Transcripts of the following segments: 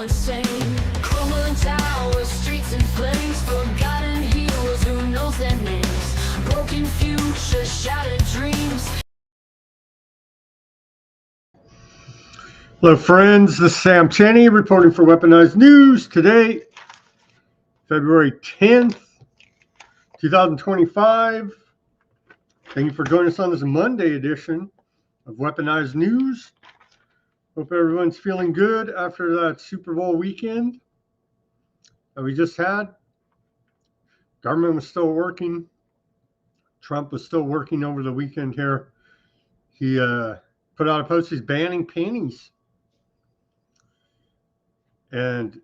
insane. Crumbling towers, streets in flames, forgotten heroes, who knows their names? Broken futures, shattered dreams. Hello friends, this is Sam Cheney reporting for Weaponized News. Today, February 10th, 2025. Thank you for joining us on this Monday edition of Weaponized News. Hope everyone's feeling good after that Super Bowl weekend that we just had. Government was still working. Trump was still working over the weekend here. He put out a post, he's banning pennies. And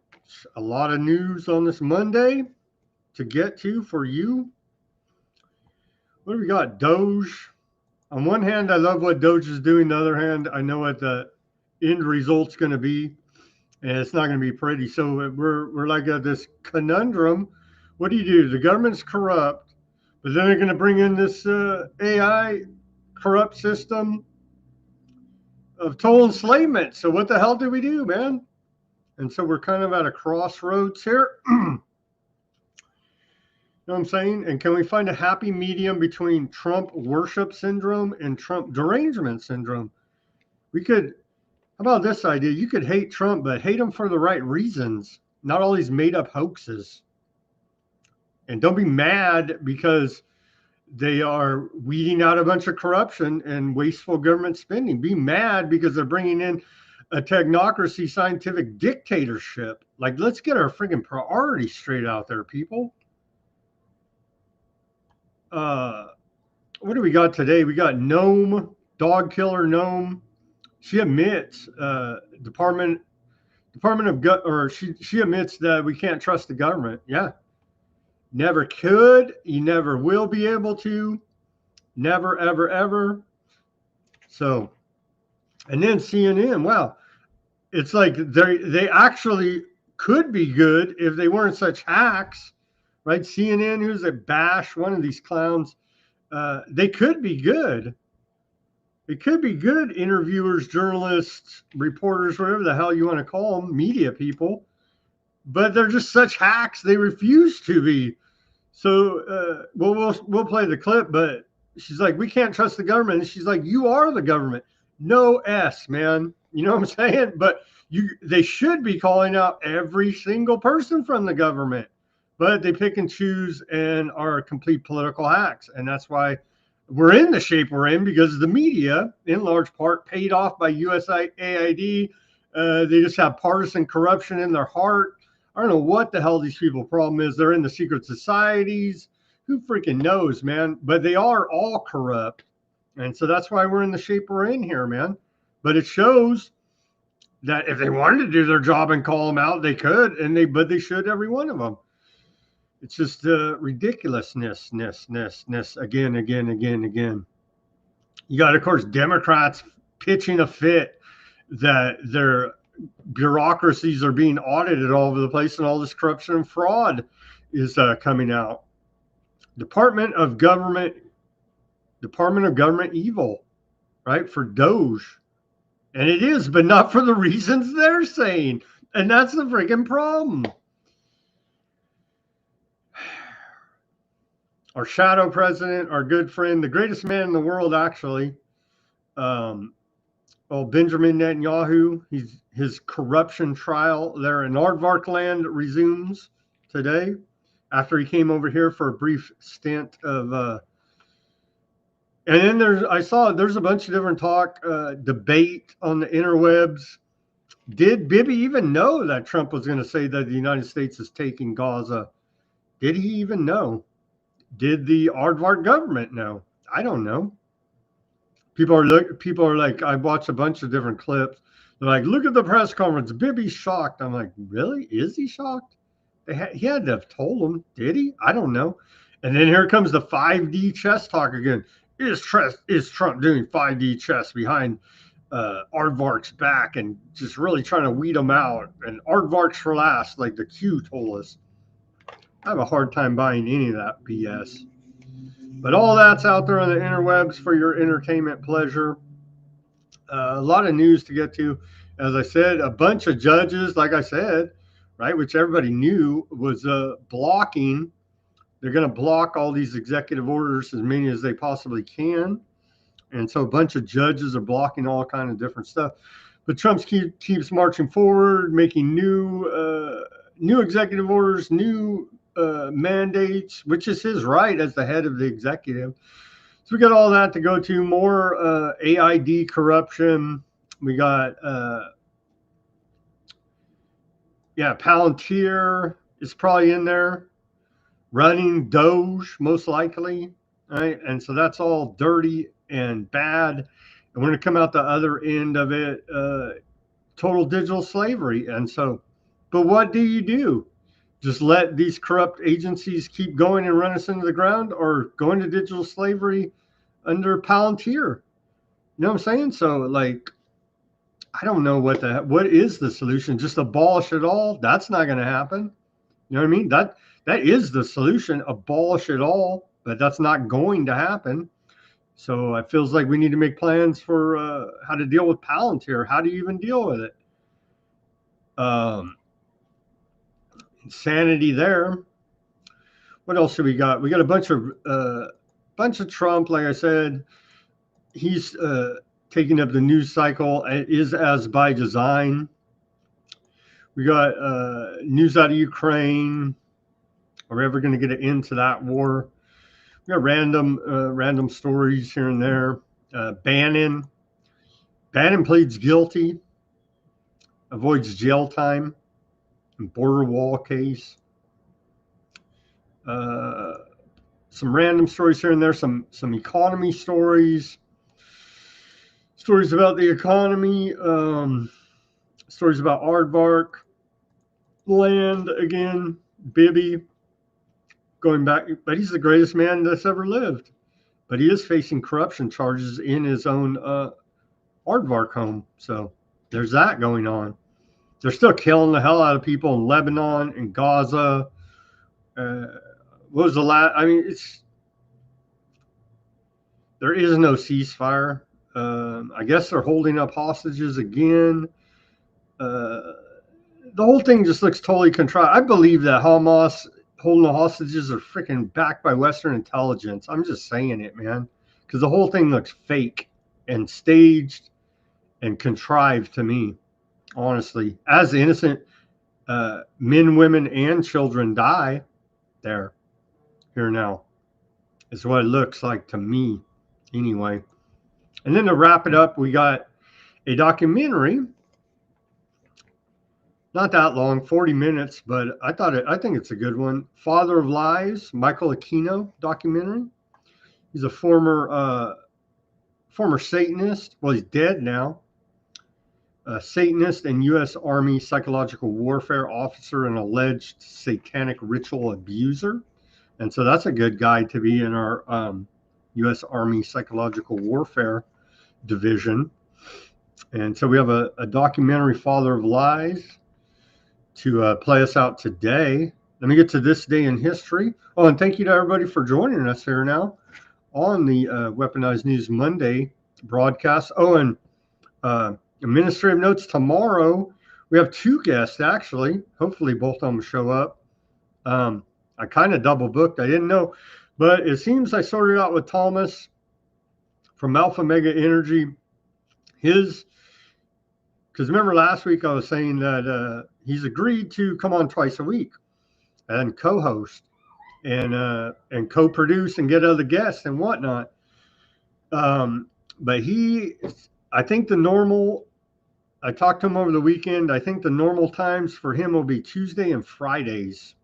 a lot of news on this Monday to get to for you. What do we got? DOGE. On one hand, I love what DOGE is doing. The other hand, I know what the end result's going to be, and it's not going to be pretty. So we're like at this conundrum. What do? The government's corrupt, but then they're going to bring in this AI corrupt system of total enslavement. So what the hell do we do, man? And so we're kind of at a crossroads here. You know what I'm saying? And can we find a happy medium between Trump worship syndrome and Trump derangement syndrome? We could, how about this idea? You could hate Trump, but hate him for the right reasons, not all these made up hoaxes. And don't be mad because they are weeding out a bunch of corruption and wasteful government spending. Be mad because they're bringing in a technocracy, scientific dictatorship. Like, let's get our freaking priorities straight out there, people. What do we got today? We got Gnome, dog killer Gnome. She admits, Department of Gut, or she admits that we can't trust the government. Yeah, never could. You never will be able to. Never, ever, ever. So, and then CNN. Wow, it's like they actually could be good if they weren't such hacks. Right, CNN, who's a bash, one of these clowns, they could be good. They could be good interviewers, journalists, reporters, whatever the hell you want to call them, media people. But they're just such hacks, they refuse to be. So, we'll play the clip, but she's like, we can't trust the government. And she's like, you are the government. No S, man. You know what I'm saying? But they should be calling out every single person from the government. But they pick and choose and are complete political hacks. And that's why we're in the shape we're in, because the media, in large part, paid off by USAID. They just have partisan corruption in their heart. I don't know what the hell these people problem is. They're in the secret societies. Who freaking knows, man? But they are all corrupt. And so that's why we're in the shape we're in here, man. But it shows that if they wanted to do their job and call them out, they could. But they should, every one of them. It's just ridiculousness, again. You got, of course, Democrats pitching a fit that their bureaucracies are being audited all over the place and all this corruption and fraud is coming out. Department of Government evil, right, for DOGE. And it is, but not for the reasons they're saying. And that's the freaking problem. Our shadow president, our good friend, the greatest man in the world, actually, Benjamin Netanyahu, his corruption trial there in Aardvark land resumes today after he came over here for a brief stint of, and then I saw there's a bunch of different debate on the interwebs. Did Bibi even know that Trump was going to say that the United States is taking Gaza? Did he even know? Did the Aardvark government know? I don't know. People are like, I watched a bunch of different clips. They're like, look at the press conference. Bibi's shocked. I'm like, really? Is he shocked? He had to have told them. Did he? I don't know. And then here comes the 5D chess talk again. Is Trump doing 5D chess behind Aardvark's back and just really trying to weed them out? And Aardvark's for last, like the Q told us. I have a hard time buying any of that BS. But all that's out there on the interwebs for your entertainment pleasure. A lot of news to get to. as I said, a bunch of judges, like I said, right, which everybody knew was blocking. They're going to block all these executive orders, as many as they possibly can. And so a bunch of judges are blocking all kind of different stuff. But Trump keeps marching forward, making new executive orders, new mandates, which is his right as the head of the executive. So we got all that to go to. More AID corruption. We got, Palantir is probably in there, running DOGE most likely, right? And so that's all dirty and bad. And we're going to come out the other end of it, total digital slavery. And so, but what do? Just let these corrupt agencies keep going and run us into the ground, or go into digital slavery under Palantir? You know what I'm saying? So, like, I don't know what is the solution. Just abolish it all? That's not going to happen. You know what I mean? That is the solution. Abolish it all, but that's not going to happen. So it feels like we need to make plans for how to deal with Palantir. How do you even deal with it? Insanity there. What else do we got? We got a bunch of Trump. Like I said, he's taking up the news cycle. It is as by design. We got news out of Ukraine. Are we ever going to get an end to that war? We got random stories here and there. Bannon pleads guilty, avoids jail time. Border wall case. Some random stories here and there. Some economy stories. Stories about the economy. Stories about aardvark. Land again. Bibi. Going back, but he's the greatest man that's ever lived. But he is facing corruption charges in his own aardvark home. So there's that going on. They're still killing the hell out of people in Lebanon and Gaza. What was the last? I mean, there is no ceasefire. I guess they're holding up hostages again. The whole thing just looks totally contrived. I believe that Hamas holding the hostages are freaking backed by Western intelligence. I'm just saying it, man, because the whole thing looks fake and staged and contrived to me. Honestly, as innocent men, women, and children die here now, is what it looks like to me, anyway. And then to wrap it up, we got a documentary, not that long, 40 minutes, but I think it's a good one. Father of Lies, Michael Aquino documentary. He's a former Satanist. Well, he's dead now. Satanist and U.S. Army psychological warfare officer and alleged satanic ritual abuser. And so that's a good guy to be in our U.S. Army psychological warfare division. And so we have a documentary, Father of Lies, to play us out today. Let me get to this day in history. Oh, and thank you to everybody for joining us here now on the Weaponized News Monday broadcast. Oh, and administrative notes tomorrow. We have two guests, actually. Hopefully both of them show up. I kind of double booked. I didn't know. But it seems I sorted out with Thomas from Alpha Mega Energy. Because remember last week I was saying that he's agreed to come on twice a week and co-host and co-produce and get other guests and whatnot. But I think I talked to him over the weekend. I think the normal times for him will be Tuesday and Fridays.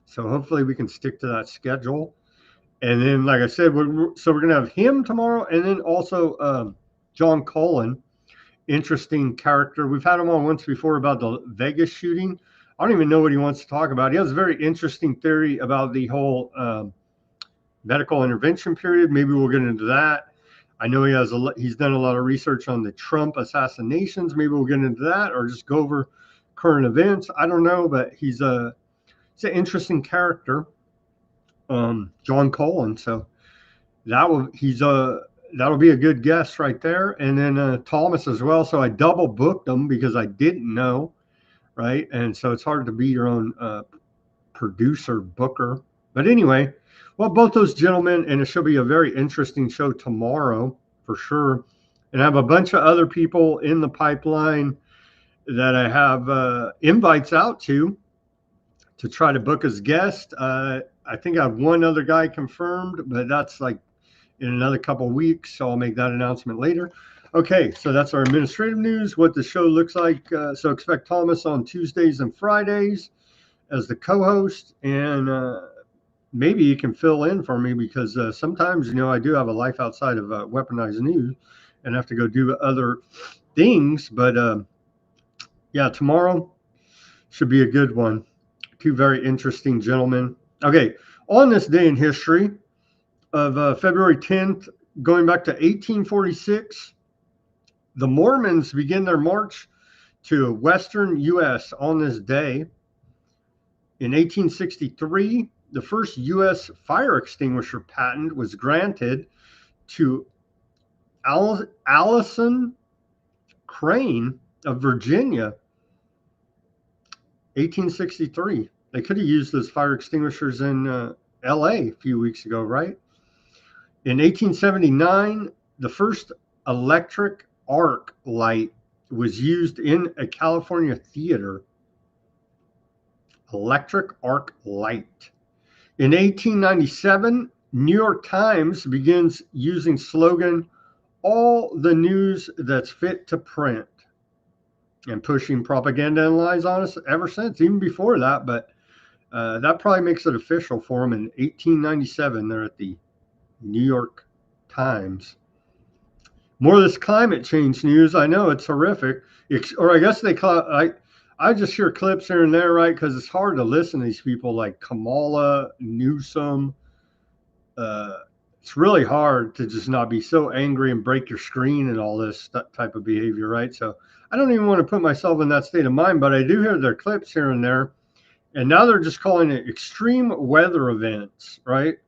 So hopefully we can stick to that schedule. And then, like I said, we're going to have him tomorrow. And then also John Coleman, interesting character. We've had him on once before about the Vegas shooting. I don't even know what he wants to talk about. He has a very interesting theory about the whole medical intervention period. Maybe we'll get into that. I know he's done a lot of research on the Trump assassinations. Maybe we'll get into that or just go over current events. I don't know, but he's an interesting character, John Coleman. So that'll be a good guess right there. And then Thomas as well. So I double booked them because I didn't know, right? And so it's hard to be your own producer booker. But anyway, well, both those gentlemen, and it should be a very interesting show tomorrow for sure. And I have a bunch of other people in the pipeline that I have invites out to try to book as guest. I think I have one other guy confirmed, but that's like in another couple of weeks, so I'll make that announcement later. Okay, so that's our administrative news, what the show looks like. So expect Thomas on Tuesdays and Fridays as the co-host, and maybe you can fill in for me because sometimes, I do have a life outside of weaponized news and have to go do other things. But yeah, tomorrow should be a good one. Two very interesting gentlemen. Okay, on this day in history of February 10th, going back to 1846, the Mormons begin their march to Western U.S. on this day. In 1863, the first U.S. fire extinguisher patent was granted to Allison Crane of Virginia. 1863. They could have used those fire extinguishers in LA a few weeks ago, right? In 1879, the first electric arc light was used in a California theater. Electric arc light. In 1897, New York Times begins using slogan, "All the news that's fit to print," and pushing propaganda and lies on us ever since, even before that. But that probably makes it official for them in 1897. They're at the New York Times. More of this climate change news. I know it's horrific. Or I guess they call it, I just hear clips here and there, right? Because it's hard to listen to these people like Kamala, Newsom. It's really hard to just not be so angry and break your screen and all this type of behavior, right? So I don't even want to put myself in that state of mind, but I do hear their clips here and there. And now they're just calling it extreme weather events, right?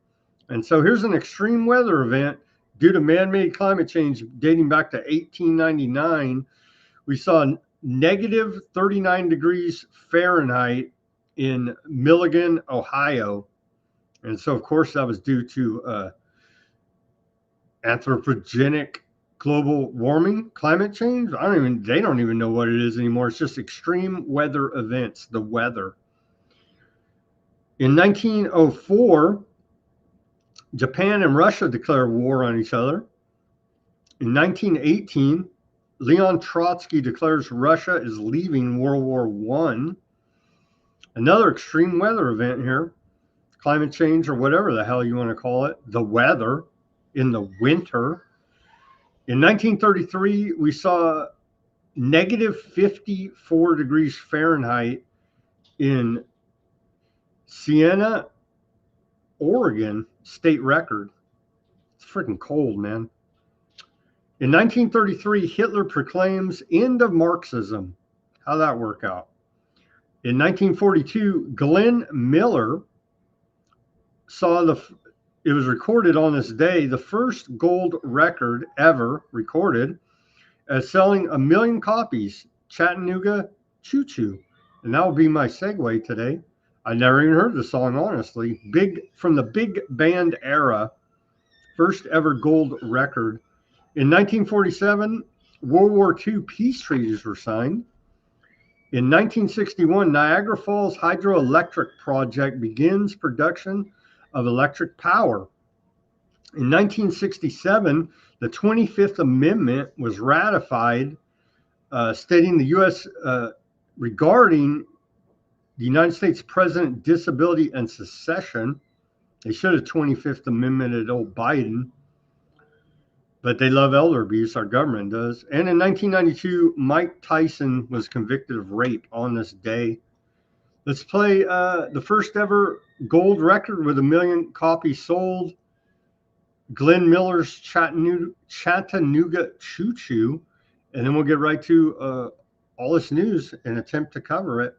And so here's an extreme weather event due to man-made climate change dating back to 1899. We saw negative 39 degrees Fahrenheit in Milligan, Ohio. And so, of course, that was due to anthropogenic global warming, climate change. They don't even know what it is anymore. It's just extreme weather events, the weather. In 1904, Japan and Russia declare war on each other. In 1918, Leon Trotsky declares Russia is leaving World War I. Another extreme weather event here, climate change or whatever the hell you want to call it, the weather in the winter. In 1933, we saw negative 54 degrees Fahrenheit in Siena, Oregon, state record. It's freaking cold, man. In 1933, Hitler proclaims end of Marxism. How'd that work out? In 1942, Glenn Miller it was recorded on this day, the first gold record ever recorded as selling 1 million copies, Chattanooga Choo Choo. And that will be my segue today. I never even heard the song, honestly. From the big band era, first ever gold record. In 1947, World War II peace treaties were signed. In 1961, Niagara Falls Hydroelectric Project begins production of electric power. In 1967, the 25th Amendment was ratified, stating the U.S. Regarding the United States President, disability, and secession. They should have 25th Amendmented old Biden, but they love elder abuse, our government does. And in 1992, Mike Tyson was convicted of rape on this day. Let's play the first ever gold record with 1 million copies sold. Glenn Miller's Chattanooga Choo Choo. And then we'll get right to all this news and attempt to cover it.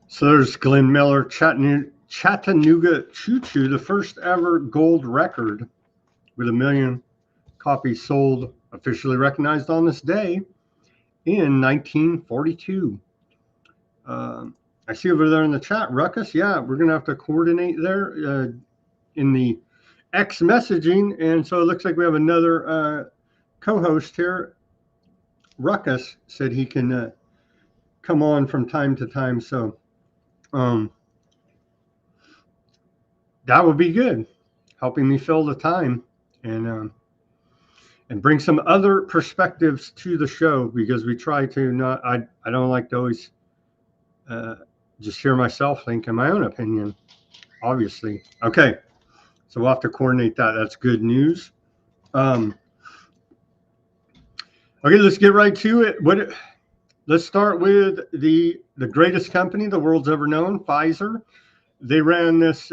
So there's Glenn Miller, Chattanooga Choo Choo, the first ever gold record with 1 million copies sold, officially recognized on this day in 1942. I see over there in the chat, Ruckus. Yeah, we're going to have to coordinate there in the X messaging. And so it looks like we have another co-host here. Ruckus said he can come on from time to time. So that would be good, helping me fill the time and bring some other perspectives to the show, because we try to not, I don't like to always just hear myself think in my own opinion, obviously. Okay, so we'll have to coordinate that. That's good news. Okay, let's get right to it. Let's start with the greatest company the world's ever known, Pfizer. They ran this,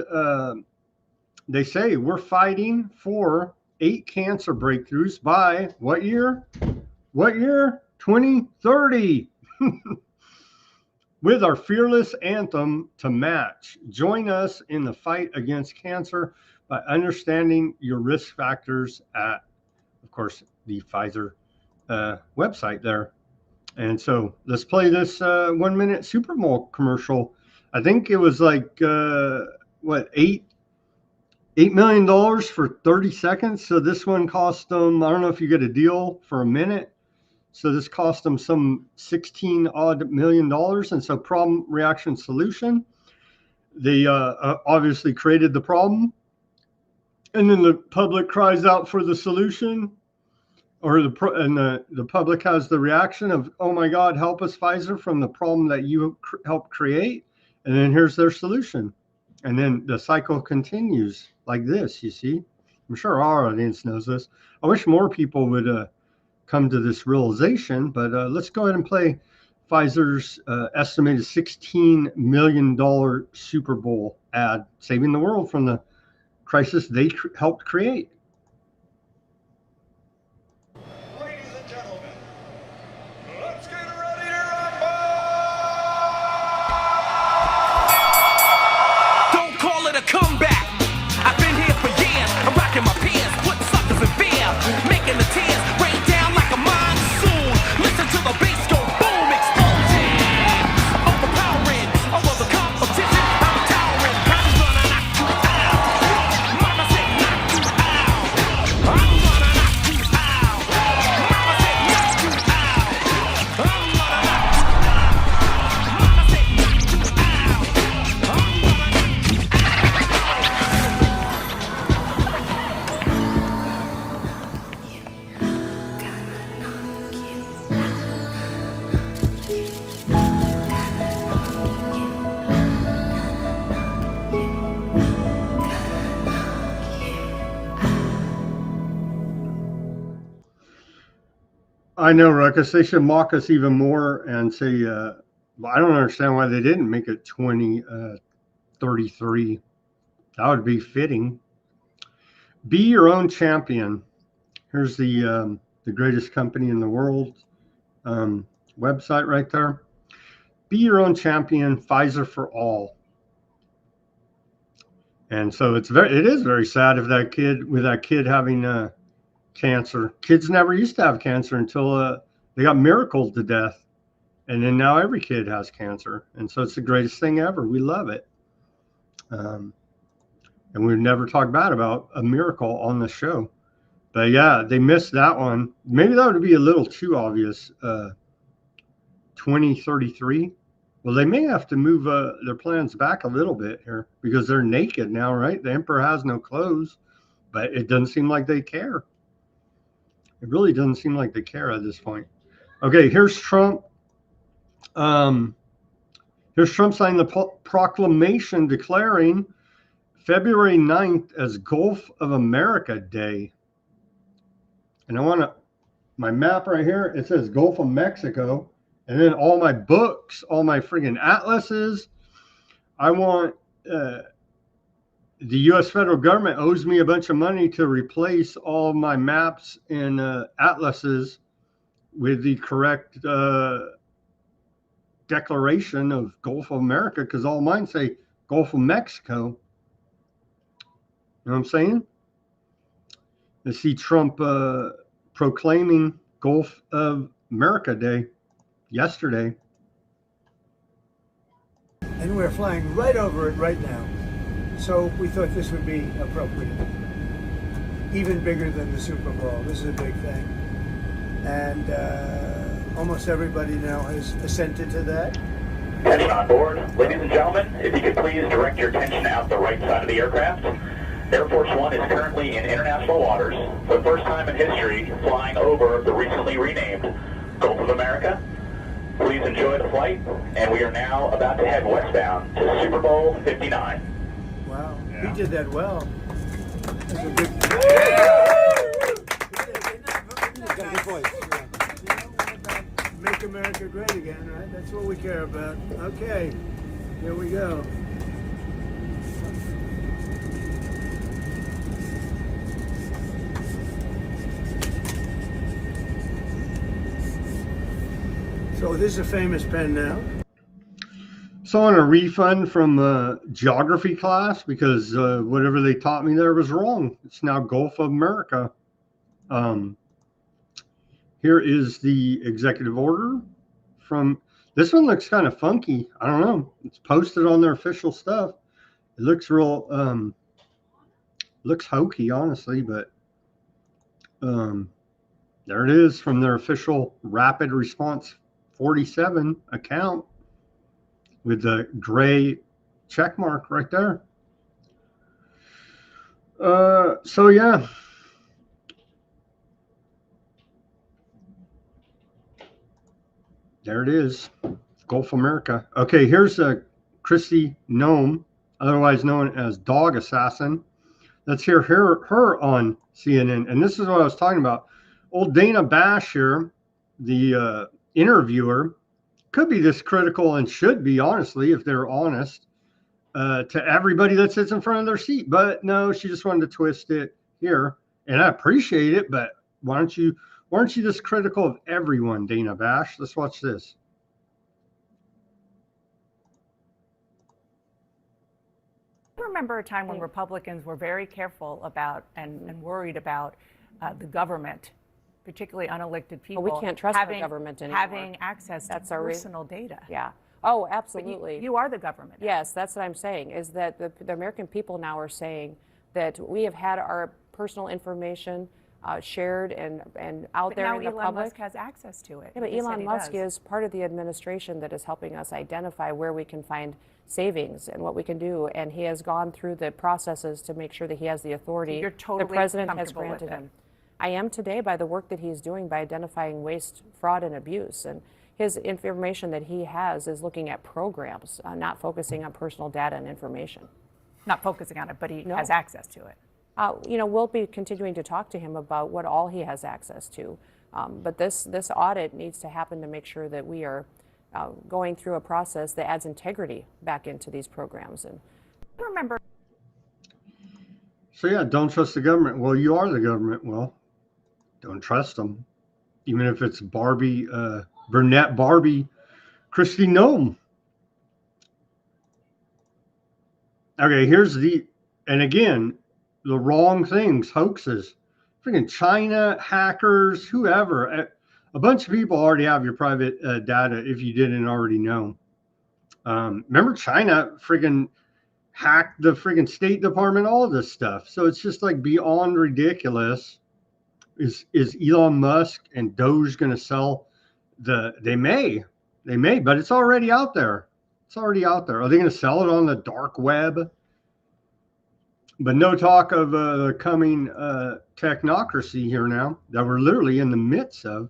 they say we're fighting for 8 cancer breakthroughs by what year? What year? 2030. With our fearless anthem to match. Join us in the fight against cancer by understanding your risk factors at, of course, the Pfizer website there. And so let's play this 1 minute Super Bowl commercial. I think it was like, what, $8 million for 30 seconds. So this one cost them, I don't know if you get a deal for a minute. So this cost them some $16 million. And so problem, reaction, solution. They obviously created the problem. And then the public cries out for the solution. Or the public has the reaction of, oh my God, help us, Pfizer, from the problem that you helped create. And then here's their solution. And then the cycle continues like this, you see. I'm sure our audience knows this. I wish more people would come to this realization, but let's go ahead and play Pfizer's estimated $16 million Super Bowl ad, saving the world from the crisis they helped create. Ladies and gentlemen, let's get ready to rumble! Don't call it a comeback. I've been here for years. I'm rocking my pants, putting suckers in fear, making the tears rain down like a monsoon. Listen to the bass go boom, explosion, overpowering all of the competition. I'm towering, I'm gonna knock you out. Mama said knock you out. I'm gonna knock you out. Mama said knock you out. I'm gonna knock you out. Mama said knock you out. I'm gonna knock you I know, Ruckus. They should mock us even more and say, well, I don't understand why they didn't make it 2033. That would be fitting. Be your own champion. Here's the greatest company in the world website right there. Be your own champion, Pfizer for all. And so it is very sad if that kid having cancer. Kids never used to have cancer until they got miracled to death. And then now every kid has cancer. And so it's the greatest thing ever. We love it. And we've never talked bad about a miracle on the show. But yeah, they missed that one. Maybe that would be a little too obvious. 2033. Well, they may have to move their plans back a little bit here because they're naked now, right? The emperor has no clothes, but it doesn't seem like they care. It really doesn't seem like they care at this point. Okay, here's Trump. Here's Trump signing the proclamation declaring February 9th as Gulf of America Day. And I want my map right here, it says Gulf of Mexico. And then all my books, all my friggin' atlases. I want the U.S. federal government owes me a bunch of money to replace all my maps and atlases with the correct declaration of Gulf of America, because all mine say Gulf of Mexico. You know what I'm saying? I see Trump proclaiming Gulf of America Day yesterday. And we're flying right over it right now. So we thought this would be appropriate. Even bigger than the Super Bowl. This is a big thing. And almost everybody now has assented to that. Attention on board. Ladies and gentlemen, if you could please direct your attention out the right side of the aircraft. Air Force One is currently in international waters, for the first time in history, flying over the recently renamed Gulf of America. Please enjoy the flight, and we are now about to head westbound to Super Bowl 59. Wow, he did that well. That's a big... Make America great again, right? That's what we care about. Okay, here we go. So this is a famous pen now. So on a refund from geography class, because whatever they taught me there was wrong. It's now Gulf of America. Here is the executive order from, this one looks kind of funky. I don't know. It's posted on their official stuff. It looks real, looks hokey, honestly, but there it is from their official Rapid Response 47 account with the gray check mark right there. So yeah. There it is, Gulf of America. Okay, here's Kristi Noem, otherwise known as Dog Assassin. Let's hear her on CNN. And this is what I was talking about. Old Dana Bash here, the interviewer, could be this critical and should be, honestly, if they're honest, to everybody that sits in front of their seat. But no, she just wanted to twist it here. And I appreciate it, but why aren't you this critical of everyone, Dana Bash? Let's watch this. I remember a time when Republicans were very careful about and worried about the government, particularly unelected people. Well, we can't trust the government anymore. Having access to personal data. Yeah. Oh, absolutely. You are the government. Yes, that's what I'm saying, is that the American people now are saying that we have had our personal information shared and out there in the public. Elon Musk has access to it. Yeah, but Elon Musk is part of the administration that is helping us identify where we can find savings and what we can do, and he has gone through the processes to make sure that he has the authority You're totally the president has comfortable with granted it. him. I am today by the work that he's doing by identifying waste, fraud, and abuse. And his information that he has is looking at programs, not focusing on personal data and information. Not focusing on it, but he has access to it. We'll be continuing to talk to him about what all he has access to. But this audit needs to happen to make sure that we are going through a process that adds integrity back into these programs. And Remember. So yeah, don't trust the government. Well, you are the government. Well, don't trust them. Even if it's Barbie, Burnett Barbie, Kristi Noem. Okay, here's and again, the wrong things, hoaxes. Freaking China, hackers, whoever. A bunch of people already have your private data if you didn't already know. Remember China freaking hacked the freaking State Department, all of this stuff. So it's just like beyond ridiculous. Is Elon Musk and DOGE going to sell they may, but it's already out there. It's already out there. Are they going to sell it on the dark web? But no talk of the coming technocracy here now that we're literally in the midst of.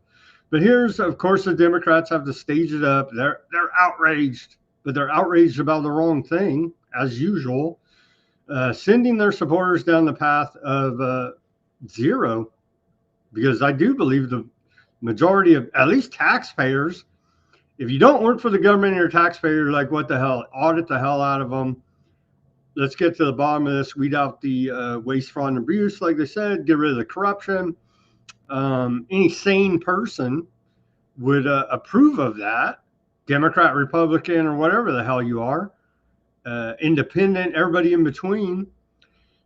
But here's, of course, the Democrats have to stage it up. They're outraged, but they're outraged about the wrong thing, as usual, sending their supporters down the path of zero. Because I do believe the majority of, at least taxpayers, if you don't work for the government and you're a taxpayer, you're like, what the hell? Audit the hell out of them. Let's get to the bottom of this. Weed out the waste, fraud, and abuse, like they said. Get rid of the corruption. Any sane person would approve of that. Democrat, Republican, or whatever the hell you are, independent, everybody in between.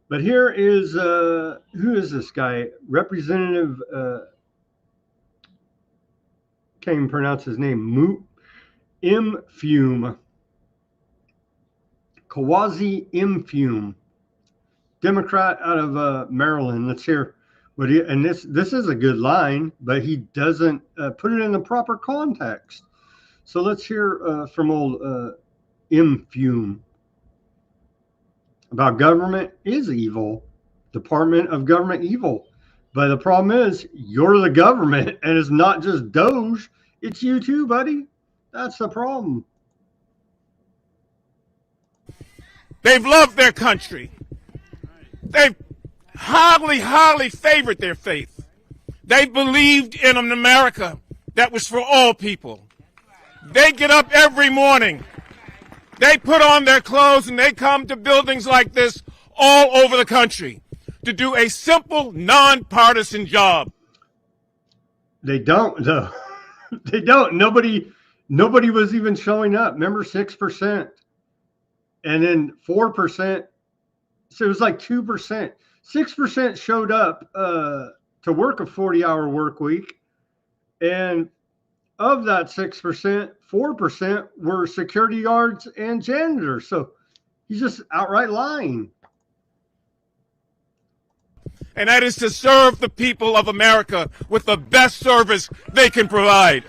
But here is, who is this guy? Representative, can't even pronounce his name, Imfume. Kawazi Imfume, Democrat out of Maryland. Let's hear what he, and this is a good line, but he doesn't put it in the proper context. So let's hear from old Imfume about government is evil, Department of Government evil. But the problem is you're the government, and it's not just DOGE, it's you too, buddy. That's the problem. They've loved their country. They've highly favored their faith. They believed in an America that was for all people. They get up every morning. They put on their clothes and they come to buildings like this all over the country to do a simple, nonpartisan job. They don't, though. They don't. Nobody was even showing up. Remember, 6%. And then 4%. So it was like 2%. 6% showed up to work a 40-hour work week. And of that 6%, 4% were security guards and janitors. So he's just outright lying. And that is to serve the people of America with the best service they can provide.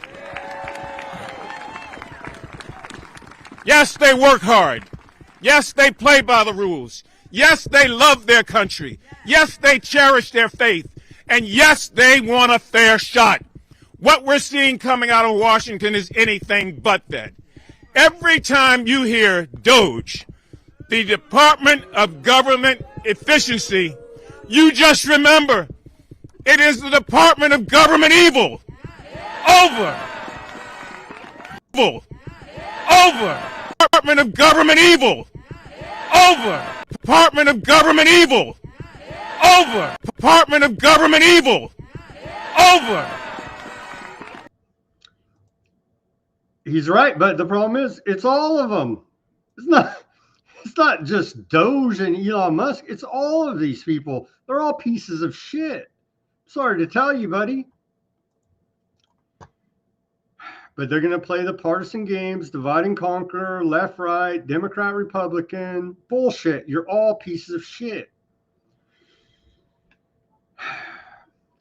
Yes, they work hard. Yes, they play by the rules. Yes, they love their country. Yes, they cherish their faith. And yes, they want a fair shot. What we're seeing coming out of Washington is anything but that. Every time you hear DOGE, the Department of Government Efficiency, you just remember it is the Department of Government evil. Over. Evil. Over. Department of Government evil. Over. Department of Government evil. Over. Department of Government evil. Over. He's right, but the problem is it's all of them. It's not just DOGE and Elon Musk. It's all of these people. They're all pieces of shit. Sorry to tell you, buddy. But they're going to play the partisan games, divide and conquer, left, right, Democrat, Republican. Bullshit. You're all pieces of shit.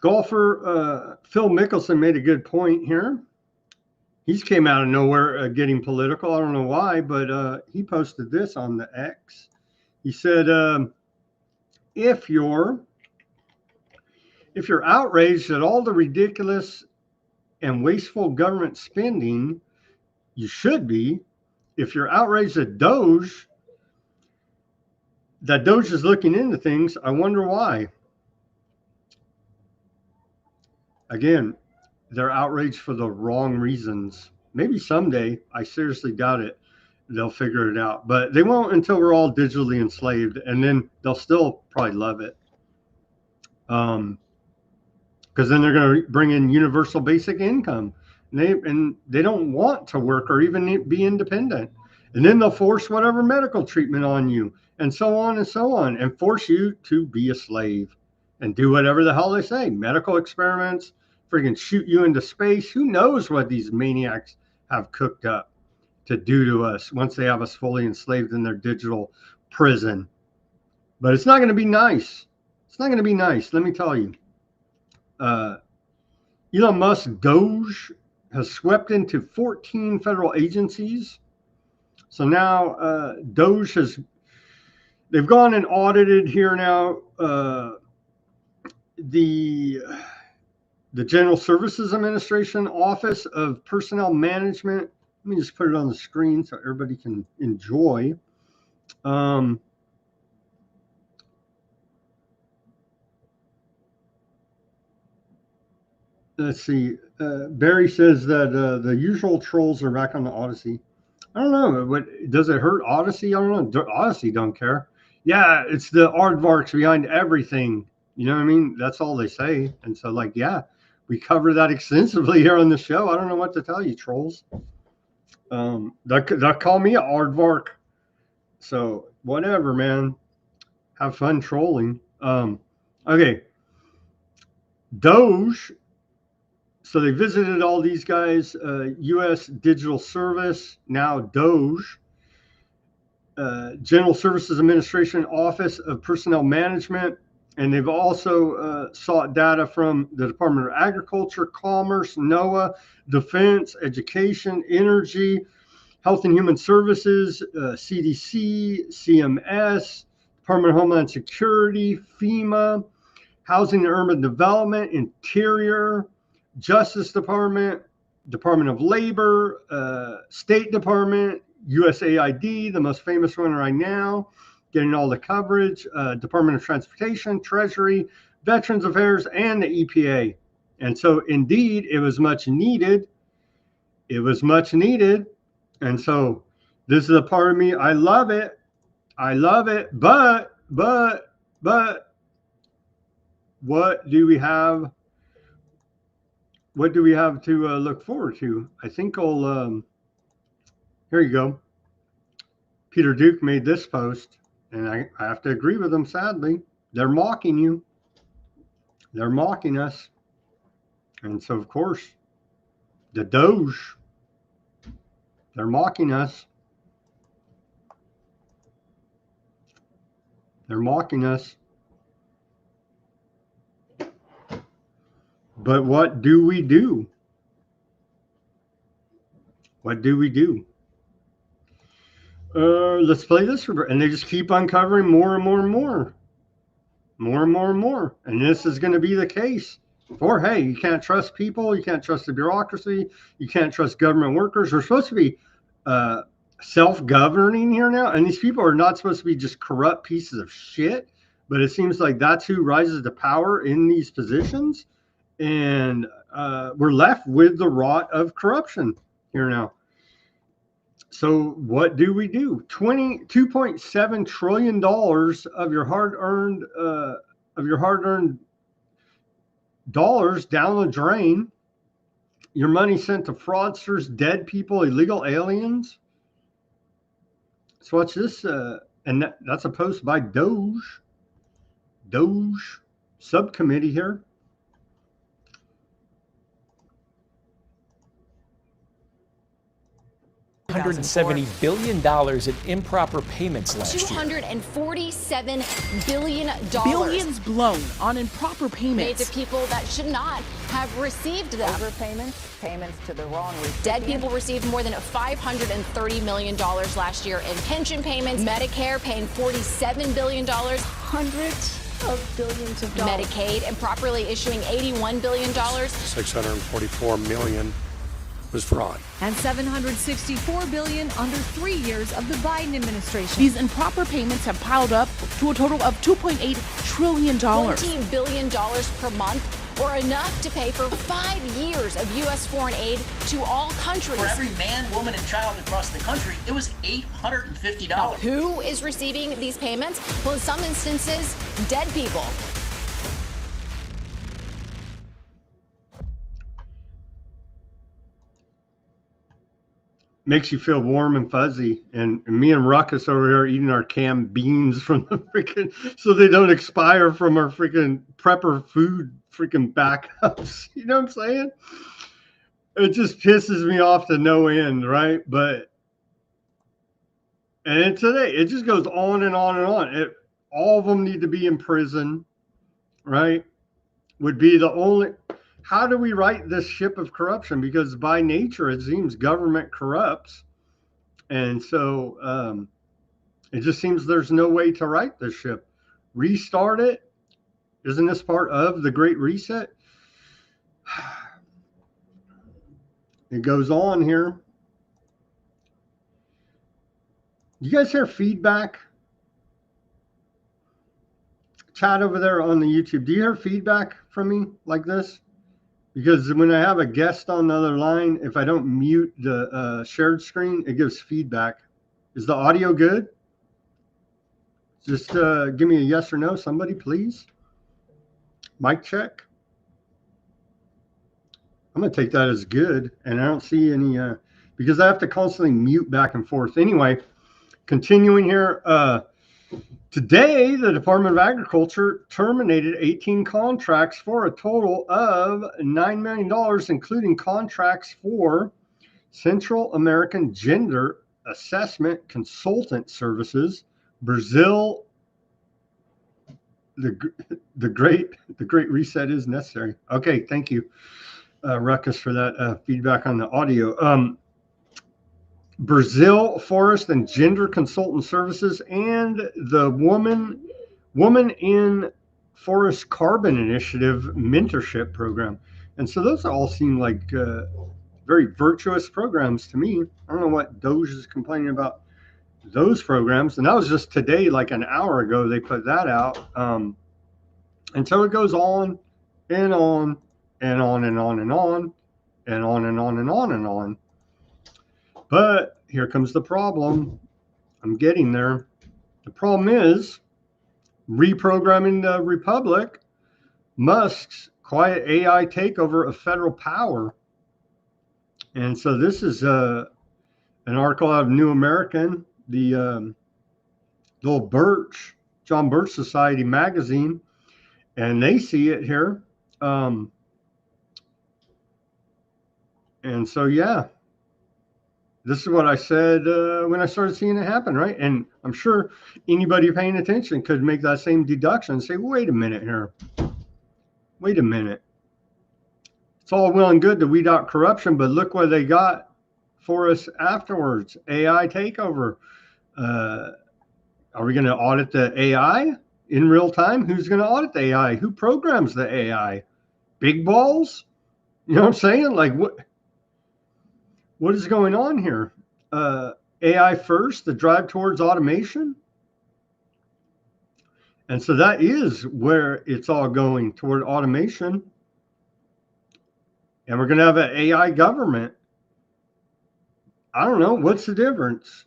Golfer Phil Mickelson made a good point here. He's came out of nowhere getting political. I don't know why, but he posted this on the X. He said, if you're outraged at all the ridiculous and wasteful government spending, you should be. If you're outraged at DOGE, that DOGE is looking into things, I wonder why. Again, they're outraged for the wrong reasons. Maybe someday, I seriously doubt it, they'll figure it out. But they won't until we're all digitally enslaved, and then they'll still probably love it. Because then they're going to bring in universal basic income. And they don't want to work or even be independent. And then they'll force whatever medical treatment on you, and so on, and force you to be a slave and do whatever the hell they say. Medical experiments, friggin' shoot you into space. Who knows what these maniacs have cooked up to do to us once they have us fully enslaved in their digital prison. But it's not going to be nice. It's not going to be nice, let me tell you. Elon Musk DOGE has swept into 14 federal agencies. So now DOGE has, they've gone and audited here now the General Services Administration Office of Personnel Management. Let me just put it on the screen so everybody can enjoy. Let's see. Barry says that the usual trolls are back on the Odyssey. I don't know. What does it hurt Odyssey? I don't know. Odyssey don't care. Yeah, it's the aardvarks behind everything. You know what I mean? That's all they say. And so, like, yeah, we cover that extensively here on the show. I don't know what to tell you, trolls. They'll call me a aardvark. So whatever, man. Have fun trolling. Okay. DOGE. So they visited all these guys, U.S. Digital Service, now DOGE, General Services Administration Office of Personnel Management, and they've also sought data from the Department of Agriculture, Commerce, NOAA, Defense, Education, Energy, Health and Human Services, CDC, CMS, Department of Homeland Security, FEMA, Housing and Urban Development, Interior, Justice Department, Department of Labor, State Department, USAID, the most famous one right now, getting all the coverage, Department of Transportation, Treasury, Veterans Affairs, and the EPA. And so indeed, it was much needed. It was much needed. And so this is a part of me. I love it. I love it. But what do we have? What do we have to look forward to? I think I'll, here you go. Peter Duke made this post, and I have to agree with him, sadly. They're mocking you. They're mocking us. And so, of course, the DOGE, they're mocking us. They're mocking us. But what do we do? What do we do? Let's play this. And they just keep uncovering more and more and more. More and more and more. And this is going to be the case. Or, hey, you can't trust people. You can't trust the bureaucracy. You can't trust government workers. We're supposed to be self-governing here now. And these people are not supposed to be just corrupt pieces of shit. But it seems like that's who rises to power in these positions. And we're left with the rot of corruption here now. So what do we do? $2.7 trillion of your hard-earned dollars down the drain. Your money sent to fraudsters, dead people, illegal aliens. So watch this. And that's a post by DOGE subcommittee here. $170 billion in improper payments last year. $247 billion. Billions blown on improper payments. Made to people that should not have received them. Overpayments, payments to the wrong recipient. Dead people received more than $530 million last year in pension payments. Medicare paying $47 billion. Hundreds of billions of dollars. Medicaid improperly issuing $81 billion. $644 million was fraud. And $764 billion under 3 years of the Biden administration. These improper payments have piled up to a total of $2.8 trillion. $20 billion per month, or enough to pay for 5 years of U.S. foreign aid to all countries. For every man, woman, and child across the country, it was $850. Now, who is receiving these payments? Well, in some instances, dead people. Makes you feel warm and fuzzy. And me and Ruckus over here eating our canned beans from the freaking, so they don't expire from our freaking prepper food freaking backups. You know what I'm saying? It just pisses me off to no end, right? But, and today, it just goes on and on and on. All of them need to be in prison, right? Would be the only... How do we right this ship of corruption? Because by nature, it seems government corrupts. And so it just seems there's no way to right this ship. Restart it? Isn't this part of the Great Reset? It goes on here. You guys hear feedback? Chat over there on the YouTube. Do you hear feedback from me like this? Because when I have a guest on the other line, if I don't mute the shared screen, it gives feedback. Is the audio good? Just give me a yes or no, somebody, please. Mic check. I'm going to take that as good. And I don't see any because I have to constantly mute back and forth. Anyway, continuing here. Today, the Department of Agriculture terminated 18 contracts for a total of $9 million, including contracts for Central American Gender Assessment Consultant Services, Brazil. The great reset is necessary. Okay, thank you, Ruckus, for that feedback on the audio. Brazil Forest and Gender Consultant Services, and the Woman in Forest Carbon Initiative Mentorship Program. And so those all seem like very virtuous programs to me. I don't know what DOGE is complaining about those programs. And that was just today, like an hour ago, they put that out. And so it goes on and on and on and on and on and on and on and on and on. But here comes the problem. I'm getting there. The problem is reprogramming the Republic, Musk's quiet AI takeover of federal power. And so this is an article out of New American, the little John Birch Society magazine, and they see it here. And so, yeah. This is what I said when I started seeing it happen, right? And I'm sure anybody paying attention could make that same deduction and say, wait a minute here. Wait a minute. It's all well and good to weed out corruption, but look what they got for us afterwards. AI takeover. Are we going to audit the AI in real time? Who's going to audit the AI? Who programs the AI? Big balls? You know what I'm saying? Like, what is going on here? AI first, the drive towards automation. And so that is where it's all going, toward automation. And we're going to have an AI government. I don't know. What's the difference?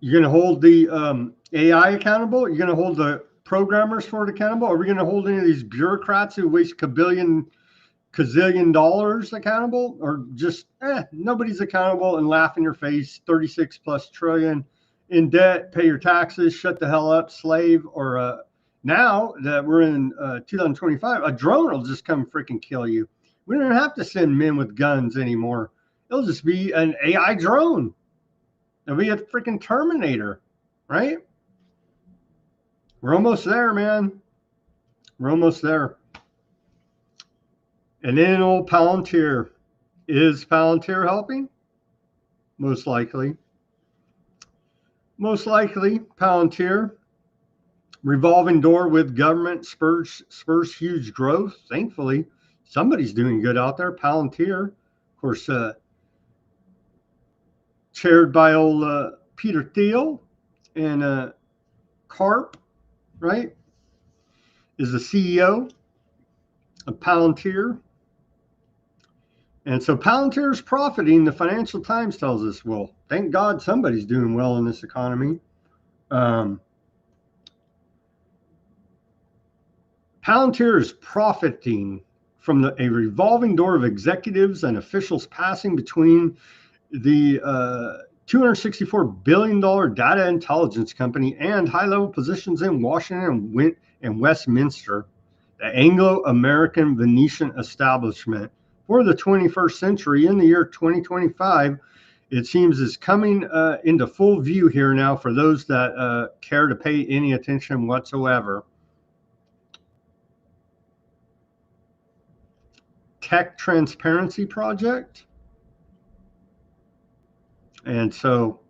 You're going to hold the AI accountable? You're going to hold the programmers for it accountable? Are we going to hold any of these bureaucrats who waste gazillion dollars accountable, or just nobody's accountable and laugh in your face? 36+ trillion in debt, pay your taxes, shut the hell up, slave. Or now that we're in 2025, a drone will just come freaking kill you. We don't have to send men with guns anymore. It'll just be an AI drone. It'll be a freaking Terminator, right? We're almost there, man. We're almost there. And then old Palantir. Is Palantir helping? Most likely. Most likely, Palantir. Revolving door with government spurs huge growth. Thankfully, somebody's doing good out there. Palantir, of course, chaired by old Peter Thiel, and Karp, right, is the CEO of Palantir. And so Palantir is profiting. The Financial Times tells us, well, thank God somebody's doing well in this economy. Palantir is profiting from a revolving door of executives and officials passing between the $264 billion data intelligence company and high-level positions in Washington and Westminster, the Anglo-American Venetian establishment for the 21st century. In the year 2025, it seems is coming into full view here now for those that care to pay any attention whatsoever. Tech Transparency Project. And so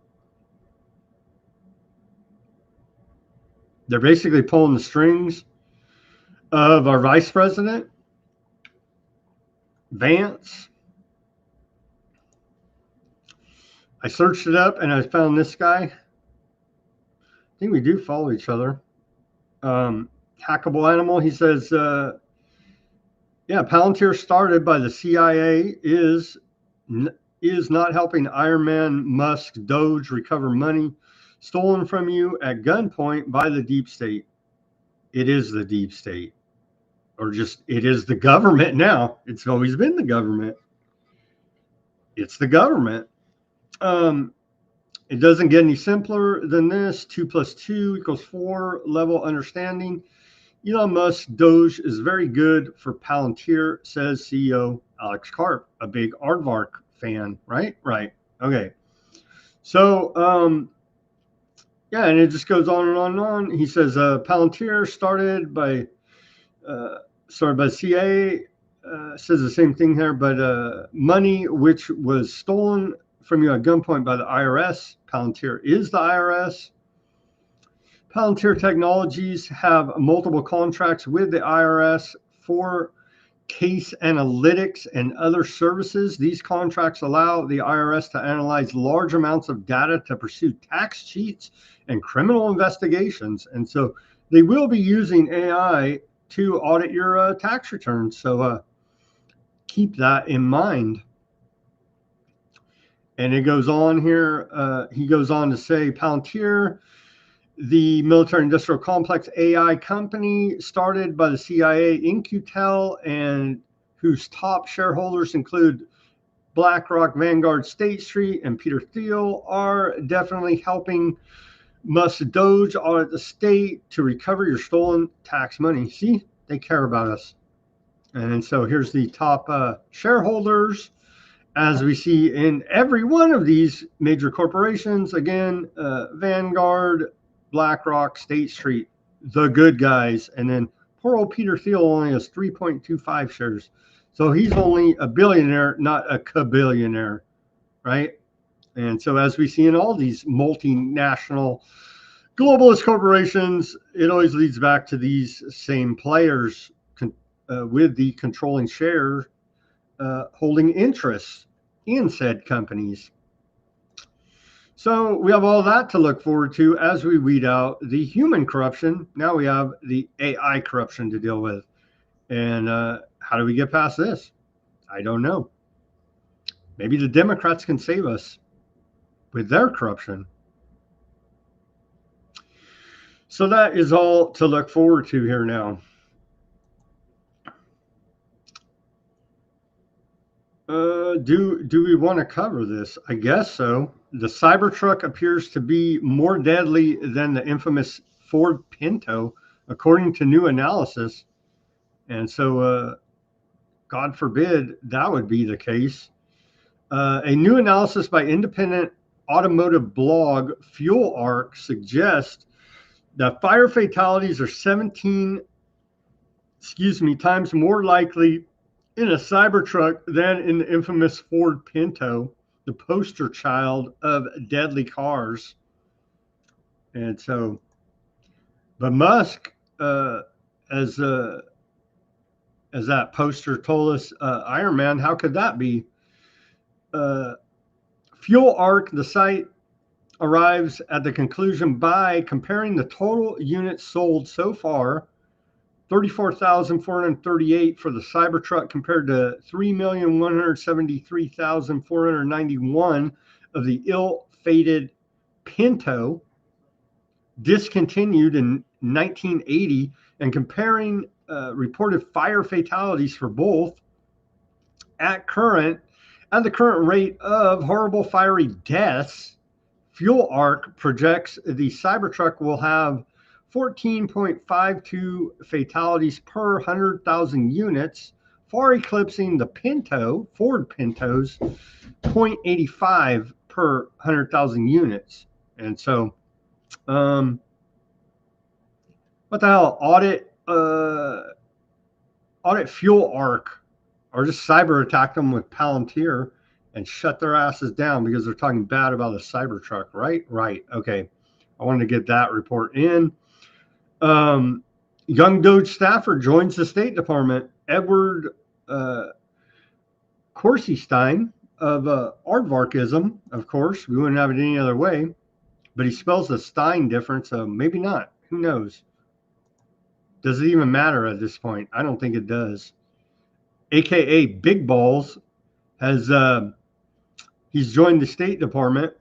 they're basically pulling the strings of our vice president, Vance. I searched it up and I found this guy. I think we do follow each other. Hackable Animal. He says, yeah, Palantir, started by the CIA, is not helping Iron Man, Musk, DOGE recover money stolen from you at gunpoint by the deep state. It is the deep state. Or just, it is the government now. It's always been the government. it's the government. It doesn't get any simpler than this. 2 + 2 = 4 level understanding. Elon Musk DOGE is very good for Palantir, says CEO Alex Karp, a big Aardvark fan, right? Right. Okay. So, yeah, and it just goes on and on and on. He says Palantir started by CIA, says the same thing here, but money which was stolen from you at gunpoint by the IRS. Palantir is the IRS. Palantir Technologies have multiple contracts with the IRS for case analytics and other services. These contracts allow the IRS to analyze large amounts of data to pursue tax cheats and criminal investigations. And so they will be using AI to audit your tax returns. So keep that in mind. And it goes on here. He goes on to say Palantir, the military industrial complex AI company started by the CIA, InQtel, and whose top shareholders include BlackRock, Vanguard, State Street, and Peter Thiel, are definitely helping Musk DOGE audit the state to recover your stolen tax money. See, they care about us. And so here's the top shareholders. As we see in every one of these major corporations, again, Vanguard, BlackRock, State Street, the good guys. And then poor old Peter Thiel only has 3.25 shares. So he's only a billionaire, not a kabillionaire, right? And so as we see in all these multinational globalist corporations, it always leads back to these same players with the controlling share holding interests in said companies. So we have all that to look forward to as we weed out the human corruption. Now we have the AI corruption to deal with. And how do we get past this? I don't know. Maybe the Democrats can save us with their corruption. So that is all to look forward to here now. Do we want to cover this? I guess so. The Cybertruck appears to be more deadly than the infamous Ford Pinto, according to new analysis. And so, God forbid that would be the case. A new analysis by independent automotive blog Fuel Arc suggests that fire fatalities are 17 times more likely in a Cybertruck than in the infamous Ford Pinto, the poster child of deadly cars. And so, but Musk, as that poster told us, Iron Man, how could that be? Fuel Arc, the site, arrives at the conclusion by comparing the total units sold so far, 34,438 for the Cybertruck compared to 3,173,491 of the ill-fated Pinto, discontinued in 1980, and comparing reported fire fatalities for both at the current rate of horrible fiery deaths. Fuel Arc projects the Cybertruck will have 14.52 fatalities per 100,000 units, far eclipsing the Ford Pinto's 0.85 per 100,000 units. And so, what the hell? Audit Fuel Arc, or just cyber attack them with Palantir and shut their asses down because they're talking bad about a Cybertruck, right? Right. Okay. I wanted to get that report in. Young DOGE staffer joins the State Department. Edward Corsistein of Aardvarkism, of course. We wouldn't have it any other way. But he spells the Stein different, so maybe not. Who knows? Does it even matter at this point? I don't think it does. AKA Big Balls has he's joined the State Department.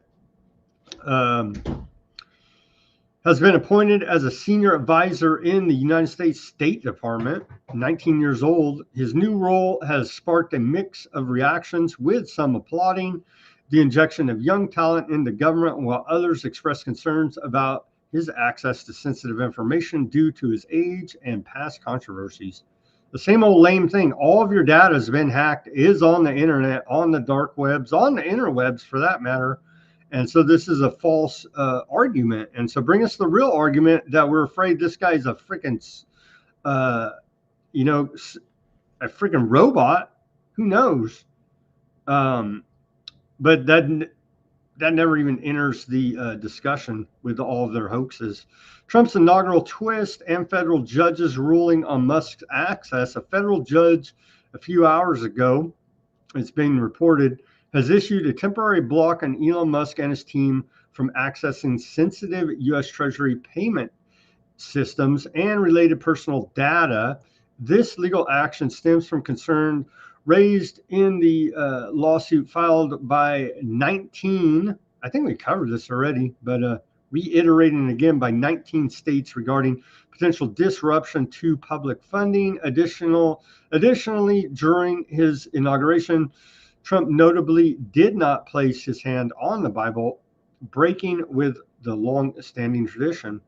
has been appointed as a senior advisor in the United States State Department. 19 years old, his new role has sparked a mix of reactions, with some applauding the injection of young talent into government, while others express concerns about his access to sensitive information due to his age and past controversies. The same old lame thing. All of your data has been hacked, is on the internet, on the dark webs, on the interwebs for that matter. And so this is a false argument. And so bring us the real argument that we're afraid this guy's a freaking, a freaking robot. Who knows? But that never even enters the discussion with all of their hoaxes. Trump's inaugural twist and federal judges ruling on Musk's access. A federal judge a few hours ago, it's been reported, has issued a temporary block on Elon Musk and his team from accessing sensitive U.S. Treasury payment systems and related personal data. This legal action stems from concern raised in the lawsuit filed by 19, I think we covered this already, but reiterating again, by 19 states regarding potential disruption to public funding. Additionally, during his inauguration, Trump notably did not place his hand on the Bible, breaking with the long-standing tradition.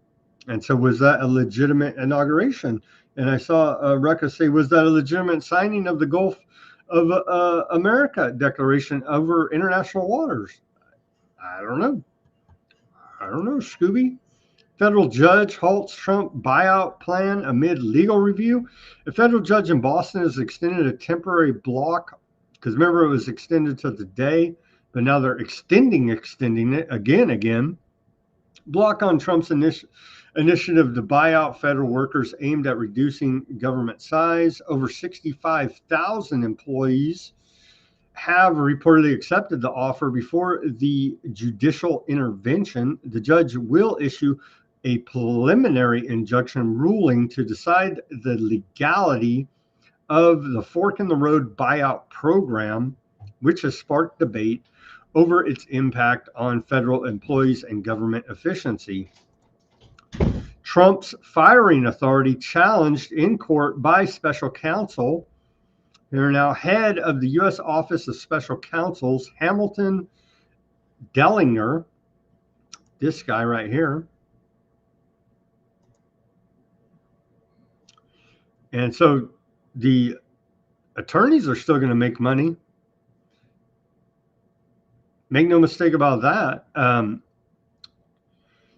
And so was that a legitimate inauguration? And I saw Rekha say, was that a legitimate signing of the Gulf of America Declaration over international waters? I don't know, Scooby. Federal judge halts Trump buyout plan amid legal review. A federal judge in Boston has extended a temporary block, because remember it was extended to today, but now they're extending it again. Block on Trump's initiative to buy out federal workers aimed at reducing government size. Over 65,000 employees have reportedly accepted the offer. Before the judicial intervention, the judge will issue a preliminary injunction ruling to decide the legality of the fork in the road buyout program, which has sparked debate over its impact on federal employees and government efficiency. Trump's firing authority challenged in court by special counsel. They're now head of the U.S. Office of Special Counsels, Hamilton Dellinger, this guy right here. And so the attorneys are still going to make money. Make no mistake about that.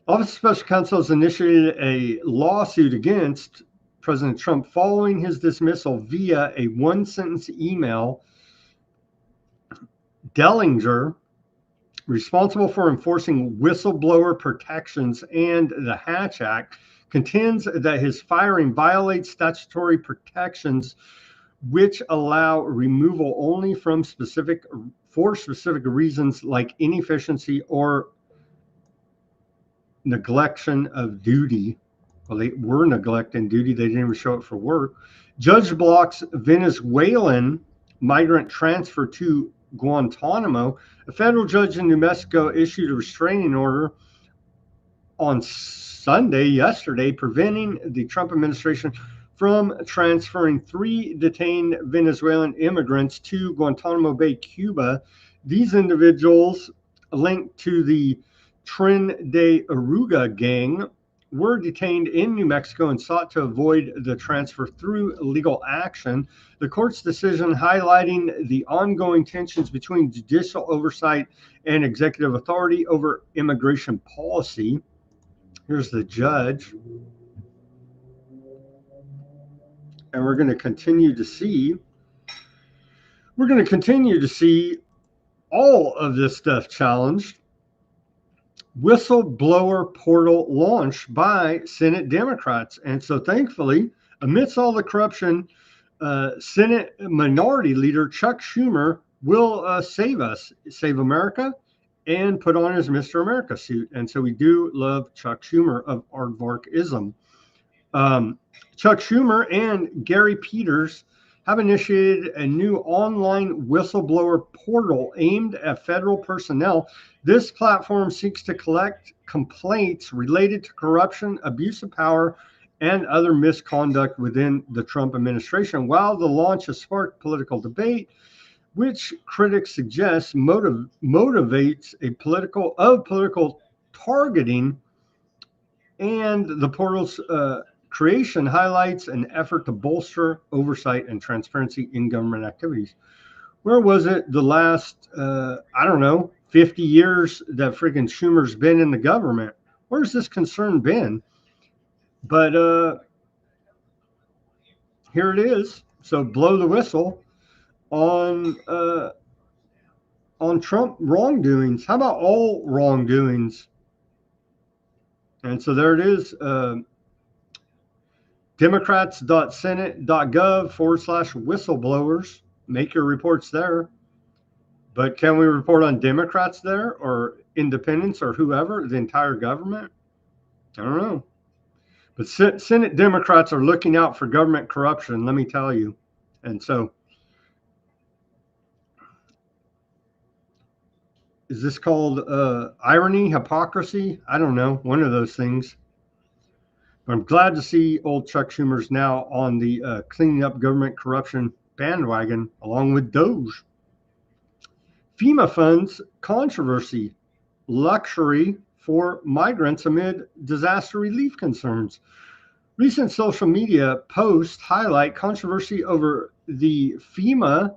Office of Special Counsel has initiated a lawsuit against President Trump following his dismissal via a one-sentence email. Dellinger, responsible for enforcing whistleblower protections and the Hatch Act, contends that his firing violates statutory protections which allow removal only for specific reasons like inefficiency or neglection of duty. Well, they were neglecting duty. They didn't even show up for work. Judge blocks Venezuelan migrant transfer to Guantanamo. A federal judge in New Mexico issued a restraining order on yesterday, preventing the Trump administration from transferring 3 detained Venezuelan immigrants to Guantanamo Bay, Cuba. These individuals, linked to the Tren de Aragua gang, were detained in New Mexico and sought to avoid the transfer through legal action. The court's decision highlighting the ongoing tensions between judicial oversight and executive authority over immigration policy. Here's the judge. And we're going to continue to see all of this stuff challenged. Whistleblower portal launched by Senate Democrats. And so thankfully, amidst all the corruption, Senate Minority Leader Chuck Schumer will save us, save America, and put on his Mr. America suit. And so we do love Chuck Schumer of Aardvarkism. Chuck Schumer and Gary Peters have initiated a new online whistleblower portal aimed at federal personnel. This platform seeks to collect complaints related to corruption, abuse of power, and other misconduct within the Trump administration. While the launch has sparked political debate, which critics suggest motivates a political targeting, and the portal's creation highlights an effort to bolster oversight and transparency in government activities. Where was it the last, I don't know, 50 years that freaking Schumer's been in the government? Where's this concern been? But here it is. So blow the whistle on Trump wrongdoings. How about all wrongdoings? And so there it is. Democrats.senate.gov/whistleblowers. Make your reports there. But can we report on Democrats there or independents or whoever, the entire government? I don't know. But Senate Democrats are looking out for government corruption, let me tell you. And so, is this called irony, hypocrisy? I don't know. One of those things. But I'm glad to see old Chuck Schumer's now on the cleaning up government corruption bandwagon, along with DOGE. FEMA funds controversy, luxury for migrants amid disaster relief concerns. Recent social media posts highlight controversy over the FEMA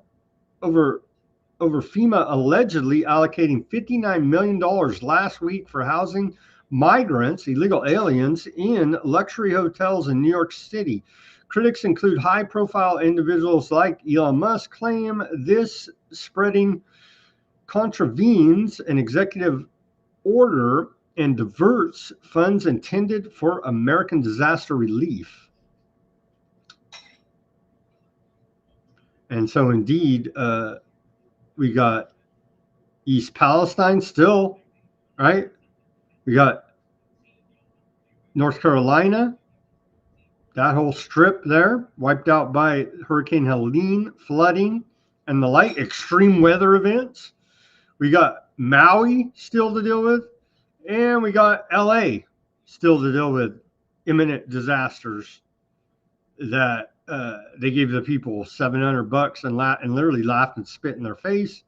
allegedly allocating $59 million last week for housing migrants, illegal aliens, in luxury hotels in New York City. Critics include high-profile individuals like Elon Musk claim this spreading contravenes an executive order and diverts funds intended for American disaster relief. And so indeed, we got East Palestine still, right? We got North Carolina, that whole strip there, wiped out by Hurricane Helene, flooding, and the like, extreme weather events. We got Maui still to deal with, and we got LA still to deal with, imminent disasters that they gave the people $700 and literally laughed and spit in their face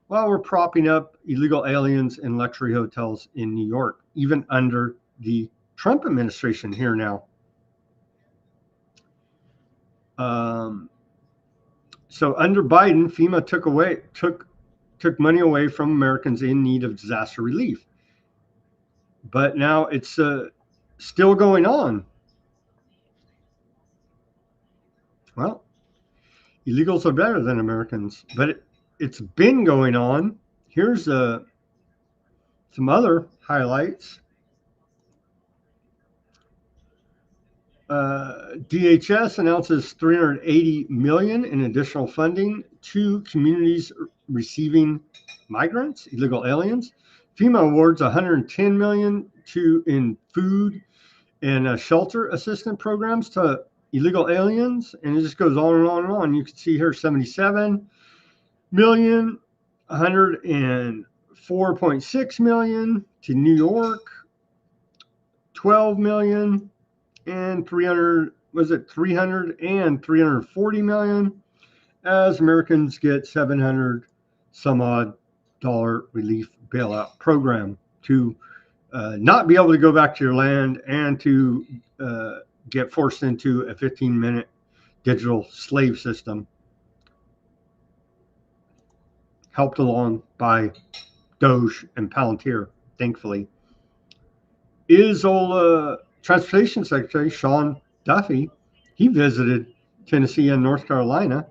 while we're propping up illegal aliens in luxury hotels in New York, even under the Trump administration here now. So under Biden, FEMA took money away from Americans in need of disaster relief. But now it's still going on. Well, illegals are better than Americans, but it's been going on. Here's some other highlights. DHS announces $380 million in additional funding to communities receiving migrants, illegal aliens. FEMA awards $110 million in food and shelter assistance programs to illegal aliens, and it just goes on and on and on. You can see here $77 million, $104.6 million to New York, $12 million, and $340 million as Americans get $700 some odd dollar relief bailout program to not be able to go back to your land and to get forced into a 15-minute digital slave system, helped along by DOGE and Palantir, thankfully. Is old Transportation Secretary Sean Duffy, he visited Tennessee and North Carolina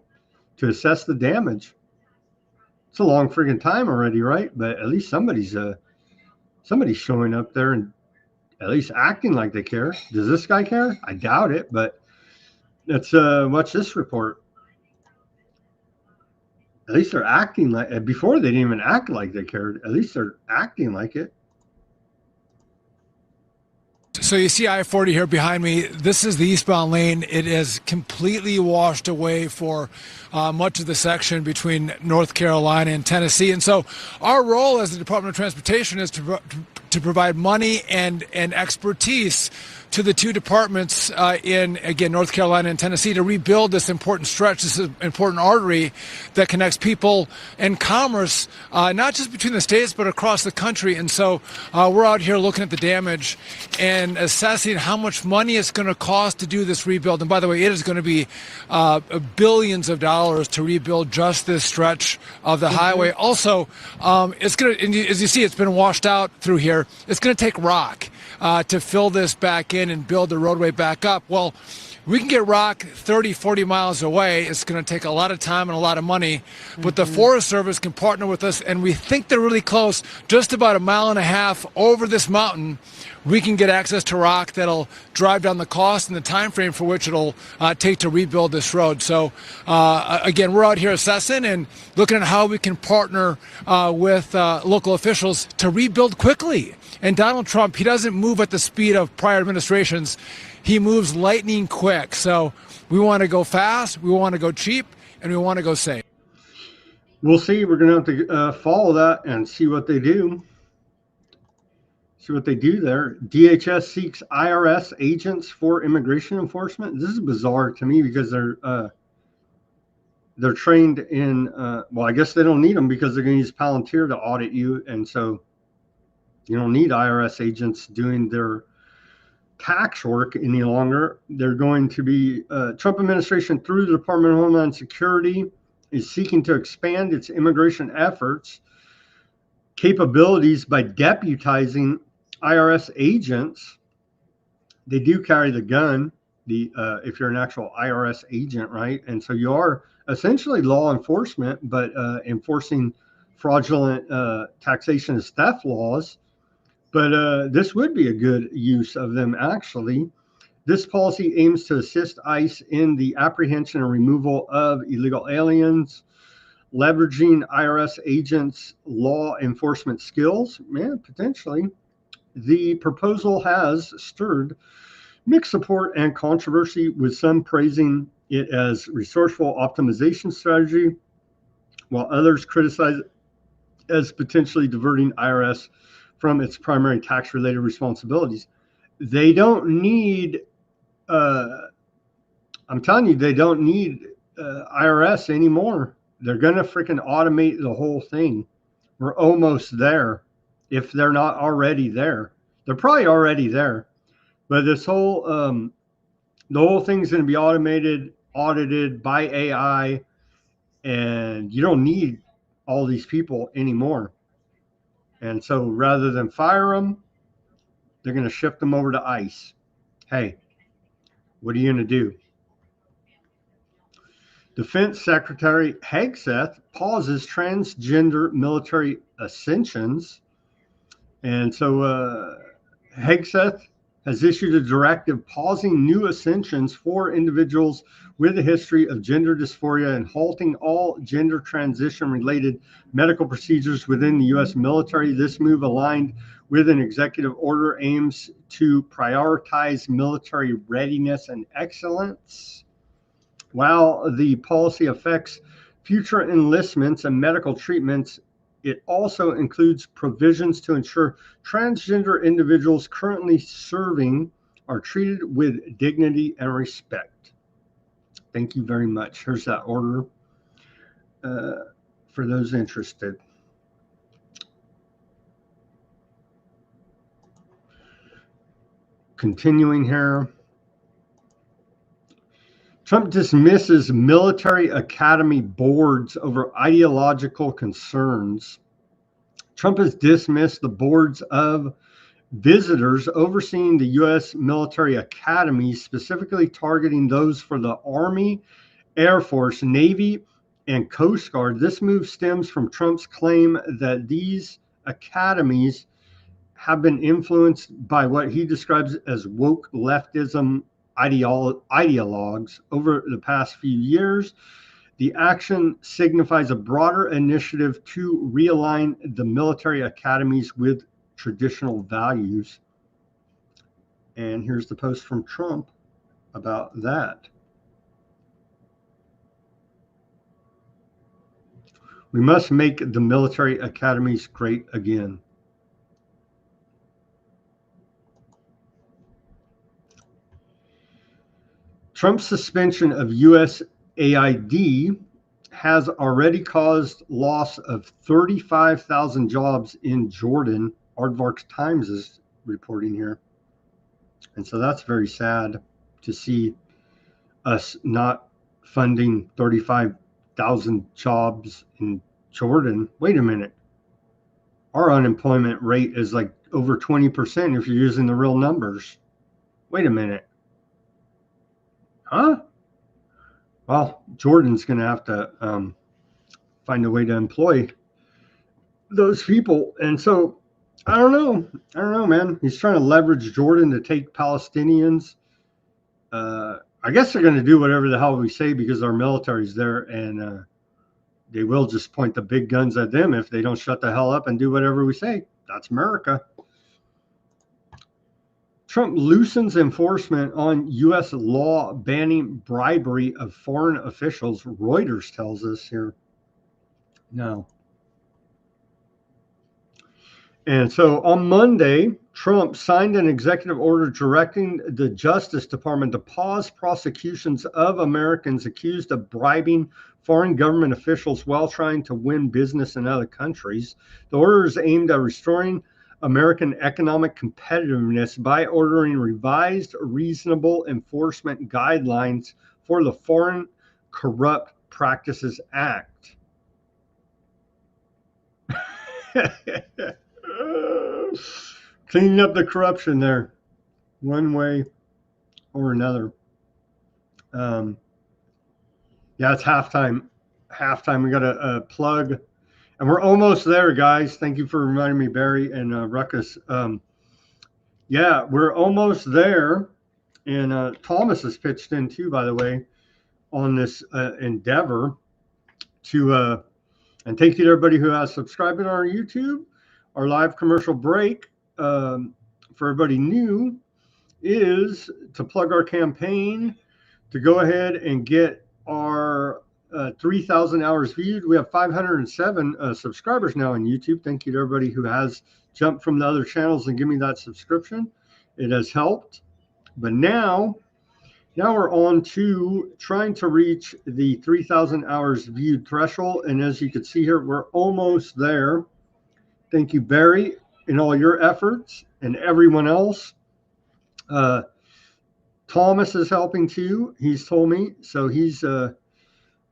to assess the damage. It's a long friggin' time already, right? But at least somebody's showing up there and at least acting like they care. Does this guy care? I doubt it, but let's watch this report. At least they're acting like, before they didn't even act like they cared. At least they're acting like it. So you see I-40 here behind me. This is the eastbound lane. It is completely washed away for much of the section between North Carolina and Tennessee. And so our role as the Department of Transportation is to provide money and expertise to the two departments in, again, North Carolina and Tennessee to rebuild this important stretch, this important artery that connects people and commerce, not just between the states, but across the country. And so we're out here looking at the damage and assessing how much money it's going to cost to do this rebuild. And by the way, it is going to be billions of dollars to rebuild just this stretch of the highway. Also, it's going to, as you see, it's been washed out through here. It's going to take rock to fill this back in and build the roadway back up. Well, we can get rock 30, 40 miles away. It's going to take a lot of time and a lot of money, but the Forest Service can partner with us, and we think they're really close. Just about 1.5 miles over this mountain, we can get access to rock that'll drive down the cost and the time frame for which it'll take to rebuild this road. So again, we're out here assessing and looking at how we can partner with local officials to rebuild quickly. And Donald Trump, he doesn't move at the speed of prior administrations. He moves lightning quick. So we want to go fast, we want to go cheap, and we want to go safe. We'll see. We're going to have to follow that and see what they do. See what they do there. DHS seeks IRS agents for immigration enforcement. This is bizarre to me because they're trained in, well, I guess they don't need them because they're going to use Palantir to audit you. And so you don't need IRS agents doing their tax work any longer. They're going to be, Trump administration through the Department of Homeland Security is seeking to expand its immigration efforts capabilities by deputizing IRS agents. They do carry the gun, if you're an actual IRS agent, right? And so you are essentially law enforcement, but enforcing fraudulent taxation and theft laws. But this would be a good use of them, actually. This policy aims to assist ICE in the apprehension and removal of illegal aliens, leveraging IRS agents' law enforcement skills. Yeah, potentially. The proposal has stirred mixed support and controversy, with some praising it as resourceful optimization strategy, while others criticize it as potentially diverting IRS from its primary tax-related responsibilities. They don't need, I'm telling you, they don't need IRS anymore. They're going to freaking automate the whole thing. We're almost there. If they're not already there, they're probably already there. But this whole, the whole thing's going to be audited by AI, and you don't need all these people anymore. And so rather than fire them, they're going to shift them over to ICE. Hey, what are you going to do? Defense Secretary Hegseth pauses transgender military ascensions. And so Hegseth has issued a directive pausing new ascensions for individuals with a history of gender dysphoria and halting all gender transition related medical procedures within the U.S. military. This move, aligned with an executive order, aims to prioritize military readiness and excellence. While the policy affects future enlistments and medical treatments, it also includes provisions to ensure transgender individuals currently serving are treated with dignity and respect. Thank you very much. Here's that order for those interested. Continuing here. Trump dismisses military academy boards over ideological concerns. Trump has dismissed the boards of visitors overseeing the U.S. military academies, specifically targeting those for the Army, Air Force, Navy, and Coast Guard. This move stems from Trump's claim that these academies have been influenced by what he describes as woke leftism ideologues over the past few years. The action signifies a broader initiative to realign the military academies with traditional values. And here's the post from Trump about that. We must make the military academies great again. Trump's suspension of USAID has already caused loss of 35,000 jobs in Jordan. Aardvark Times is reporting here. And so that's very sad to see us not funding 35,000 jobs in Jordan. Wait a minute. Our unemployment rate is like over 20% if you're using the real numbers. Wait a minute. Huh? Well, Jordan's going to have to find a way to employ those people. And so, I don't know, man. He's trying to leverage Jordan to take Palestinians. I guess they're going to do whatever the hell we say because our military's there, and they will just point the big guns at them if they don't shut the hell up and do whatever we say. That's America. Trump loosens enforcement on U.S. law banning bribery of foreign officials, Reuters tells us here. No. And so on Monday, Trump signed an executive order directing the Justice Department to pause prosecutions of Americans accused of bribing foreign government officials while trying to win business in other countries. The order is aimed at restoring American economic competitiveness by ordering revised reasonable enforcement guidelines for the Foreign Corrupt Practices Act. Cleaning up the corruption there, one way or another. Yeah, it's halftime. We got a plug. And we're almost there, guys. Thank you for reminding me, Barry and Ruckus. Yeah, we're almost there. And Thomas has pitched in too, by the way, on this endeavor to, and thank you to everybody who has subscribed to our YouTube. Our live commercial break for everybody new is to plug our campaign to go ahead and get our 3,000 hours viewed. We have 507 subscribers now on YouTube. Thank you to everybody who has jumped from the other channels and give me that subscription. It has helped. But now we're on to trying to reach the 3,000 hours viewed threshold. And as you can see here, we're almost there. Thank you, Barry, in all your efforts and everyone else. Thomas is helping too. He's told me. So he's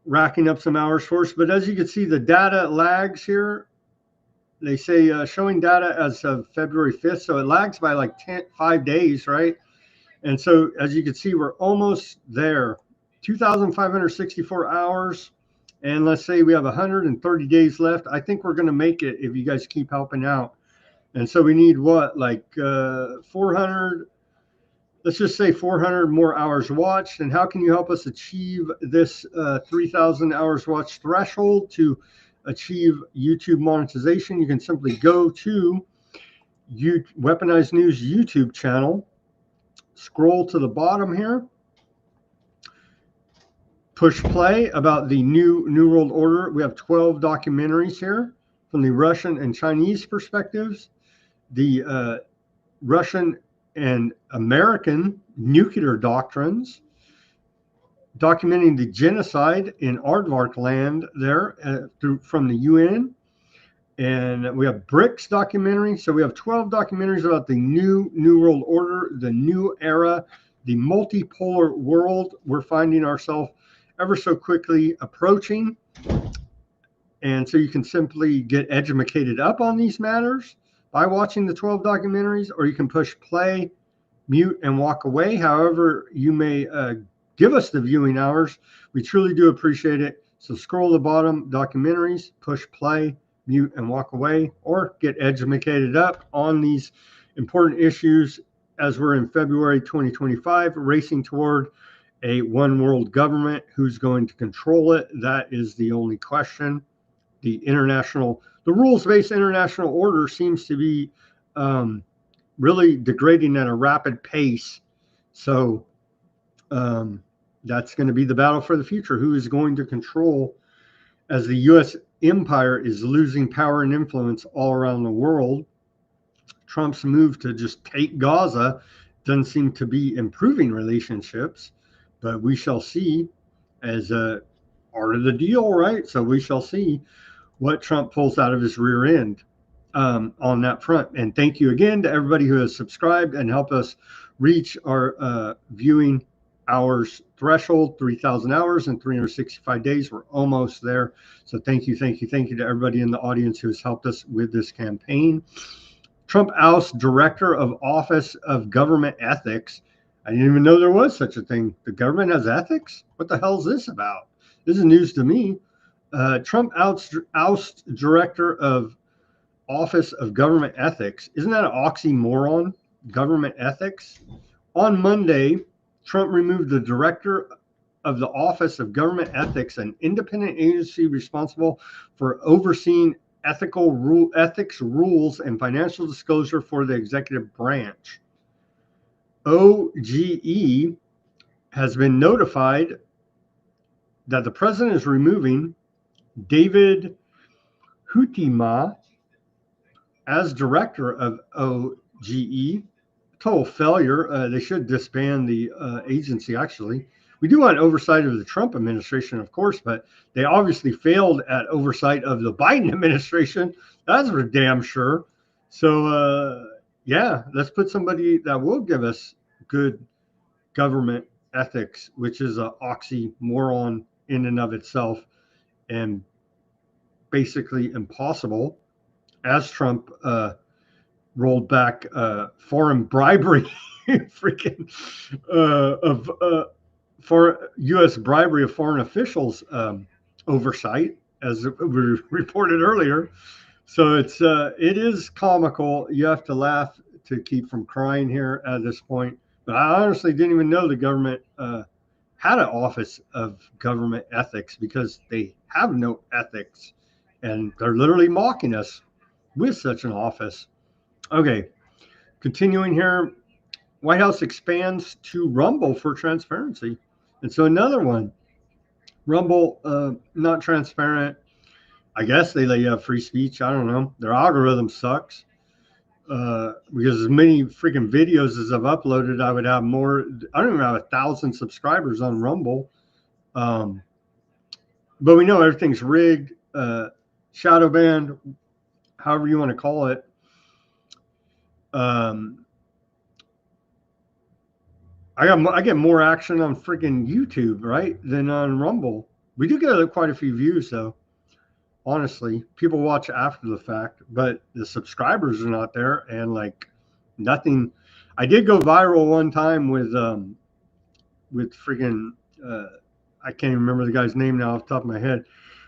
racking up some hours for us. But as you can see, the data lags here. They say showing data as of February 5th. So it lags by like 5 days, right? And so as you can see, we're almost there. 2,564 hours. And let's say we have 130 days left. I think we're going to make it if you guys keep helping out. And so we need what? Like 400. Let's just say 400 more hours watched. And how can you help us achieve this 3,000 hours watched threshold to achieve YouTube monetization? You can simply go to Weaponized News YouTube channel, scroll to the bottom here, push play about the New World Order. We have 12 documentaries here from the Russian and Chinese perspectives, the Russian and American nuclear doctrines, documenting the genocide in Aardvark land there from the UN. And we have BRICS documentary. So we have 12 documentaries about the New World Order, the new era, the multipolar world we're finding ourselves ever so quickly approaching. And so you can simply get educated up on these matters by watching the 12 documentaries, or you can push play, mute, and walk away. However you may give us the viewing hours. We truly do appreciate it. So scroll to the bottom, documentaries, push play, mute, and walk away, or get educated up on these important issues as we're in February 2025, racing toward a one world government. Who's going to control it? That is the only question. The rules-based international order seems to be really degrading at a rapid pace. So that's going to be the battle for the future. Who is going to control as the U.S. empire is losing power and influence all around the world? Trump's move to just take Gaza doesn't seem to be improving relationships, but we shall see as a part of the deal, right? So we shall see what Trump pulls out of his rear end on that front. And thank you again to everybody who has subscribed and helped us reach our viewing hours threshold, 3,000 hours in 365 days. We're almost there. So thank you to everybody in the audience who has helped us with this campaign. Trump ousts Director of Office of Government Ethics. I didn't even know there was such a thing. The government has ethics? What the hell is this about? This is news to me. Trump ousts Director of Office of Government Ethics. Isn't that an oxymoron? Government ethics? On Monday, Trump removed the Director of the Office of Government Ethics, an independent agency responsible for overseeing ethics rules and financial disclosure for the executive branch. OGE has been notified that the president is removing David Hutima as director of OGE. Total failure. They should disband the agency, actually. We do want oversight of the Trump administration, of course, but they obviously failed at oversight of the Biden administration. That's for damn sure. So, yeah, let's put somebody that will give us good government ethics, which is an oxymoron in and of itself and basically impossible, as Trump rolled back foreign bribery for U.S. bribery of foreign officials oversight, as we reported earlier. So it is comical. You have to laugh to keep from crying here at this point. But I honestly didn't even know the government had an Office of Government Ethics, because they have no ethics, and they're literally mocking us with such an office. Okay, continuing here. White House expands to Rumble for transparency. And so another one, Rumble, not transparent. I guess they let you have free speech. I don't know. Their algorithm sucks. Because as many freaking videos as I've uploaded, I would have more. I don't even have 1,000 subscribers on Rumble. But we know everything's rigged, shadow banned, however you want to call it. I get more action on freaking YouTube, right, than on Rumble. We do get quite a few views, though. Honestly, people watch after the fact, but the subscribers are not there, and like nothing. I did go viral one time with freaking I can't even remember the guy's name now off the top of my head,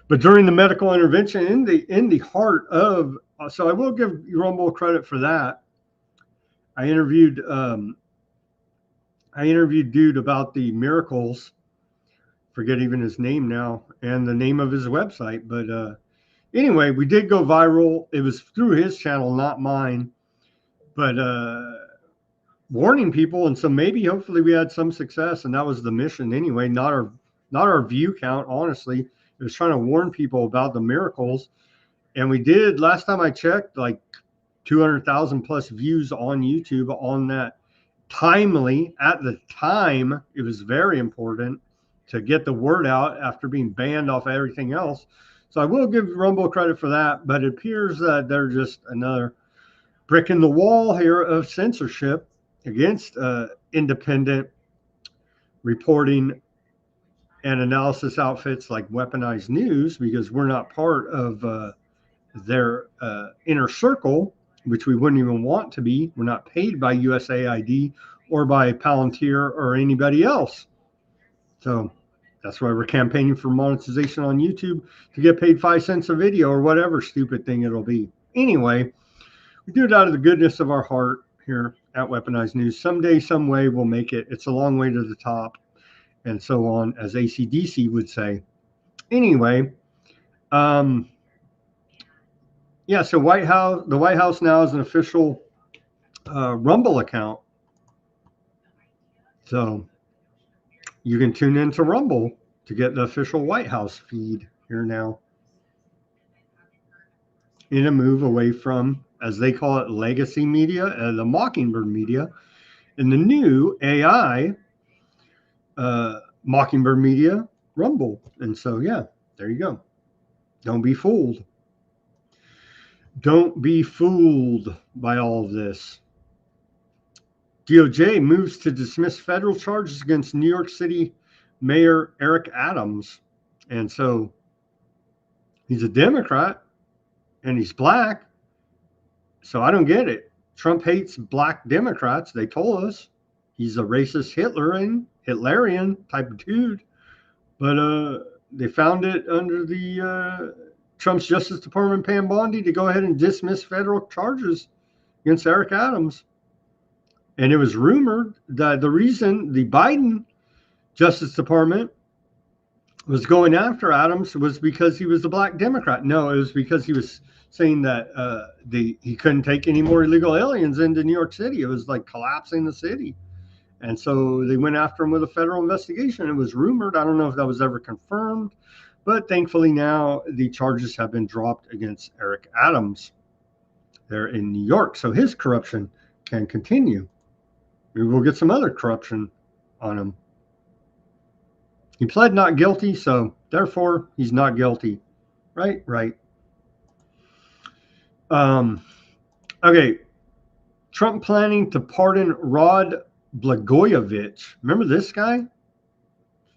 but during the medical intervention in the heart of. So I will give Rumble credit for that. I interviewed dude about the miracles. Forget even his name now and the name of his website, but anyway, we did go viral. It was through his channel, not mine, but warning people, and so maybe hopefully we had some success, and that was the mission anyway. Not our view count, honestly. It was trying to warn people about the miracles, and we did. Last time I checked, like 200,000 plus views on YouTube on that. Timely at the time, it was very important to get the word out after being banned off everything else. So I will give Rumble credit for that, but it appears that they're just another brick in the wall here of censorship against independent reporting and analysis outfits like Weaponized News, because we're not part of their inner circle, which we wouldn't even want to be. We're not paid by USAID or by Palantir or anybody else. So that's why we're campaigning for monetization on YouTube, to get paid 5 cents a video or whatever stupid thing it'll be. Anyway, we do it out of the goodness of our heart here at Weaponized News. Someday, some way, we'll make it. It's a long way to the top, and so on, as AC/DC would say. Anyway, yeah, so the White House now is an official Rumble account. So you can tune into Rumble to get the official White House feed here now. In a move away from, as they call it, legacy media, the Mockingbird media, and the new AI Mockingbird media, Rumble. And so, yeah, there you go. Don't be fooled. Don't be fooled by all of this. DOJ moves to dismiss federal charges against New York City Mayor Eric Adams. And so he's a Democrat and he's black. So I don't get it. Trump hates black Democrats. They told us he's a racist Hitlerian type of dude. But they found it under the Trump's Justice Department paying Bondi to go ahead and dismiss federal charges against Eric Adams. And it was rumored that the reason the Biden Justice Department was going after Adams was because he was a black Democrat. No, it was because he was saying that he couldn't take any more illegal aliens into New York City. It was like collapsing the city. And so they went after him with a federal investigation. It was rumored. I don't know if that was ever confirmed. But thankfully now the charges have been dropped against Eric Adams there in New York. So his corruption can continue. Maybe we'll get some other corruption on him. He pled not guilty, so therefore he's not guilty. Right? Right. Okay. Trump planning to pardon Rod Blagojevich. Remember this guy?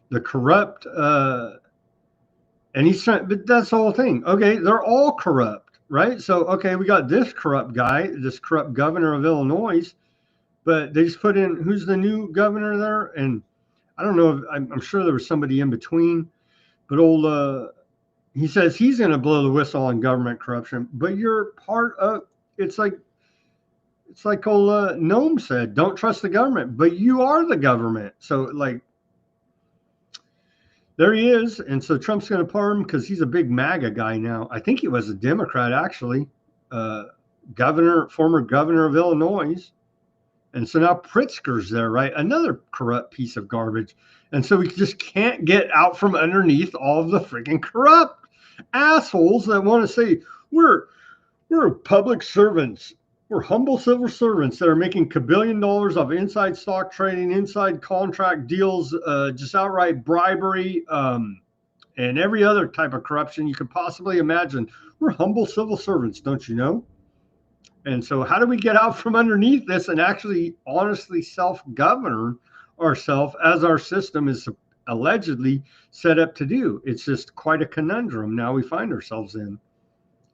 The corrupt, and he's trying, but that's the whole thing. Okay, they're all corrupt, right? So, okay, we got this corrupt guy, this corrupt governor of Illinois, but they just put in, who's the new governor there? And I don't know, I'm sure there was somebody in between, but he says he's going to blow the whistle on government corruption, but you're part of, it's like old Noam said, don't trust the government, but you are the government. So like, there he is. And so Trump's going to pardon him because he's a big MAGA guy now. I think he was a Democrat, actually, former governor of Illinois. And so now Pritzker's there, right? Another corrupt piece of garbage. And so we just can't get out from underneath all of the freaking corrupt assholes that want to say, we're public servants. We're humble civil servants that are making $1 billion of inside stock trading, inside contract deals, just outright bribery, and every other type of corruption you could possibly imagine. We're humble civil servants, don't you know? And so how do we get out from underneath this and actually honestly self-govern ourselves as our system is allegedly set up to do? It's just quite a conundrum now we find ourselves in,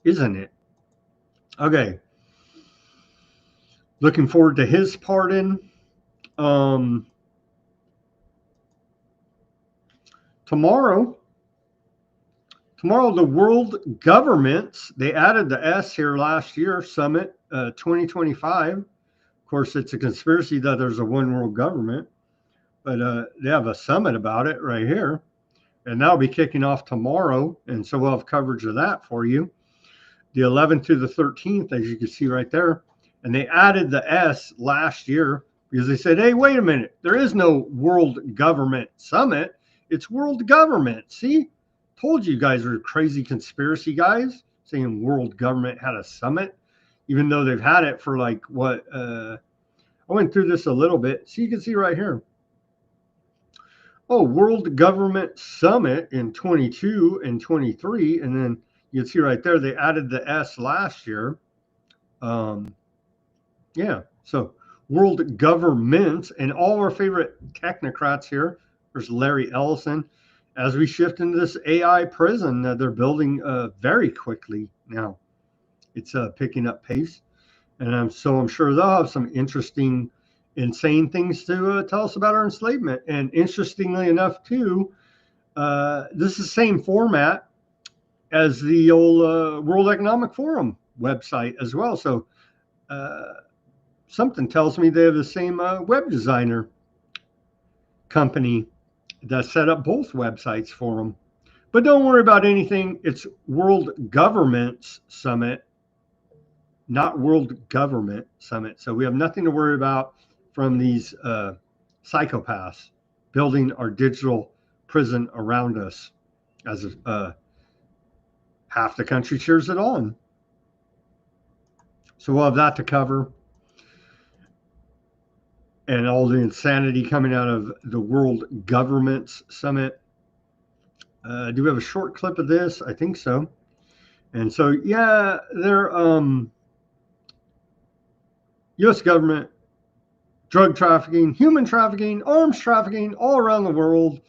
isn't it? Okay. Looking forward to his pardon. Tomorrow, the world governments, they added the S here last year, Summit 2025. Of course, it's a conspiracy that there's a one world government, but they have a summit about it right here. And that'll be kicking off tomorrow. And so we'll have coverage of that for you. The 11th through the 13th, as you can see right there. And they added the S last year because they said, hey, wait a minute. There is no World Government Summit. It's World Government. See? Told you guys are crazy conspiracy guys saying world government had a summit, even though they've had it for like what? I went through this a little bit. So you can see right here. Oh, World Government Summit in 22 and 23. And then you can see right there, they added the S last year. Yeah, so world governments and all our favorite technocrats here. There's Larry Ellison. As we shift into this AI prison that they're building very quickly now, it's picking up pace. And I'm sure they'll have some interesting, insane things to tell us about our enslavement. And interestingly enough, too, this is the same format as the old World Economic Forum website as well. So something tells me they have the same web designer company that set up both websites for them. But don't worry about anything. It's World Governments Summit, not World Government Summit. So we have nothing to worry about from these psychopaths building our digital prison around us as half the country cheers it on. So we'll have that to cover. And all the insanity coming out of the World Governments Summit. Do we have a short clip of this? I think so. And so, yeah, they're U.S. government, drug trafficking, human trafficking, arms trafficking all around the world.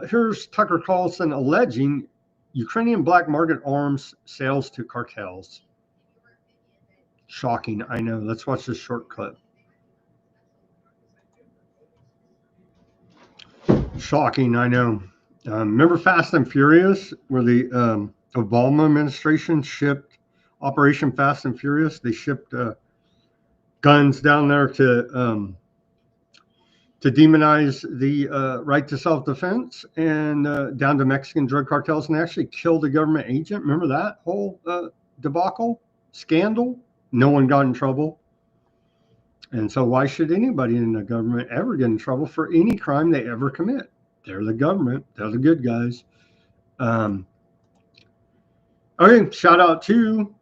Here's Tucker Carlson alleging Ukrainian black market arms sales to cartels. Shocking, I know. Let's watch this short clip. Shocking, I know. Remember Fast and Furious, where the Obama administration shipped Operation Fast and Furious? They shipped guns down there to demonize the right to self-defense and down to Mexican drug cartels, and actually killed a government agent. Remember that whole debacle, scandal? No one got in trouble. And so why should anybody in the government ever get in trouble for any crime they ever commit? They're the government. They're the good guys. Okay, shout out to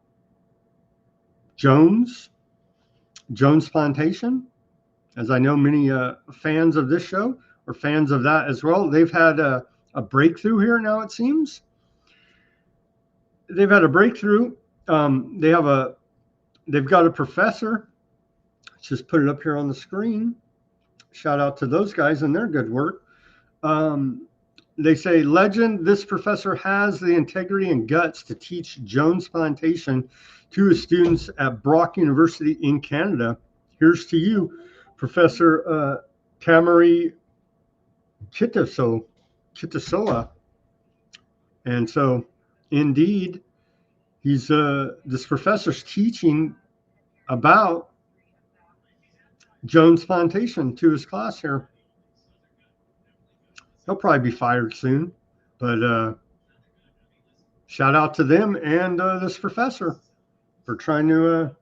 Jones Plantation. As I know, many fans of this show are fans of that as well. They've had a breakthrough here now, it seems. They've had a breakthrough. They've got a professor. Let's just put it up here on the screen. Shout out to those guys and their good work. They say, legend, this professor has the integrity and guts to teach Jones Plantation to his students at Brock University in Canada. Here's to you, Professor Tamari Kitasoa. And so, indeed, he's this professor's teaching about Jones Plantation to his class here. He'll probably be fired soon, but shout out to them and this professor for trying to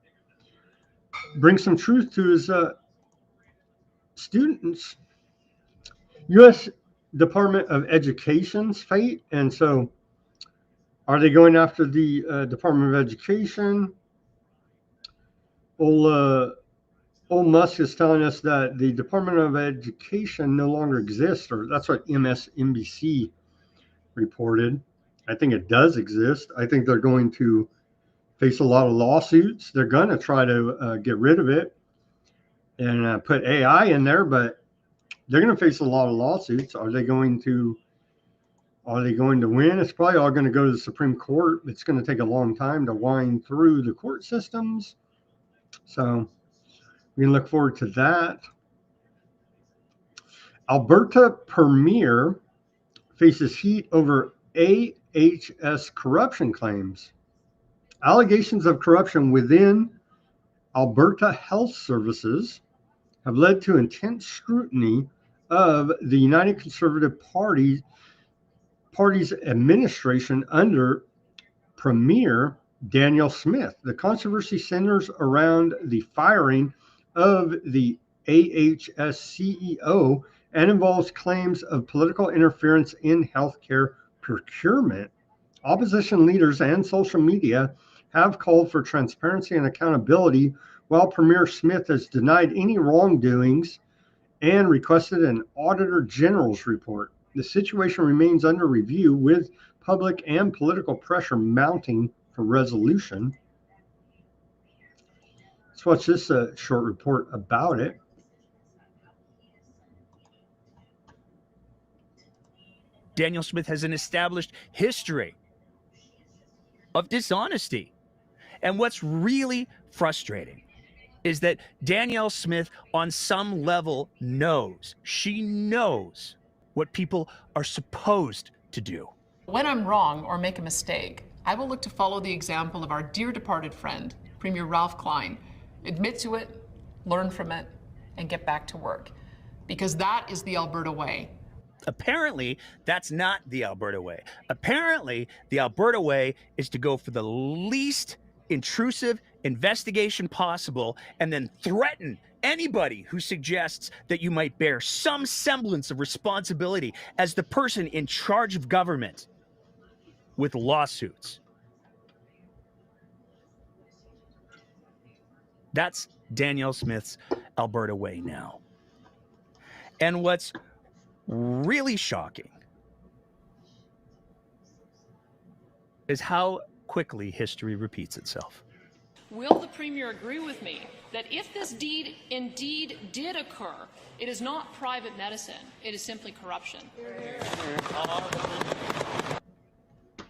bring some truth to his students. U.S. Department of Education's fate, and so are they going after the Department of Education? Old Musk is telling us that the Department of Education no longer exists, or that's what MSNBC reported. I think it does exist. I think they're going to face a lot of lawsuits. They're going to try to get rid of it and put AI in there, but they're going to face a lot of lawsuits. Are they going to win? It's probably all going to go to the Supreme Court. It's going to take a long time to wind through the court systems. So we can look forward to that. Alberta Premier faces heat over AHS corruption claims. Allegations of corruption within Alberta Health Services have led to intense scrutiny of the United Conservative Party's administration under Premier Danielle Smith. The controversy centers around the firing of the AHS CEO and involves claims of political interference in healthcare procurement. Opposition leaders and social media have called for transparency and accountability, while Premier Smith has denied any wrongdoings and requested an Auditor General's report. The situation remains under review, with public and political pressure mounting for resolution. Let's watch this short report about it. Danielle Smith has an established history of dishonesty. And what's really frustrating is that Danielle Smith, on some level, knows what people are supposed to do. When I'm wrong or make a mistake, I will look to follow the example of our dear departed friend, Premier Ralph Klein. Admit to it, learn from it, and get back to work. Because that is the Alberta way. Apparently, that's not the Alberta way. Apparently, the Alberta way is to go for the least intrusive investigation possible, and then threaten anybody who suggests that you might bear some semblance of responsibility as the person in charge of government with lawsuits. That's Danielle Smith's Alberta way now. And what's really shocking is how quickly history repeats itself. Will the Premier agree with me that if this deed indeed did occur, it is not private medicine, it is simply corruption?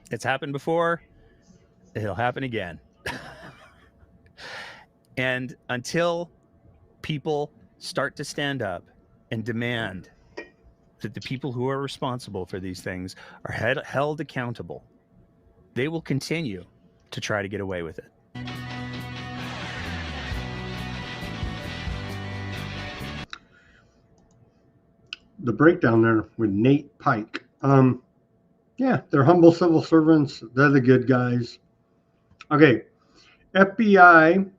It's happened before, it'll happen again. And until people start to stand up and demand that the people who are responsible for these things are held accountable, they will continue to try to get away with it. The breakdown there with Nate Pike. Yeah, they're humble civil servants. They're the good guys. Okay, FBI,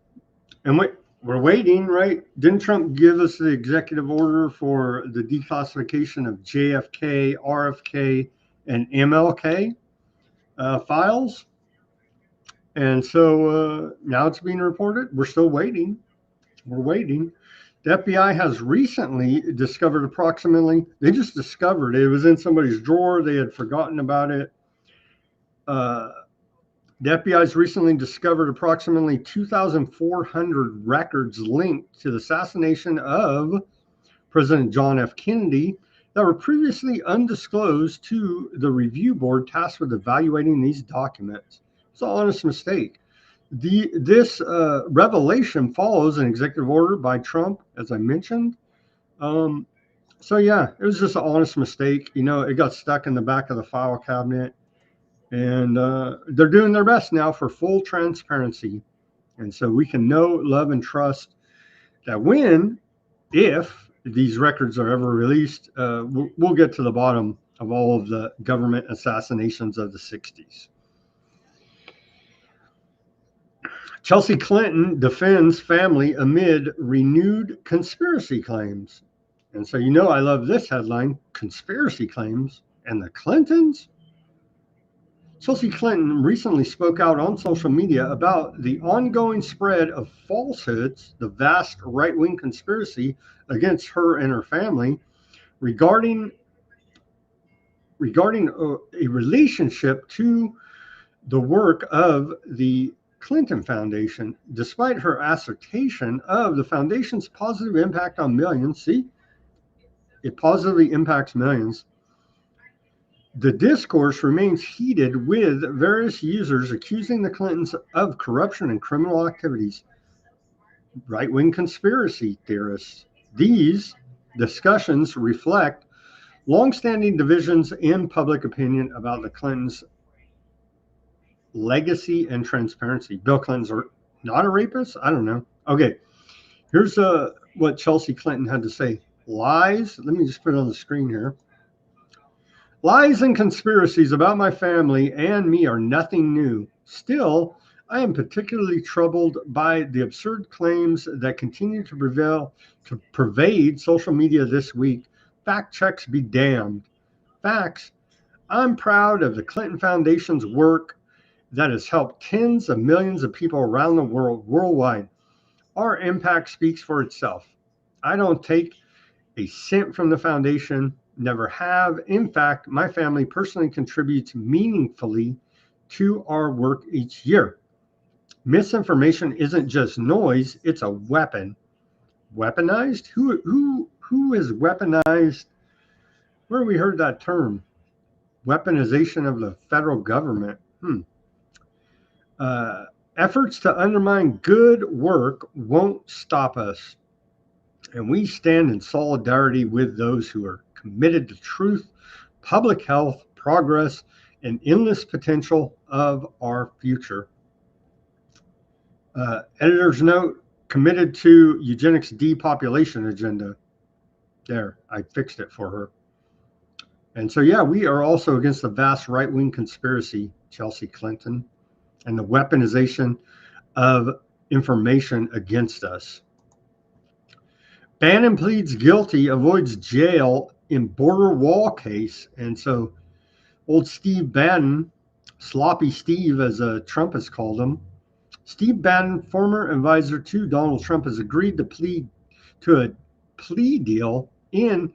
and we're waiting, right? Didn't Trump give us the executive order for the declassification of JFK, RFK, and MLK files? And so now it's being reported. We're still waiting. We're waiting. The FBI has recently discovered they just discovered it. It was in somebody's drawer. They had forgotten about it. The FBI has recently discovered approximately 2,400 records linked to the assassination of President John F. Kennedy that were previously undisclosed to the review board tasked with evaluating these documents. It's an honest mistake. This revelation follows an executive order by Trump, as I mentioned. So yeah, it was just an honest mistake. You know, it got stuck in the back of the file cabinet, and they're doing their best now for full transparency. And so we can know, love, and trust that if these records are ever released, we'll get to the bottom of all of the government assassinations of the 60s. Chelsea Clinton defends family amid renewed conspiracy claims. And so, you know, I love this headline, conspiracy claims and the Clintons. Chelsea Clinton recently spoke out on social media about the ongoing spread of falsehoods, the vast right-wing conspiracy against her and her family regarding a relationship to the work of the Clinton Foundation, despite her assertion of the foundation's positive impact on millions. See, it positively impacts millions. The discourse remains heated, with various users accusing the Clintons of corruption and criminal activities. Right-wing conspiracy theorists. These discussions reflect longstanding divisions in public opinion about the Clintons' legacy and transparency. Bill Clinton's not a rapist? I don't know. Okay, here's what Chelsea Clinton had to say. Lies, let me just put it on the screen here. Lies and conspiracies about my family and me are nothing new. Still, I am particularly troubled by the absurd claims that continue to pervade social media this week. Fact checks be damned. Facts. I'm proud of the Clinton Foundation's work that has helped tens of millions of people around the world, worldwide. Our impact speaks for itself. I don't take a cent from the foundation, never have. In fact, my family personally contributes meaningfully to our work each year. Misinformation isn't just noise, it's a weapon. Weaponized? Who is weaponized? Where have we heard that term? Weaponization of the federal government. Efforts to undermine good work won't stop us. And we stand in solidarity with those who are committed to truth, public health, progress, and endless potential of our future. Editor's note, committed to eugenics depopulation agenda. There, I fixed it for her. And so, yeah, we are also against the vast right-wing conspiracy, Chelsea Clinton, and the weaponization of information against us. Bannon pleads guilty, avoids jail in border wall case. And so old Steve Bannon, Sloppy Steve, as Trump has called him, Steve Bannon, former advisor to Donald Trump, has agreed to plead to a plea deal in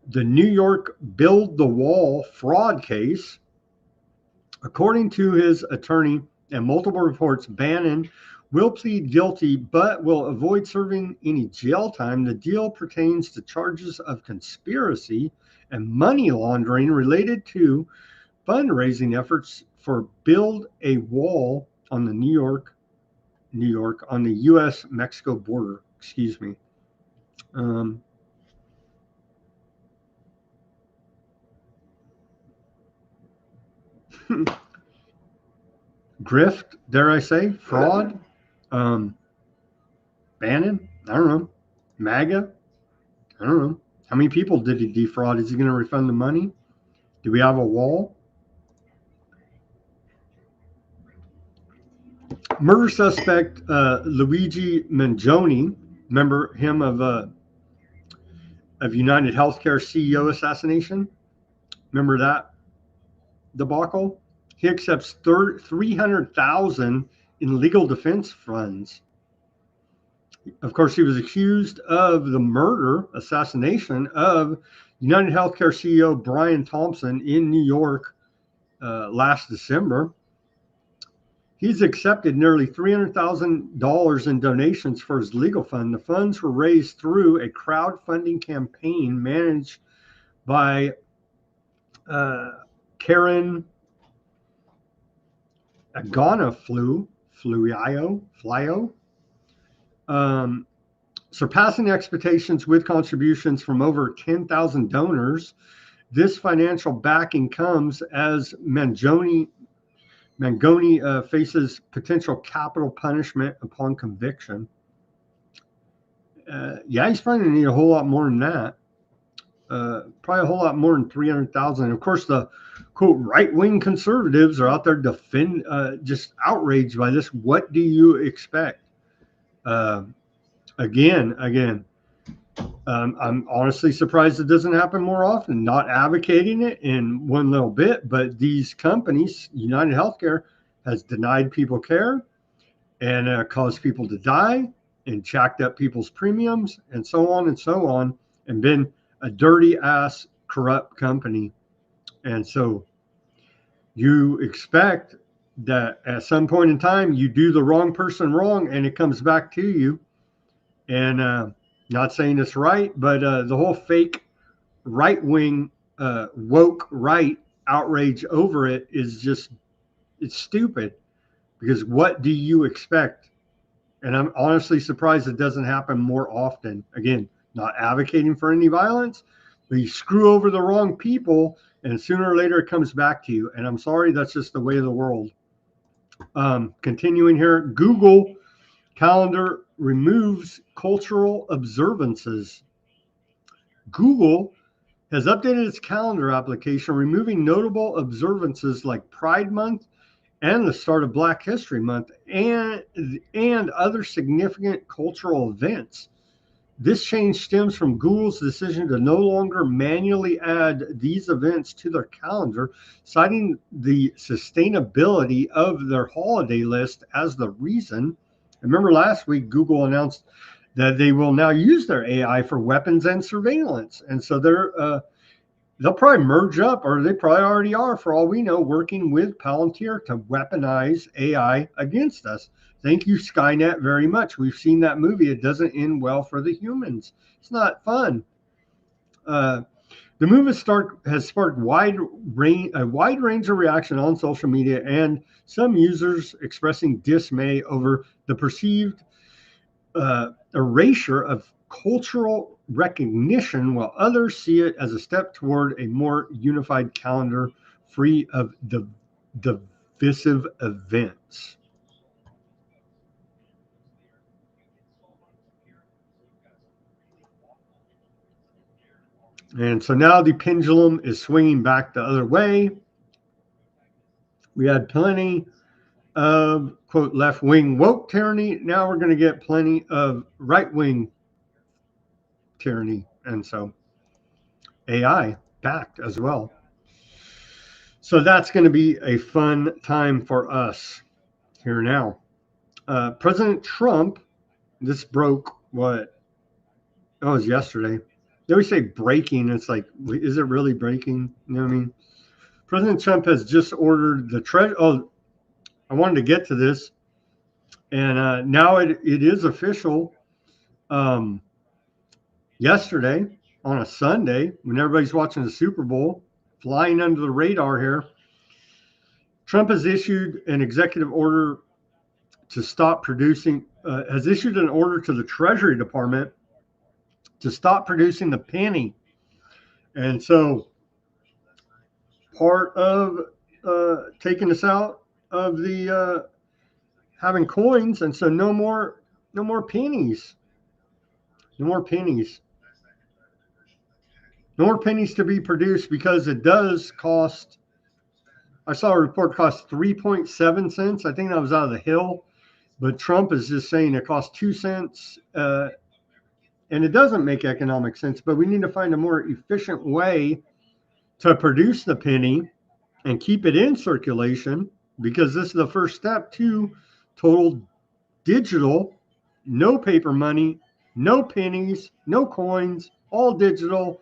the New York Build the Wall fraud case. According to his attorney and multiple reports, Bannon will plead guilty but will avoid serving any jail time. The deal pertains to charges of conspiracy and money laundering related to fundraising efforts for Build a Wall on the New York on the U.S.-Mexico border. Excuse me. Grift, dare I say, fraud, Bannon, I don't know, MAGA, I don't know. How many people did he defraud? Is he going to refund the money? Do we have a wall? Murder suspect Luigi Mangione, remember him of United Healthcare CEO assassination? Remember that debacle? He accepts $300,000 in legal defense funds. Of course, he was accused of the murder, assassination of United Healthcare CEO Brian Thompson in New York last December. He's accepted nearly $300,000 in donations for his legal fund. The funds were raised through a crowdfunding campaign managed by Karen Agonaflio, surpassing expectations with contributions from over 10,000 donors. This financial backing comes as Mangione faces potential capital punishment upon conviction. Yeah, he's probably going to need a whole lot more than that. Probably a whole lot more than 300,000. Of course, the quote right-wing conservatives are out there just outraged by this. What do you expect? Again, I'm honestly surprised it doesn't happen more often. Not advocating it in one little bit, but these companies, United Healthcare, has denied people care and caused people to die and jacked up people's premiums and so on, and been a dirty ass corrupt company. And so you expect that at some point in time you do the wrong person wrong and it comes back to you. And not saying it's right, but the whole fake right-wing woke right outrage over it is just, it's stupid, because what do you expect? And I'm honestly surprised it doesn't happen more often. Again, not advocating for any violence, but you screw over the wrong people and sooner or later it comes back to you. And I'm sorry, that's just the way of the world. Continuing here, Google Calendar removes cultural observances. Google has updated its calendar application, removing notable observances like Pride Month and the start of Black History Month and other significant cultural events. This change stems from Google's decision to no longer manually add these events to their calendar, citing the sustainability of their holiday list as the reason. Remember last week, Google announced that they will now use their AI for weapons and surveillance. And so they'll probably merge up, or they probably already are, for all we know, working with Palantir to weaponize AI against us. Thank you, Skynet, very much. We've seen that movie. It doesn't end well for the humans. It's not fun. The move has sparked a wide range of reaction on social media, and some users expressing dismay over the perceived erasure of cultural recognition, while others see it as a step toward a more unified calendar free of divisive events. And so now the pendulum is swinging back the other way. We had plenty of quote, left-wing woke tyranny. Now we're going to get plenty of right-wing tyranny. And so AI backed as well. So that's going to be a fun time for us here now. President Trump, this broke what? Oh, it was yesterday. They always say breaking. It's like, is it really breaking? You know what I mean? President Trump has just ordered the treasury. Oh, I wanted to get to this. And now it is official. Yesterday, on a Sunday, when everybody's watching the Super Bowl, flying under the radar here, Trump has issued an executive order to stop producing, has issued an order to the Treasury Department to stop producing the penny. And so part of taking us out of the having coins, and so no more pennies. No more pennies. No more pennies to be produced, because it does cost, I saw a report cost 3.7 cents. I think that was out of the Hill, but Trump is just saying it costs 2 cents. And it doesn't make economic sense, but we need to find a more efficient way to produce the penny and keep it in circulation, because this is the first step to total digital, no paper money, no pennies, no coins, all digital,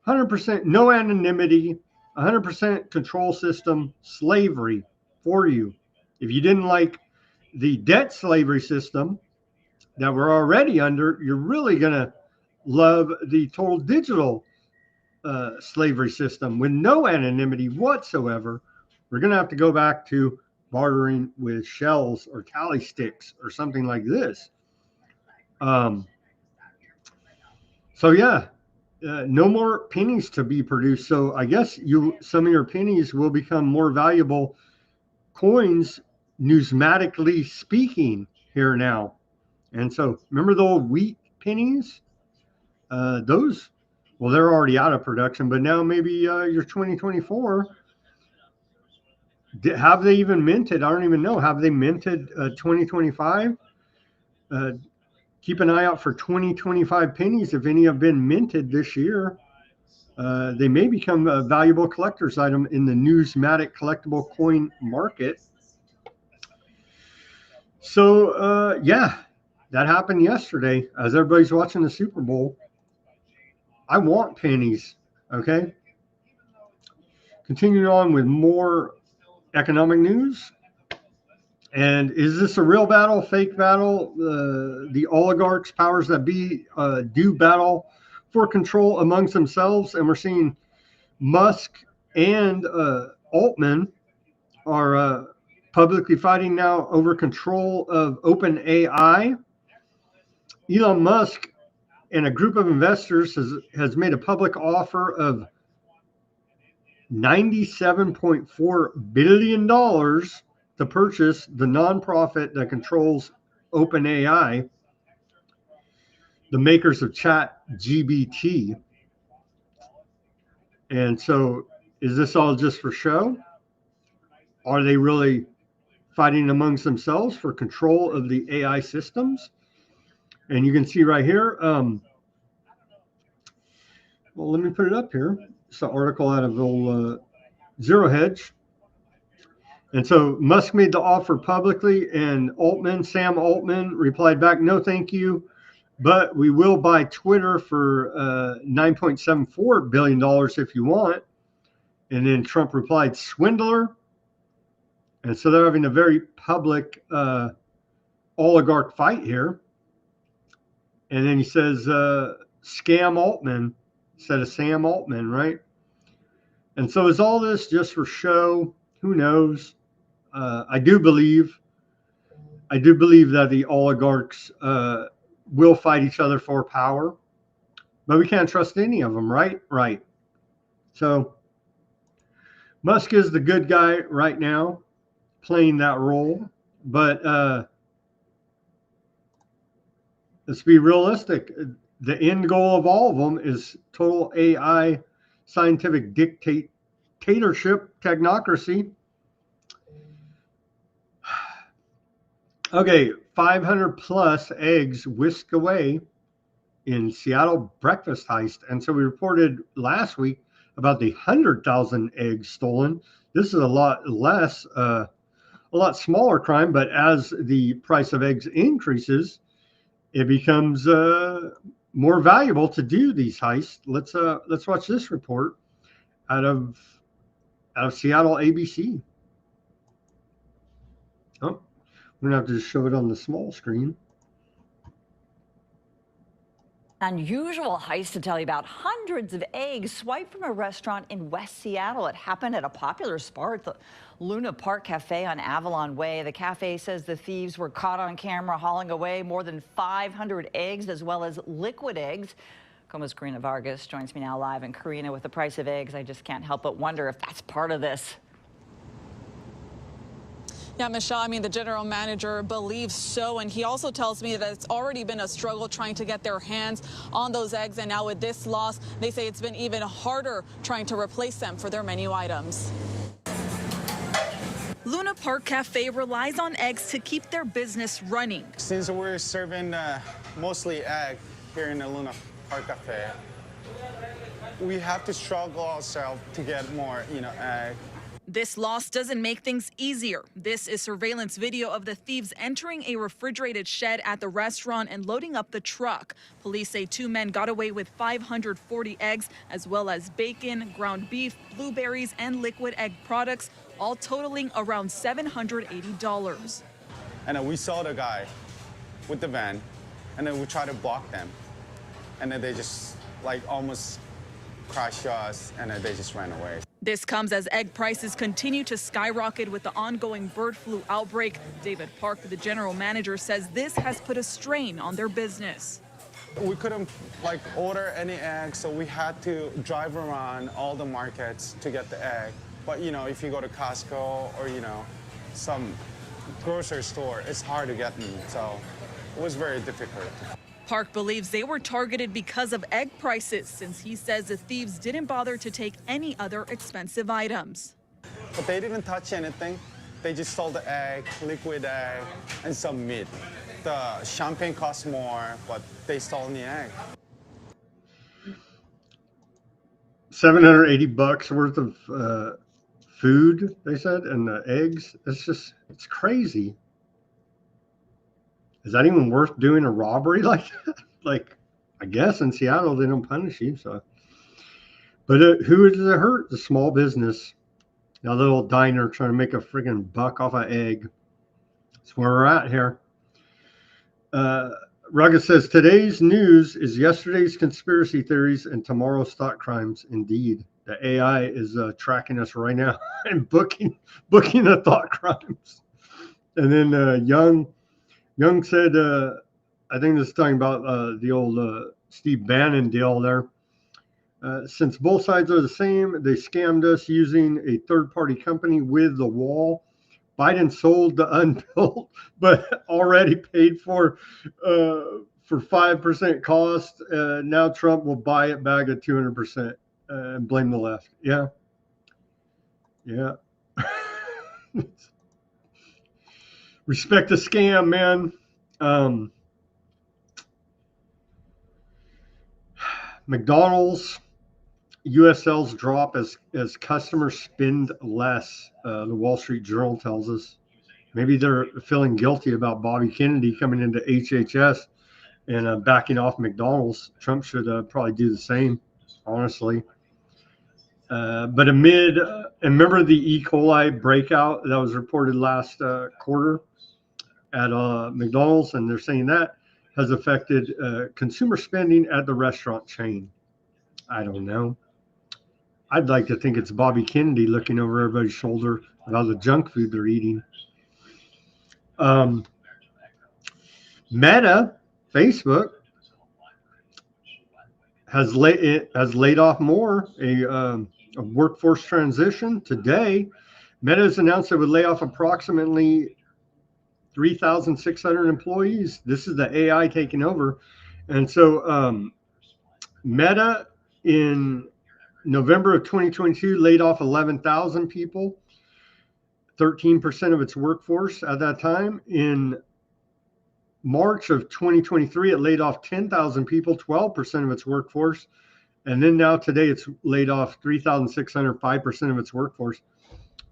100% no anonymity, 100% control system, slavery for you. If you didn't like the debt slavery system that we're already under, you're really going to love the total digital slavery system with no anonymity whatsoever. We're going to have to go back to bartering with shells or tally sticks or something like this. So yeah, no more pennies to be produced. So I guess some of your pennies will become more valuable coins, numismatically speaking, here now. And so remember the old wheat pennies? Those, well, they're already out of production, but now maybe your 2024. Have they even minted? I don't even know. Have they minted 2025? Keep an eye out for 2025 pennies. If any have been minted this year, they may become a valuable collector's item in the numismatic collectible coin market. So, yeah, that happened yesterday as everybody's watching the Super Bowl. I want pennies, okay? Continuing on with more economic news. And is this a real battle, fake battle? The oligarchs, powers that be, do battle for control amongst themselves. And we're seeing Musk and Altman are publicly fighting now over control of OpenAI. Elon Musk and a group of investors has made a public offer of $97.4 billion to purchase the nonprofit that controls OpenAI, the makers of ChatGPT. And so is this all just for show? Are they really fighting amongst themselves for control of the AI systems? And you can see right here, well, let me put it up here. It's an article out of Zero Hedge. And so Musk made the offer publicly, and Sam Altman replied back, no, thank you, but we will buy Twitter for $9.74 billion if you want. And then Trump replied, swindler. And so they're having a very public oligarch fight here. And then he says, scam Altman instead of Sam Altman, right? And so is all this just for show? Who knows? I do believe that the oligarchs will fight each other for power, but we can't trust any of them, right? Right. So Musk is the good guy right now, playing that role, but let's be realistic. The end goal of all of them is total AI scientific dictatorship, technocracy. Okay, 500 plus eggs whisked away in Seattle breakfast heist. And so we reported last week about the 100,000 eggs stolen. This is a lot less, a lot smaller crime, but as the price of eggs increases, it becomes more valuable to do these heists. Let's watch this report out of Seattle ABC. Oh, we're gonna have to just show it on the small screen. Unusual heist to tell you about. Hundreds of eggs swiped from a restaurant in West Seattle. It happened at a popular spot, the Luna Park Cafe on Avalon Way. The cafe says the thieves were caught on camera hauling away more than 500 eggs as well as liquid eggs. Coma's Karina Vargas joins me now live. And Karina, with the price of eggs, I just can't help but wonder if that's part of this. Yeah, Michelle, I mean, the general manager believes so, and he also tells me that it's already been a struggle trying to get their hands on those eggs, and now with this loss, they say it's been even harder trying to replace them for their menu items. Luna Park Cafe relies on eggs to keep their business running. Since we're serving mostly egg here in the Luna Park Cafe, we have to struggle ourselves to get more, egg. This loss doesn't make things easier. This is surveillance video of the thieves entering a refrigerated shed at the restaurant and loading up the truck. Police say 2 men got away with 540 eggs, as well as bacon, ground beef, blueberries, and liquid egg products, all totaling around $780. And then we saw the guy with the van, and then we tried to block them. And then they just almost crashed us, and then they just ran away. This comes as egg prices continue to skyrocket with the ongoing bird flu outbreak. David Park, the general manager, says this has put a strain on their business. We couldn't order any eggs, so we had to drive around all the markets to get the egg. But if you go to Costco or some grocery store, it's hard to get them, so it was very difficult. Park believes they were targeted because of egg prices, since he says the thieves didn't bother to take any other expensive items. But they didn't touch anything. They just stole the egg, liquid egg, and some meat. The champagne costs more, but they stole the egg. $780 worth of food, they said, and the eggs. It's crazy. Is that even worth doing a robbery like that? I guess in Seattle they don't punish you. So, but who does it hurt? The small business. Now, the little diner trying to make a friggin' buck off an egg. That's where we're at here. Rugged says today's news is yesterday's conspiracy theories and tomorrow's stock crimes. Indeed, the AI is tracking us right now and booking the thought crimes. And then Young said, I think this is talking about the old Steve Bannon deal there. Since both sides are the same, they scammed us using a third-party company with the wall. Biden sold the unbuilt, but already paid for 5% cost. Now Trump will buy it back at 200% and blame the left. Yeah. Respect the scam, man. McDonald's U.S. sales drop as customers spend less. The Wall Street Journal tells us. Maybe they're feeling guilty about Bobby Kennedy coming into HHS and backing off McDonald's. Trump should probably do the same, honestly. But amid, remember the E. coli breakout that was reported last quarter at McDonald's, and they're saying that has affected consumer spending at the restaurant chain. I don't know. I'd like to think it's Bobby Kennedy looking over everybody's shoulder about the junk food they're eating. Meta, Facebook, has laid off more. A workforce transition today. Meta has announced it would lay off approximately 3,600 employees. This is the AI taking over. And so Meta in November of 2022 laid off 11,000 people, 13% of its workforce at that time. In March of 2023, it laid off 10,000 people, 12% of its workforce. And then now today it's laid off 3,600, 5% of its workforce.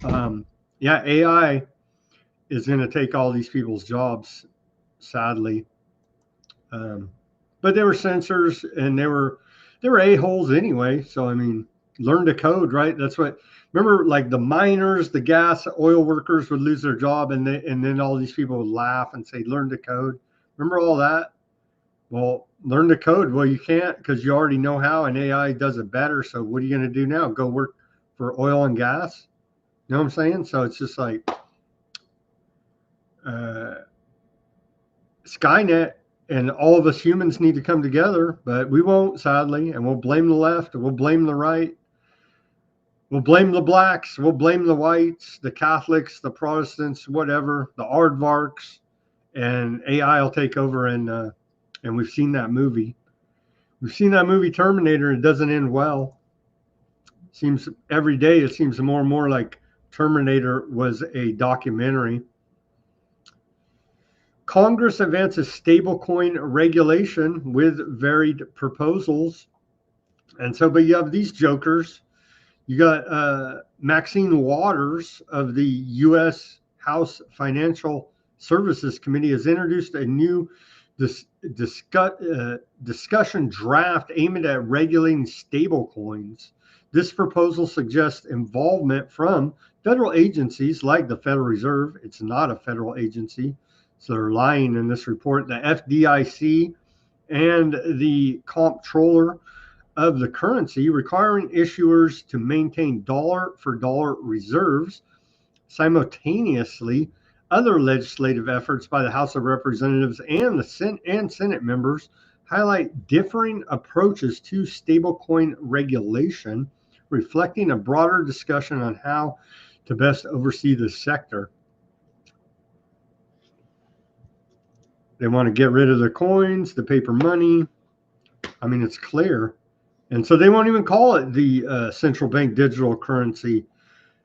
Yeah, AI is going to take all these people's jobs, sadly. But they were censors and they were a-holes anyway. So, I mean, learn to code, right? That's what, remember, like the miners, the gas, oil workers would lose their job and then all these people would laugh and say, learn to code. Remember all that? Well, learn to code. Well, you can't because you already know how and AI does it better. So what are you going to do now? Go work for oil and gas? You know what I'm saying? So it's just like Skynet and all of us humans need to come together, but we won't, sadly, and we'll blame the left, or we'll blame the right. We'll blame the blacks, we'll blame the whites, the Catholics, the Protestants, whatever, the aardvarks, and AI will take over. And we've seen that movie. We've seen that movie Terminator, and it doesn't end well. Seems every day it seems more and more like Terminator was a documentary. Congress advances stablecoin regulation with varied proposals. And so, but you have these jokers. You got Maxine Waters of the U.S. House Financial Services Committee has introduced a new discussion draft aimed at regulating stablecoins. This proposal suggests involvement from federal agencies like the Federal Reserve. It's not a federal agency, so they're lying in this report. The FDIC and the comptroller of the currency, requiring issuers to maintain dollar-for-dollar reserves. Simultaneously, other legislative efforts by the House of Representatives and the Senate members highlight differing approaches to stablecoin regulation, reflecting a broader discussion on how to best oversee the sector. They want to get rid of the coins, the paper money. I mean, it's clear. And so they won't even call it the central bank digital currency.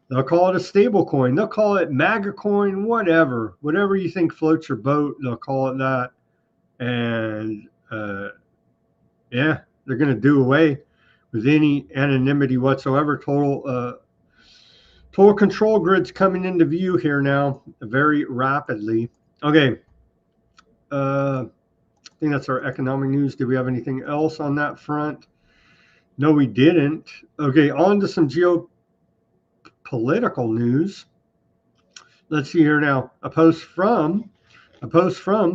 They'll call it a stable coin. They'll call it MAGA coin, whatever. Whatever you think floats your boat, they'll call it that. And yeah, they're going to do away with any anonymity whatsoever. Total control grid's coming into view here now very rapidly. Okay. I think that's our economic news. Did we have anything else on that front? No, we didn't. Okay, on to some geopolitical news. Let's see here now. A post from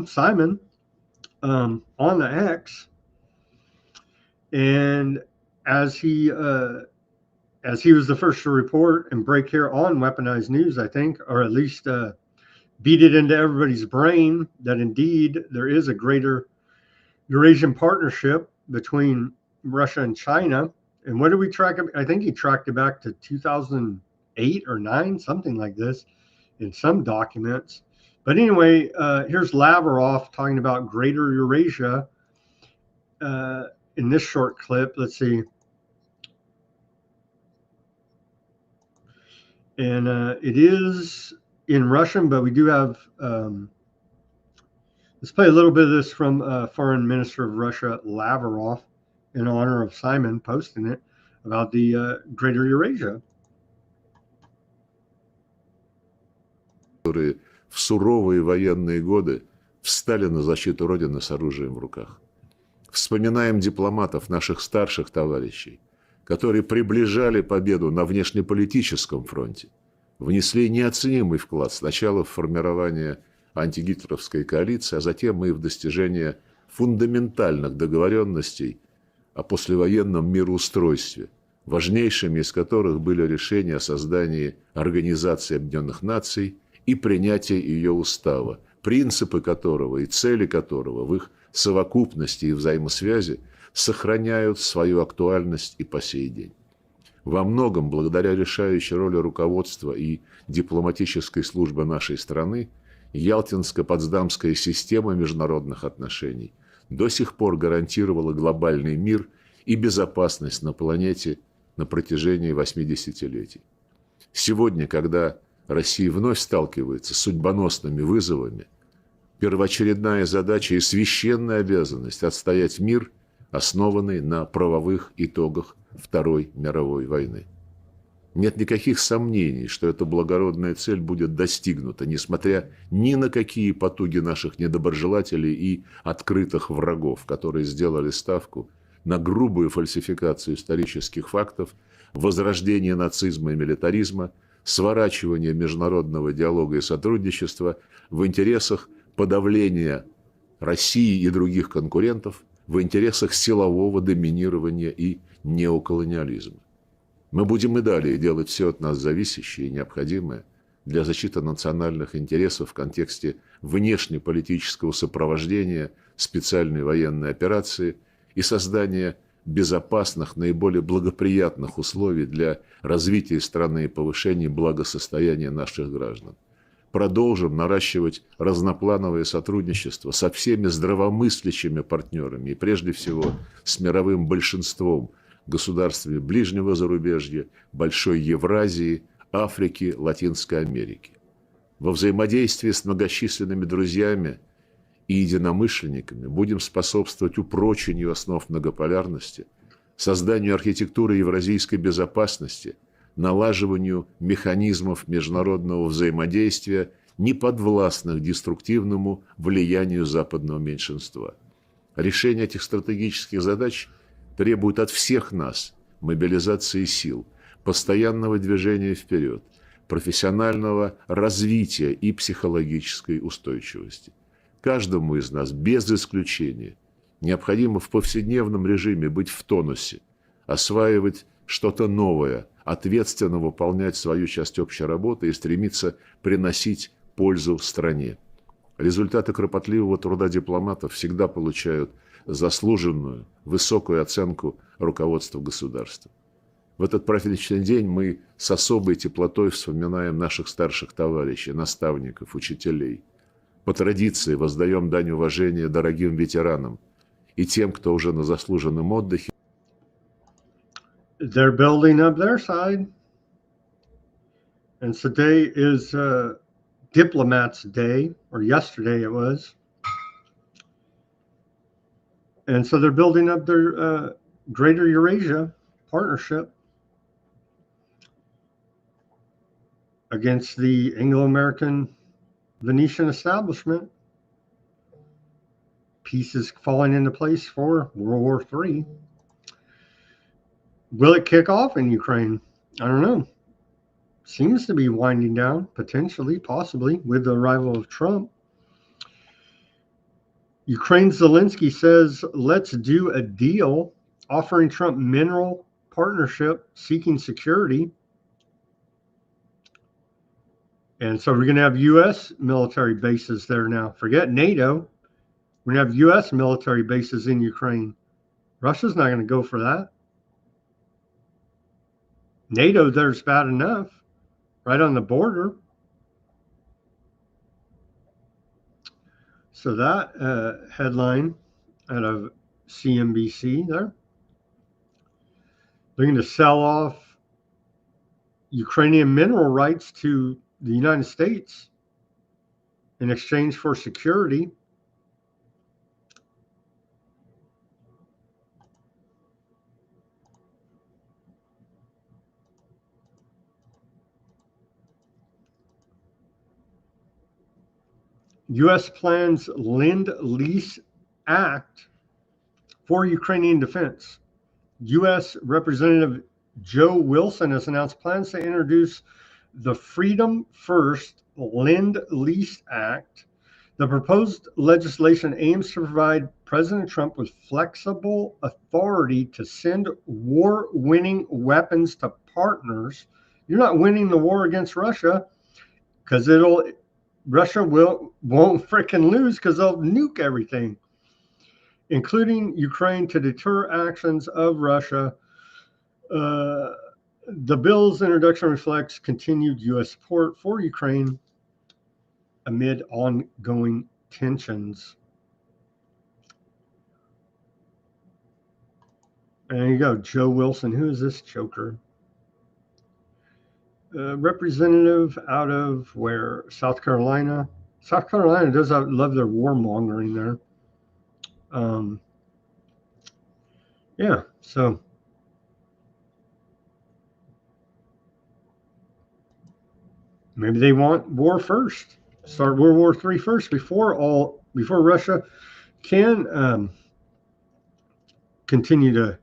Simon on the X, and as he was the first to report and break here on weaponized news, I think, or at least beat it into everybody's brain that indeed there is a greater Eurasian partnership between Russia and China. And what did we track? I think he tracked it back to 2008 or 9, something like this in some documents. But anyway, here's Lavrov talking about greater Eurasia in this short clip. Let's see. And it is in Russian, but we do have, let's play a little bit of this from Foreign Minister of Russia, Lavrov, in honor of Simon posting it about the Greater Eurasia. Которые в суровые военные годы встали на защиту Родины с оружием в руках. Вспоминаем дипломатов, наших старших товарищей, которые приближали победу на внешнеполитическом фронте, внесли неоценимый вклад сначала в формирование антигитлеровской коалиции, а затем и в достижение фундаментальных договоренностей о послевоенном мироустройстве, важнейшими из которых были решения о создании Организации Объединенных Наций и принятие ее устава, принципы которого и цели которого в их совокупности и взаимосвязи сохраняют свою актуальность и по сей день. Во многом, благодаря решающей роли руководства и дипломатической службы нашей страны, Ялтинско-Потсдамская система международных отношений до сих пор гарантировала глобальный мир и безопасность на планете на протяжении 80-летий. Сегодня, когда Россия вновь сталкивается с судьбоносными вызовами, первоочередная задача и священная обязанность отстоять мир, основанный на правовых итогах Второй мировой войны. Нет никаких сомнений, что эта благородная цель будет достигнута, несмотря ни на какие потуги наших недоброжелателей и открытых врагов, которые сделали ставку на грубую фальсификацию исторических фактов, возрождение нацизма и милитаризма, сворачивание международного диалога и сотрудничества в интересах подавления России и других конкурентов, в интересах силового доминирования и неоколониализма. Мы будем и далее делать все от нас зависящее и необходимое для защиты национальных интересов в контексте внешнеполитического сопровождения специальной военной операции и создания безопасных, наиболее благоприятных условий для развития страны и повышения благосостояния наших граждан. Продолжим наращивать разноплановое сотрудничество со всеми здравомыслящими партнерами и прежде всего с мировым большинством государствами ближнего зарубежья, Большой Евразии, Африки, Латинской Америки. Во взаимодействии с многочисленными друзьями и единомышленниками будем способствовать упрочению основ многополярности, созданию архитектуры евразийской безопасности, налаживанию механизмов международного взаимодействия, неподвластных деструктивному влиянию западного меньшинства. Решение этих стратегических задач требует от всех нас мобилизации сил, постоянного движения вперед, профессионального развития и психологической устойчивости. Каждому из нас, без исключения, необходимо в повседневном режиме быть в тонусе, осваивать что-то новое, ответственно выполнять свою часть общей работы и стремиться приносить пользу стране. Результаты кропотливого труда дипломатов всегда получают заслуженную, высокую оценку руководства государства. В этот праздничный день мы с особой теплотой вспоминаем наших старших товарищей, наставников, учителей. По традиции воздаем дань уважения дорогим ветеранам и тем, кто уже на заслуженном отдыхе. They're building up their side. And today is Diplomats' Day, or yesterday it was. And so they're building up their Greater Eurasia Partnership against the Anglo-American Venetian establishment. Pieces falling into place for World War III. Will it kick off in Ukraine? I don't know. Seems to be winding down, potentially, possibly, with the arrival of Trump. Ukraine's Zelensky says, let's do a deal, offering Trump mineral partnership, seeking security. And so we're going to have U.S. military bases there now. Forget NATO. We're going to have U.S. military bases in Ukraine. Russia's not going to go for that. NATO there's bad enough, right on the border. So that headline out of CNBC there. They're going to sell off Ukrainian mineral rights to the United States in exchange for security. U.S. plans Lend-Lease Act for Ukrainian defense. U.S. Representative Joe Wilson has announced plans to introduce the Freedom First Lend-Lease Act. The proposed legislation aims to provide President Trump with flexible authority to send war-winning weapons to partners. You're not winning the war against Russia because Russia won't frickin' lose because they'll nuke everything, including Ukraine, to deter actions of Russia. The bill's introduction reflects continued U.S. support for Ukraine amid ongoing tensions. There you go, Joe Wilson. Who is this joker? Representative out of where? South Carolina. South Carolina does love their warmongering there. Yeah, so maybe they want war first. Start World War III first before Russia can continue to,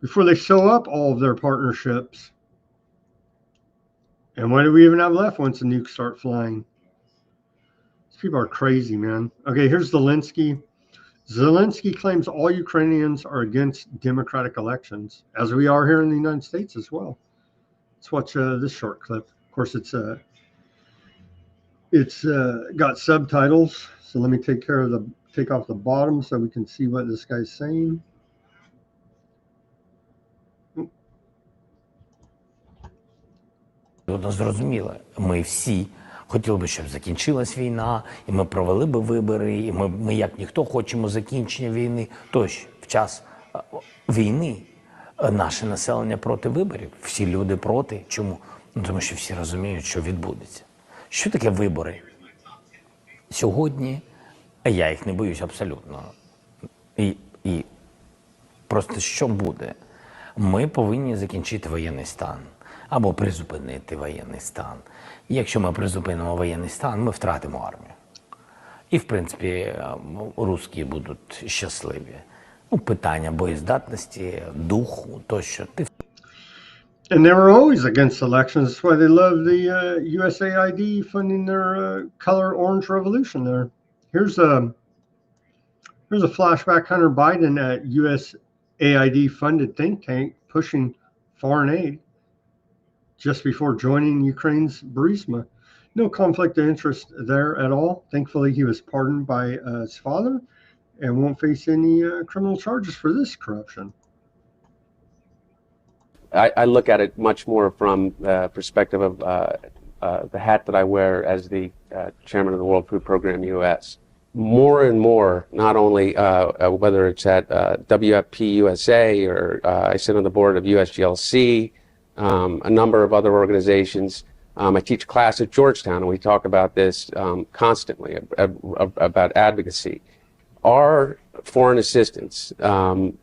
before they sew up all of their partnerships. And what do we even have left once the nukes start flying? These people are crazy, man. Okay, here's Zelensky. Zelensky claims all Ukrainians are against democratic elections, as we are here in the United States as well. Let's watch this short clip. Of course, it's got subtitles, so let me take off the bottom so we can see what this guy's saying. Зрозуміло, ми всі хотіли би, щоб закінчилась війна, і ми провели би вибори, і ми як ніхто хочемо закінчення війни. Тож, в час війни наше населення проти виборів, всі люди проти. Чому? Ну, тому що всі розуміють, що відбудеться. Що таке вибори? Сьогодні я їх не боюсь абсолютно. І просто що буде? Ми повинні закінчити воєнний стан. Або призупинити воєнний стан. І якщо ми призупинимо воєнний стан, ми втратимо армію. І, в принципі, русські будуть щасливі. Ну, питання боєздатності, духу, тощо. And they were always against elections. That's why they love the USAID funding their color orange revolution there. Here's a flashback. Hunter Biden at USAID funded think tank pushing foreign aid just before joining Ukraine's Burisma. No conflict of interest there at all. Thankfully, he was pardoned by his father and won't face any criminal charges for this corruption. I look at it much more from the perspective of the hat that I wear as the chairman of the World Food Program US. More and more, not only whether it's at WFP USA or I sit on the board of USGLC, a number of other organizations. I teach a class at Georgetown, and we talk about this constantly, about advocacy. Our foreign assistance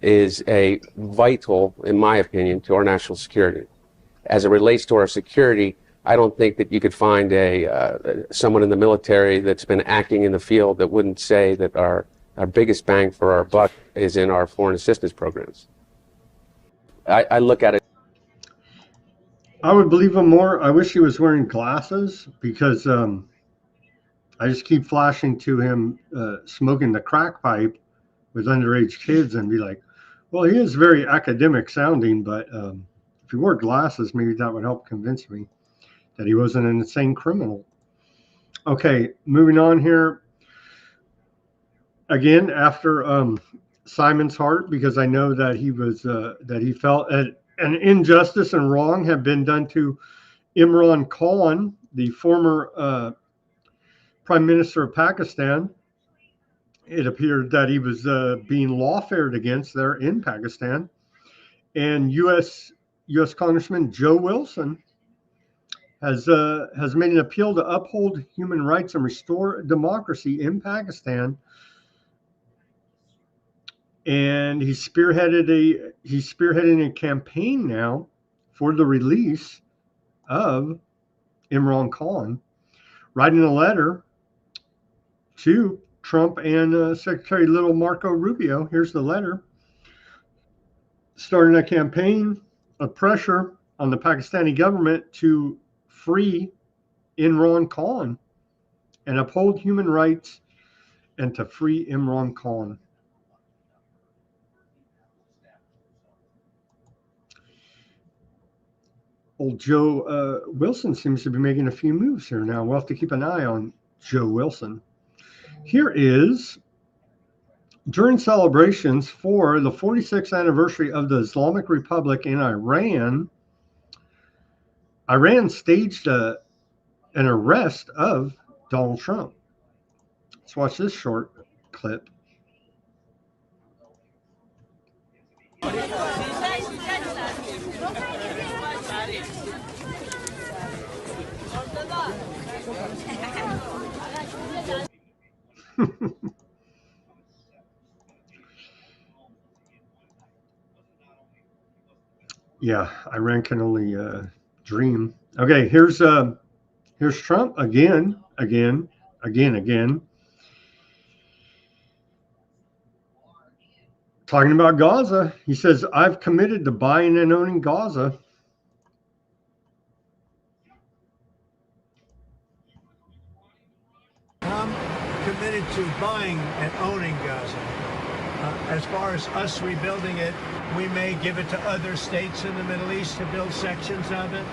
is a vital, in my opinion, to our national security. As it relates to our security, I don't think that you could find someone in the military that's been acting in the field that wouldn't say that our biggest bang for our buck is in our foreign assistance programs. I look at it. I would believe him more. I wish he was wearing glasses because I just keep flashing to him smoking the crack pipe with underage kids and be like, well, he is very academic sounding, but if he wore glasses, maybe that would help convince me that he wasn't an insane criminal. Okay, moving on here. Again, after Simon's heart, because I know that he was that he felt an injustice and wrong had been done to Imran Khan, the former Prime Minister of Pakistan. It appeared that he was being lawfared against there in Pakistan. And U.S. Congressman Joe Wilson has made an appeal to uphold human rights and restore democracy in Pakistan. And he's spearheading a campaign now for the release of Imran Khan, writing a letter to Trump and Secretary Little Marco Rubio. Here's the letter. Starting a campaign of pressure on the Pakistani government to free Imran Khan and uphold human rights and to free Imran Khan. Old Joe Wilson seems to be making a few moves here now. We'll have to keep an eye on Joe Wilson. Here is, during celebrations for the 46th anniversary of the Islamic Republic in Iran, Iran staged an arrest of Donald Trump. Let's watch this short clip. Yeah, Iran can only dream. Okay, here's Trump again. Talking about Gaza. He says, I've committed to buying and owning Gaza. I'm committed to buying and owning Gaza. As far as us rebuilding it, we may give it to other states in the Middle East to build sections of it.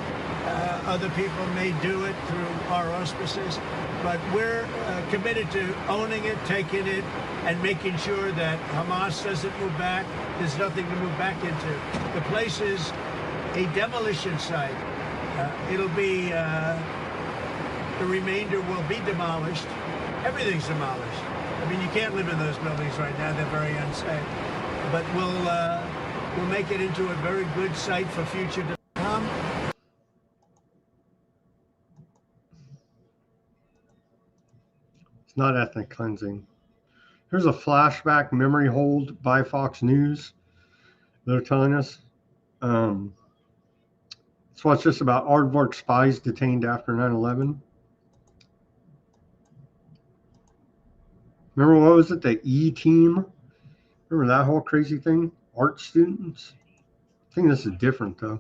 Other people may do it through our auspices, but we're committed to owning it, taking it, and making sure that Hamas doesn't move back. There's nothing to move back into. The place is a demolition site. It'll be, the remainder will be demolished. Everything's demolished. I mean, you can't live in those buildings right now. They're very unsafe. But we'll make it into a very good site for future development. It's not ethnic cleansing. Here's a flashback memory hold by Fox News. They're telling us. Let's watch this about aardvark spies detained after 9/11. Remember, what was it? The E-team? Remember that whole crazy thing? Art students? I think this is different, though.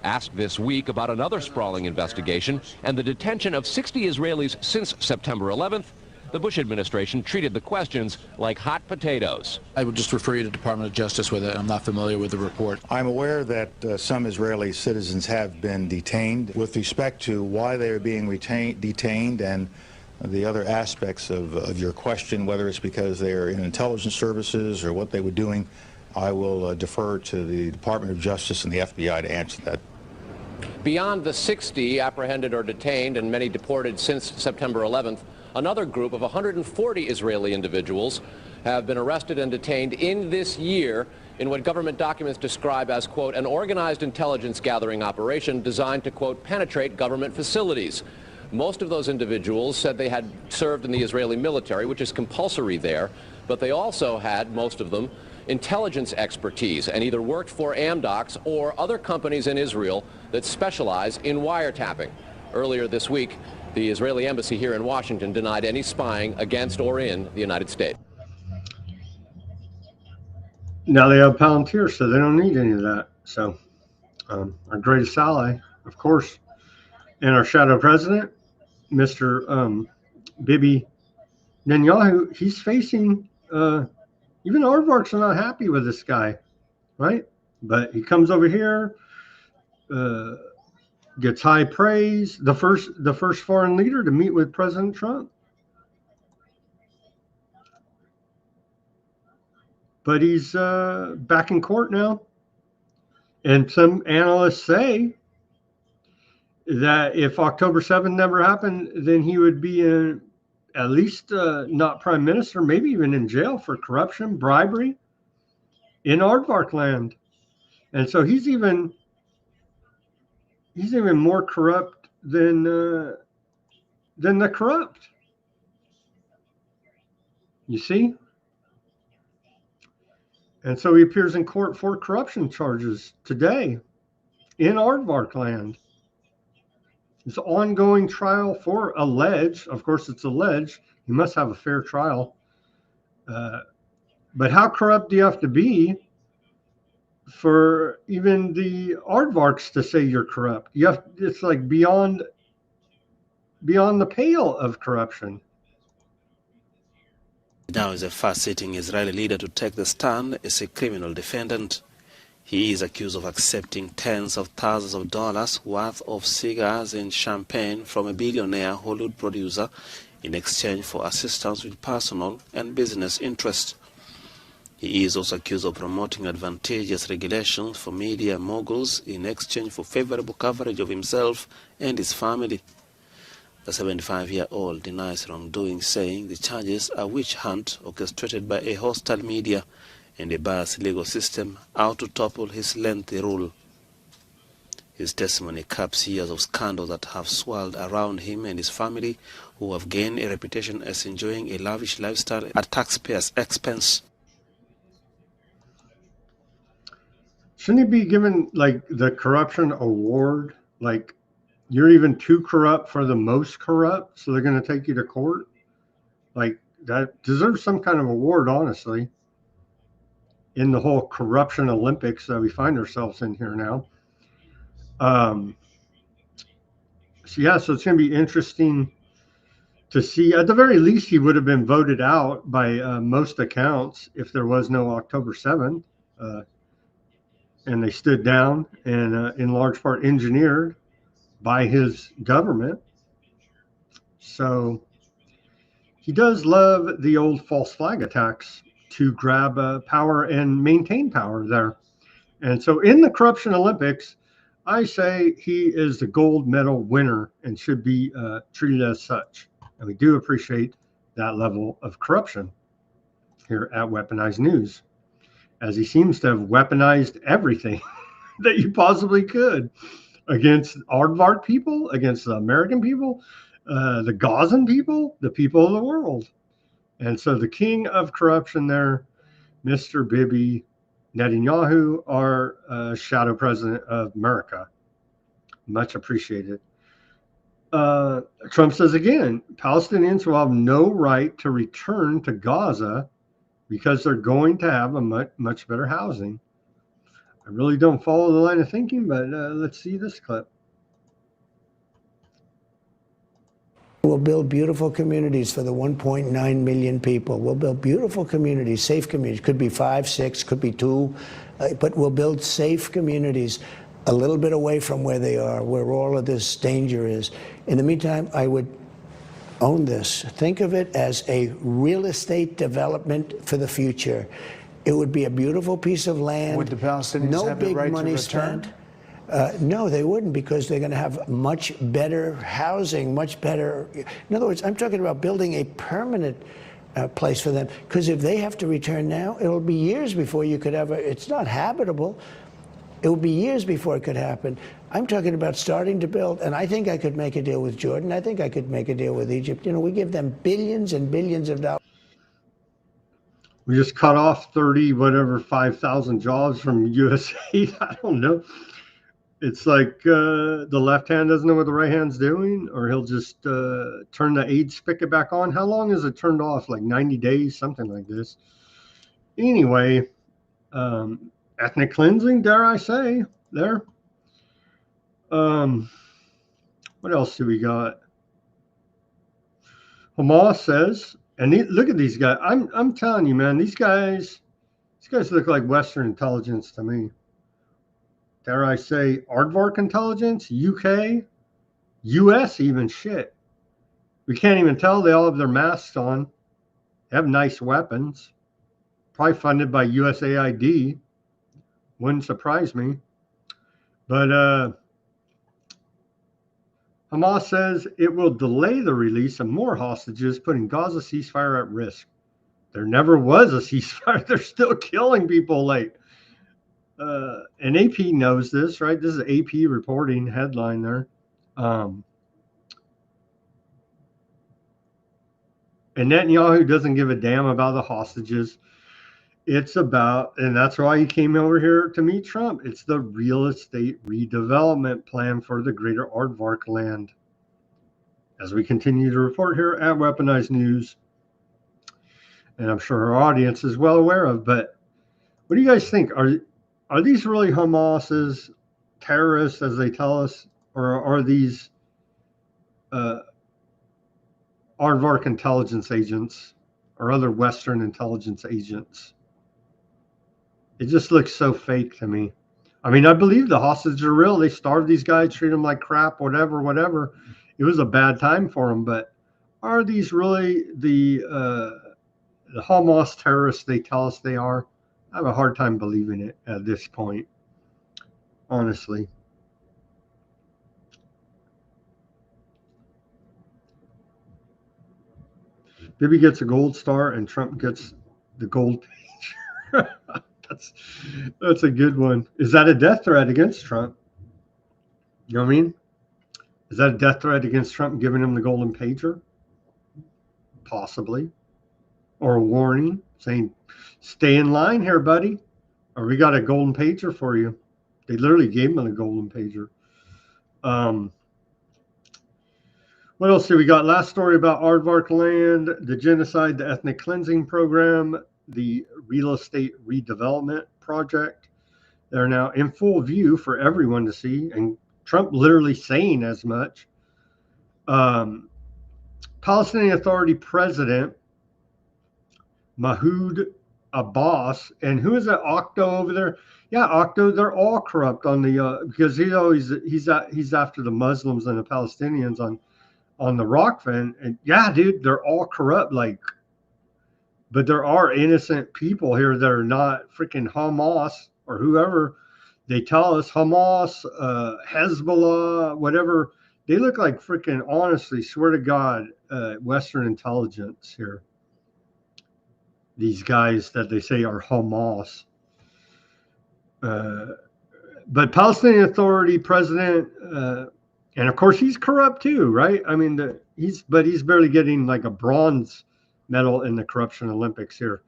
Asked this week about another sprawling investigation and the detention of 60 Israelis since September 11th, the Bush administration treated the questions like hot potatoes. I would just refer you to the Department of Justice with it. I'm not familiar with the report. I'm aware that some Israeli citizens have been detained. With respect to why they are being detained and the other aspects of your question, whether it's because they're in intelligence services or what they were doing, I will defer to the Department of Justice and the FBI to answer that. Beyond the 60 apprehended or detained and many deported since September 11th, another group of 140 Israeli individuals have been arrested and detained in this year in what government documents describe as, quote, an organized intelligence gathering operation designed to, quote, penetrate government facilities. Most of those individuals said they had served in the Israeli military, which is compulsory there, but they also had, most of them, intelligence expertise and either worked for Amdocs or other companies in Israel that specialize in wiretapping. Earlier this week, the Israeli embassy here in Washington denied any spying against or in the United States. Now they have Palantir, so they don't need any of that. So our greatest ally, of course, and our shadow president, Mr. Bibi Netanyahu, he's facing, even aardvarks are not happy with this guy, right? But he comes over here, gets high praise, the first foreign leader to meet with President Trump. But he's back in court now. And some analysts say that if October 7th never happened, then he would be at least not prime minister, maybe even in jail for corruption, bribery in aardvark land. And so he's even more corrupt than the corrupt. You see? And so he appears in court for corruption charges today in aardvark land. It's an ongoing trial for alleged, of course it's alleged, he must have a fair trial. But how corrupt do you have to be for even the aardvarks to say you're corrupt? It's like beyond the pale of corruption. Now is the first sitting Israeli leader to take the stand as a criminal defendant. He is accused of accepting tens of thousands of dollars worth of cigars and champagne from a billionaire Hollywood producer in exchange for assistance with personal and business interests. He is also accused of promoting advantageous regulations for media moguls in exchange for favorable coverage of himself and his family. The 75-year-old denies wrongdoing, saying the charges are witch hunt orchestrated by a hostile media and a biased legal system out to topple his lengthy rule. His testimony caps years of scandals that have swirled around him and his family, who have gained a reputation as enjoying a lavish lifestyle at taxpayers' expense. Shouldn't he be given like the corruption award? Like, you're even too corrupt for the most corrupt, so they're going to take you to court? Like, that deserves some kind of award, honestly, in the whole corruption Olympics that we find ourselves in here now. So yeah, so it's going to be interesting to see. At the very least, he would have been voted out by most accounts if there was no October 7th. And they stood down and in large part engineered by his government. So he does love the old false flag attacks to grab power and maintain power there. And so in the corruption Olympics, I say he is the gold medal winner and should be treated as such. And we do appreciate that level of corruption here at Weaponized News, as he seems to have weaponized everything that you possibly could against aardvark people, against the American people, the Gazan people, the people of the world. And so the king of corruption there, Mr. Bibi Netanyahu, our shadow president of America. Much appreciated. Trump says again, Palestinians will have no right to return to Gaza because they're going to have a much better housing. I really don't follow the line of thinking, but let's see this clip. We'll build beautiful communities for the 1.9 million people. We'll build beautiful communities, safe communities. Could be 5, 6, could be 2, but we'll build safe communities a little bit away from where they are, where all of this danger is. In the meantime, I would own this. Think of it as a real estate development for the future. It would be a beautiful piece of land. Would the Palestinians have the right to return? Spent. No, they wouldn't, because they're going to have much better housing, much better. In other words, I'm talking about building a permanent place for them. Because if they have to return now, it'll be years before you could ever. It's not habitable. It will be years before it could happen. I'm talking about starting to build, and I think I could make a deal with Jordan. I think I could make a deal with Egypt. You know, we give them billions and billions of dollars. We just cut off 5,000 jobs from USAID. I don't know. It's like the left hand doesn't know what the right hand's doing, or he'll just turn the aid spigot back on. How long is it turned off? Like 90 days, something like this. Anyway, ethnic cleansing, dare I say, there. What else do we got? Hamas says, and look at these guys. I'm telling you, man, these guys look like Western intelligence to me. Dare I say, aardvark intelligence, UK, US, even shit. We can't even tell. They all have their masks on. They have nice weapons. Probably funded by USAID. Wouldn't surprise me. But Hamas says it will delay the release of more hostages, putting Gaza ceasefire at risk. There never was a ceasefire. They're still killing people late. And AP knows this, right? This is AP reporting headline there. And Netanyahu doesn't give a damn about the hostages. It's about, and that's why he came over here to meet Trump. It's the real estate redevelopment plan for the greater aardvark land. As we continue to report here at Weaponized News, and I'm sure our audience is well aware of, but what do you guys think? Are these really Hamas's terrorists, as they tell us, or are these aardvark intelligence agents or other Western intelligence agents? It just looks so fake to me. I mean, I believe the hostages are real. They starved these guys, treat them like crap, whatever. It was a bad time for them, but are these really the Hamas terrorists they tell us they are? I have a hard time believing it at this point, honestly. Bibi gets a gold star and Trump gets the gold page. That's a good one. Is that a death threat against Trump? You know what I mean? Is that a death threat against Trump giving him the golden pager? Possibly. Or a warning saying, stay in line here, buddy, or we got a golden pager for you. They literally gave him a golden pager. What else do we got? Last story about aardvark land, the genocide, the ethnic cleansing program, the real estate redevelopment project. They're now in full view for everyone to see, and Trump literally saying as much. Palestinian Authority President Mahmoud Abbas, and who is that Octo over there? Yeah, Octo. They're all corrupt on the because he's after the Muslims and the Palestinians on the Rockfin, and yeah, dude, they're all corrupt. Like, but there are innocent people here that are not freaking Hamas or whoever they tell us, Hamas, Hezbollah, whatever. They look like freaking, honestly, swear to God, Western intelligence here. These guys that they say are Hamas. But Palestinian Authority President, and of course he's corrupt too, right? I mean, he's barely getting like a bronze medal in the corruption Olympics here.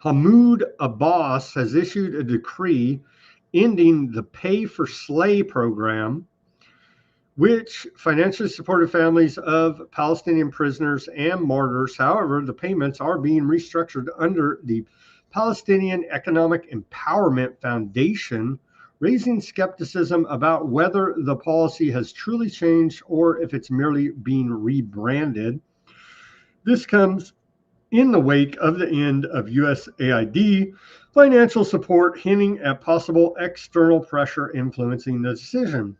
Mahmoud Abbas has issued a decree ending the Pay for Slay program, which financially supported families of Palestinian prisoners and martyrs. However, the payments are being restructured under the Palestinian Economic Empowerment Foundation, raising skepticism about whether the policy has truly changed or if it's merely being rebranded. This comes in the wake of the end of USAID financial support, hinting at possible external pressure influencing the decision.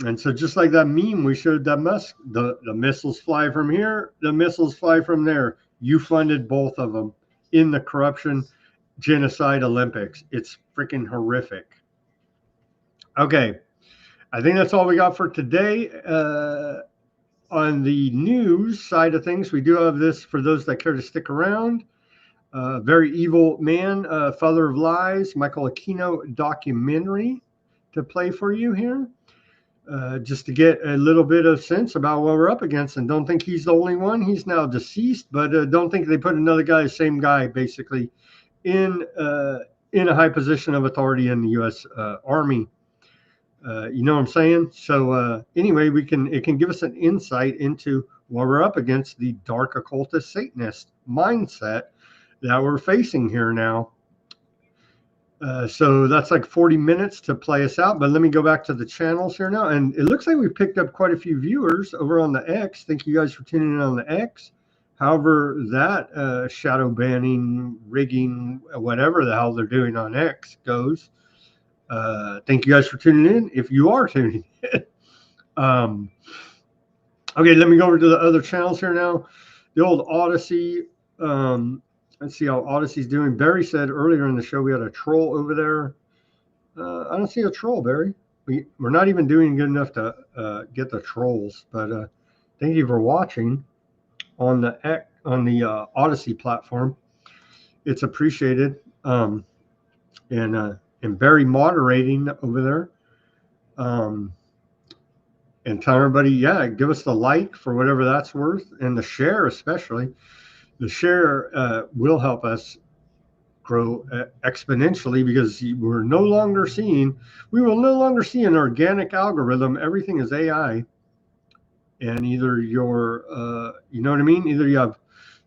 And so just like that meme we showed that Musk, the missiles fly from here, the missiles fly from there. You funded both of them in the corruption genocide Olympics. It's freaking horrific. Okay, I think that's all we got for today. On the news side of things, we do have this for those that care to stick around. Very Evil Man, Father of Lies, Michael Aquino documentary to play for you here. Just to get a little bit of sense about what we're up against. And don't think he's the only one. He's now deceased, but don't think they put another guy, same guy, basically, in a high position of authority in the U.S. Army. You know what I'm saying? So anyway, it can give us an insight into what we're up against, the dark occultist Satanist mindset that we're facing here now. So that's like 40 minutes to play us out, but let me go back to the channels here now. And it looks like we picked up quite a few viewers over on the X. Thank you guys for tuning in on the X. However, that shadow banning, rigging, whatever the hell they're doing on X goes. Thank you guys for tuning in, if you are tuning in. Okay, let me go over to the other channels here now. The old Odyssey. Let's see how Odyssey's doing. Barry said earlier in the show we had a troll over there. I don't see a troll, Barry. We're not even doing good enough to get the trolls. But thank you for watching on the Odyssey platform. It's appreciated. And Barry moderating over there. And tell everybody, yeah, give us the like for whatever that's worth, and the share especially. The share will help us grow exponentially, because we will no longer see an organic algorithm. Everything is AI. And either you're, you know what I mean? Either you have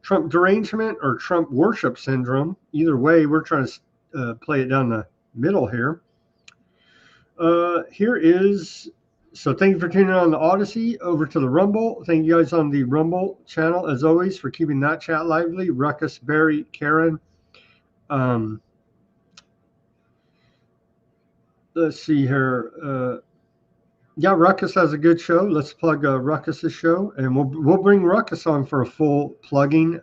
Trump derangement or Trump worship syndrome. Either way, we're trying to play it down the middle here. So thank you for tuning in on the Odyssey. Over to the Rumble. Thank you guys on the Rumble channel, as always, for keeping that chat lively. Ruckus, Barry, Karen. Let's see here. Yeah, Ruckus has a good show. Let's plug Ruckus's show, and we'll bring Ruckus on for a full plugging.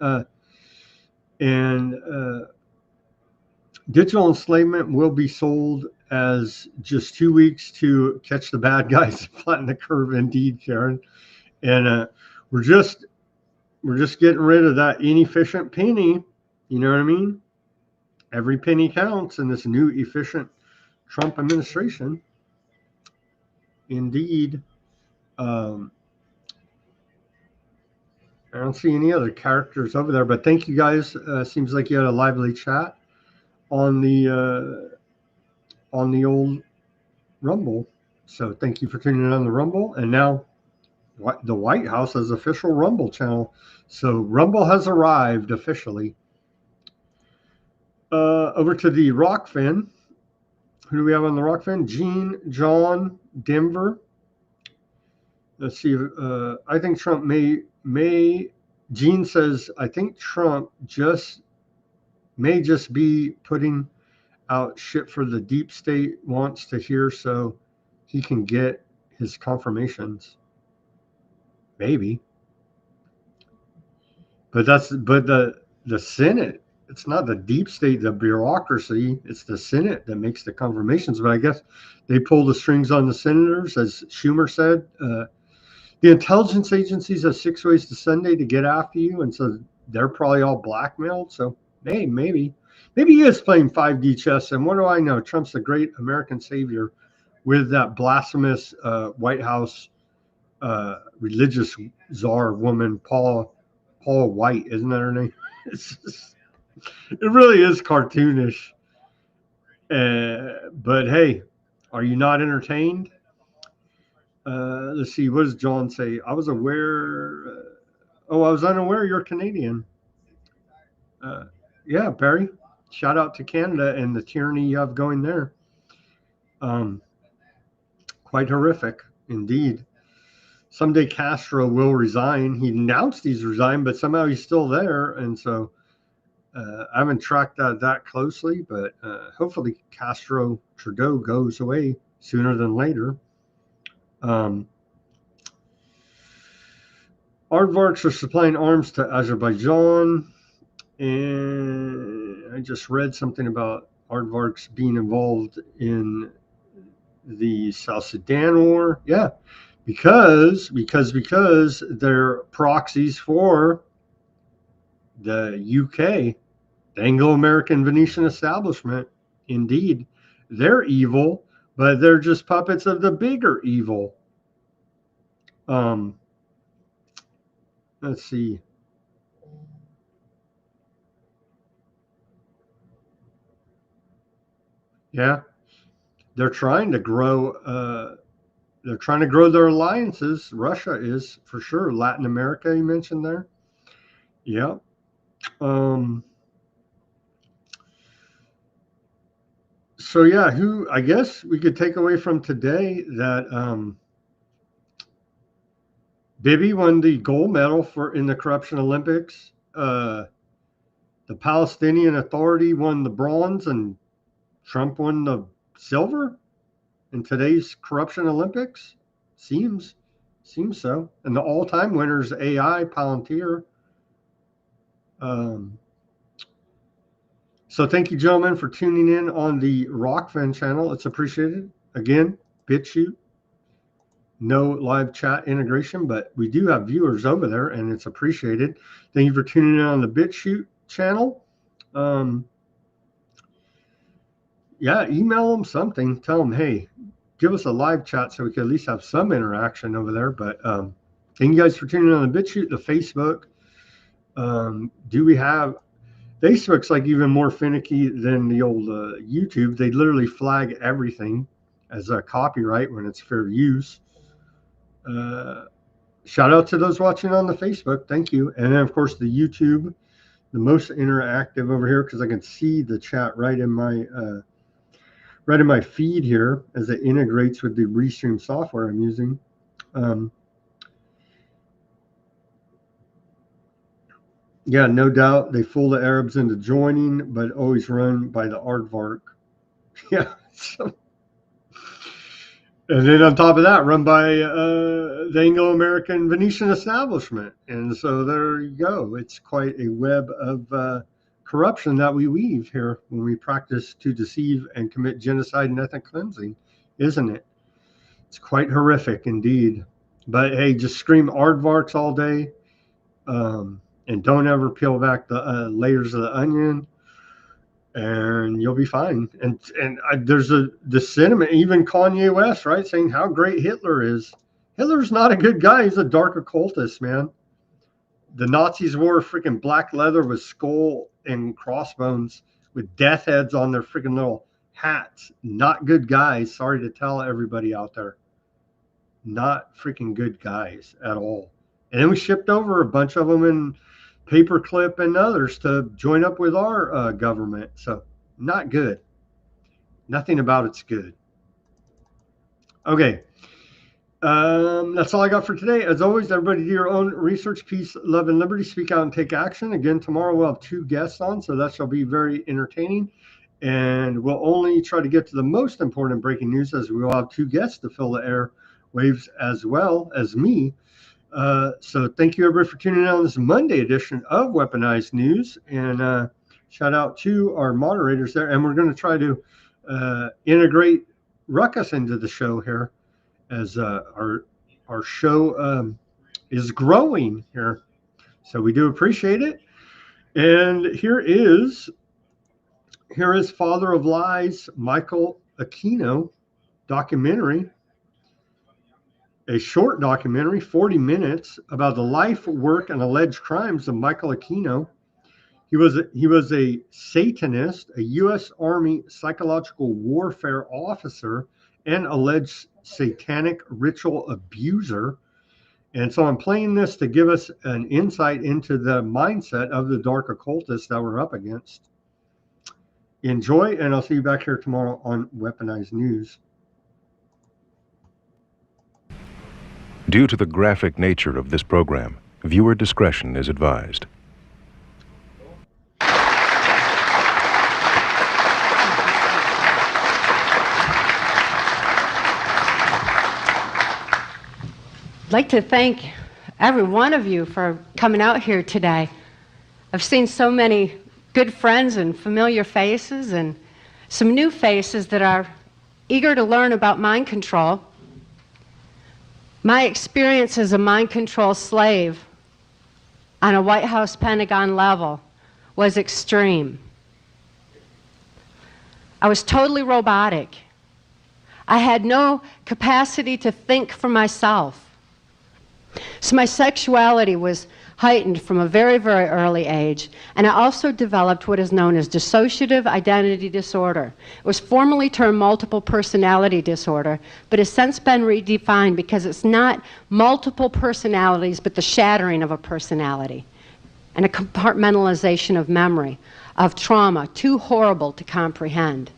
Digital enslavement will be sold as just 2 weeks to catch the bad guys and flatten the curve. Indeed, Karen. And we're just getting rid of that inefficient penny. You know what I mean? Every penny counts in this new efficient Trump administration. Indeed. I don't see any other characters over there, but thank you guys. Seems like you had a lively chat on the old Rumble. So thank you for tuning in on the Rumble. And now the White House has official Rumble channel. So Rumble has arrived officially. Over to the Rockfin. Who do we have on the Rockfin? Gene, John, Denver. Let's see. I think Trump may. Gene says, I think Trump may just be putting out shit for the deep state wants to hear so he can get his confirmations. Maybe. But the Senate, it's not the deep state, the bureaucracy, it's the Senate that makes the confirmations. But I guess they pull the strings on the senators, as Schumer said. The intelligence agencies have 6 ways to Sunday to get after you, and so they're probably all blackmailed. So hey, maybe he is playing 5D chess. And what do I know? Trump's the great American savior with that blasphemous White House religious czar woman, Paul White, isn't that her name? It really is cartoonish. But hey, are you not entertained? Let's see. What does John say? I was aware. I was unaware you're Canadian. Yeah, Barry. Shout out to Canada and the tyranny you have going there. Quite horrific, indeed. Someday Castro will resign. He announced he's resigned, but somehow he's still there. And so I haven't tracked that closely, but hopefully Castro Trudeau goes away sooner than later. Aardvarks are supplying arms to Azerbaijan. And I just read something about aardvarks being involved in the South Sudan war. Yeah, because they're proxies for the UK, the Anglo-American Venetian establishment. Indeed, they're evil, but they're just puppets of the bigger evil. Let's see. Yeah, they're trying to grow. They're trying to grow their alliances. Russia is, for sure. Latin America, you mentioned there. Yeah. So yeah, I guess we could take away from today that Bibi won the gold medal in the corruption Olympics. The Palestinian Authority won the bronze, and Trump won the silver in today's corruption Olympics. Seems so. And the all-time winner is AI Palantir. So thank you, gentlemen, for tuning in on the Rockfin channel. It's appreciated. Again, BitChute. No live chat integration, but we do have viewers over there, and it's appreciated. Thank you for tuning in on the BitChute channel. Yeah, email them something. Tell them, hey, give us a live chat so we can at least have some interaction over there. But thank you guys for tuning in on the BitChute, the Facebook. Do we have... Facebook's like even more finicky than the old YouTube. They literally flag everything as a copyright when it's fair use. Shout out to those watching on the Facebook. Thank you. And then, of course, the YouTube, the most interactive over here, because I can see the chat right in my feed here as it integrates with the Restream software I'm using. Yeah, no doubt they fool the Arabs into joining, but always run by the aardvark. Yeah. And then on top of that, run by the Anglo-American Venetian establishment. And so there you go. It's quite a web of corruption that we weave here when we practice to deceive and commit genocide and ethnic cleansing, isn't it? It's quite horrific indeed. But hey, just scream aardvarks all day. And don't ever peel back the layers of the onion. and you'll be fine. And there's the sentiment, even Kanye West, right, saying how great Hitler is. Hitler's not a good guy. He's a dark occultist, man. The Nazis wore freaking black leather with skull and crossbones with death heads on their freaking little hats. Not good guys. Sorry to tell everybody out there. Not freaking good guys at all. And then we shipped over a bunch of them in Paperclip and others to join up with our government. So not good. Nothing about it's good. Okay. That's all I got for today. As always, everybody do your own research, peace, love, and liberty. Speak out and take action. Again, tomorrow we'll have 2 guests on, so that shall be very entertaining. And we'll only try to get to the most important breaking news, as we will have 2 guests to fill the airwaves as well as me. So thank you, everybody, for tuning in on this Monday edition of Weaponized News. And shout out to our moderators there. And we're going to try to integrate Ruckus into the show here, as our show is growing here. So we do appreciate it. And here is Father of Lies, Michael Aquino documentary, a short documentary, 40 minutes, about the life, work, and alleged crimes of Michael Aquino. He was a Satanist, a U.S. Army psychological warfare officer, and alleged satanic ritual abuser. And so I'm playing this to give us an insight into the mindset of the dark occultists that we're up against. Enjoy, and I'll see you back here tomorrow on Weaponized News. Due to the graphic nature of this program, viewer discretion is advised. I'd like to thank every one of you for coming out here today. I've seen so many good friends and familiar faces, and some new faces that are eager to learn about mind control. My experience as a mind control slave on a White House Pentagon level was extreme. I was totally robotic. I had no capacity to think for myself. So my sexuality was heightened from a very, very early age, and I also developed what is known as dissociative identity disorder. It was formerly termed multiple personality disorder, but has since been redefined because it's not multiple personalities, but the shattering of a personality and a compartmentalization of memory, of trauma, too horrible to comprehend.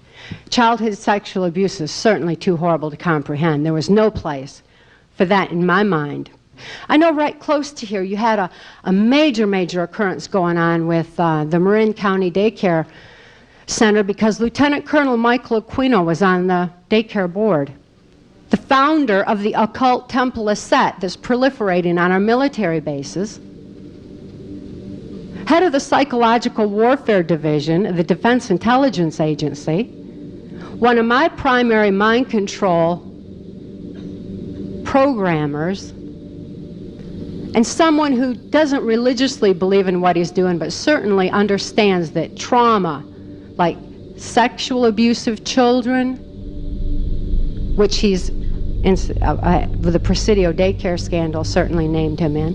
Childhood sexual abuse is certainly too horrible to comprehend. There was no place for that in my mind. I know right close to here you had a major occurrence going on with the Marin County Daycare Center because Lieutenant Colonel Michael Aquino was on the daycare board. The founder of the occult temple of Set that's proliferating on our military bases. Head of the Psychological Warfare Division of the Defense Intelligence Agency. One of my primary mind control programmers, and someone who doesn't religiously believe in what he's doing, but certainly understands that trauma, like sexual abuse of children, which he's, the Presidio daycare scandal certainly named him in,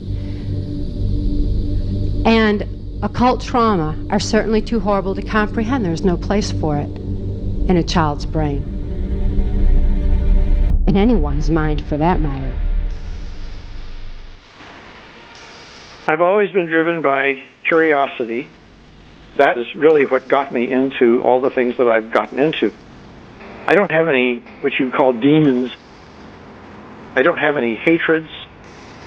and occult trauma are certainly too horrible to comprehend. There's no place for it in a child's brain, in anyone's mind for that matter. I've always been driven by curiosity. That is really what got me into all the things that I've gotten into. I don't have any, what you call demons. I don't have any hatreds.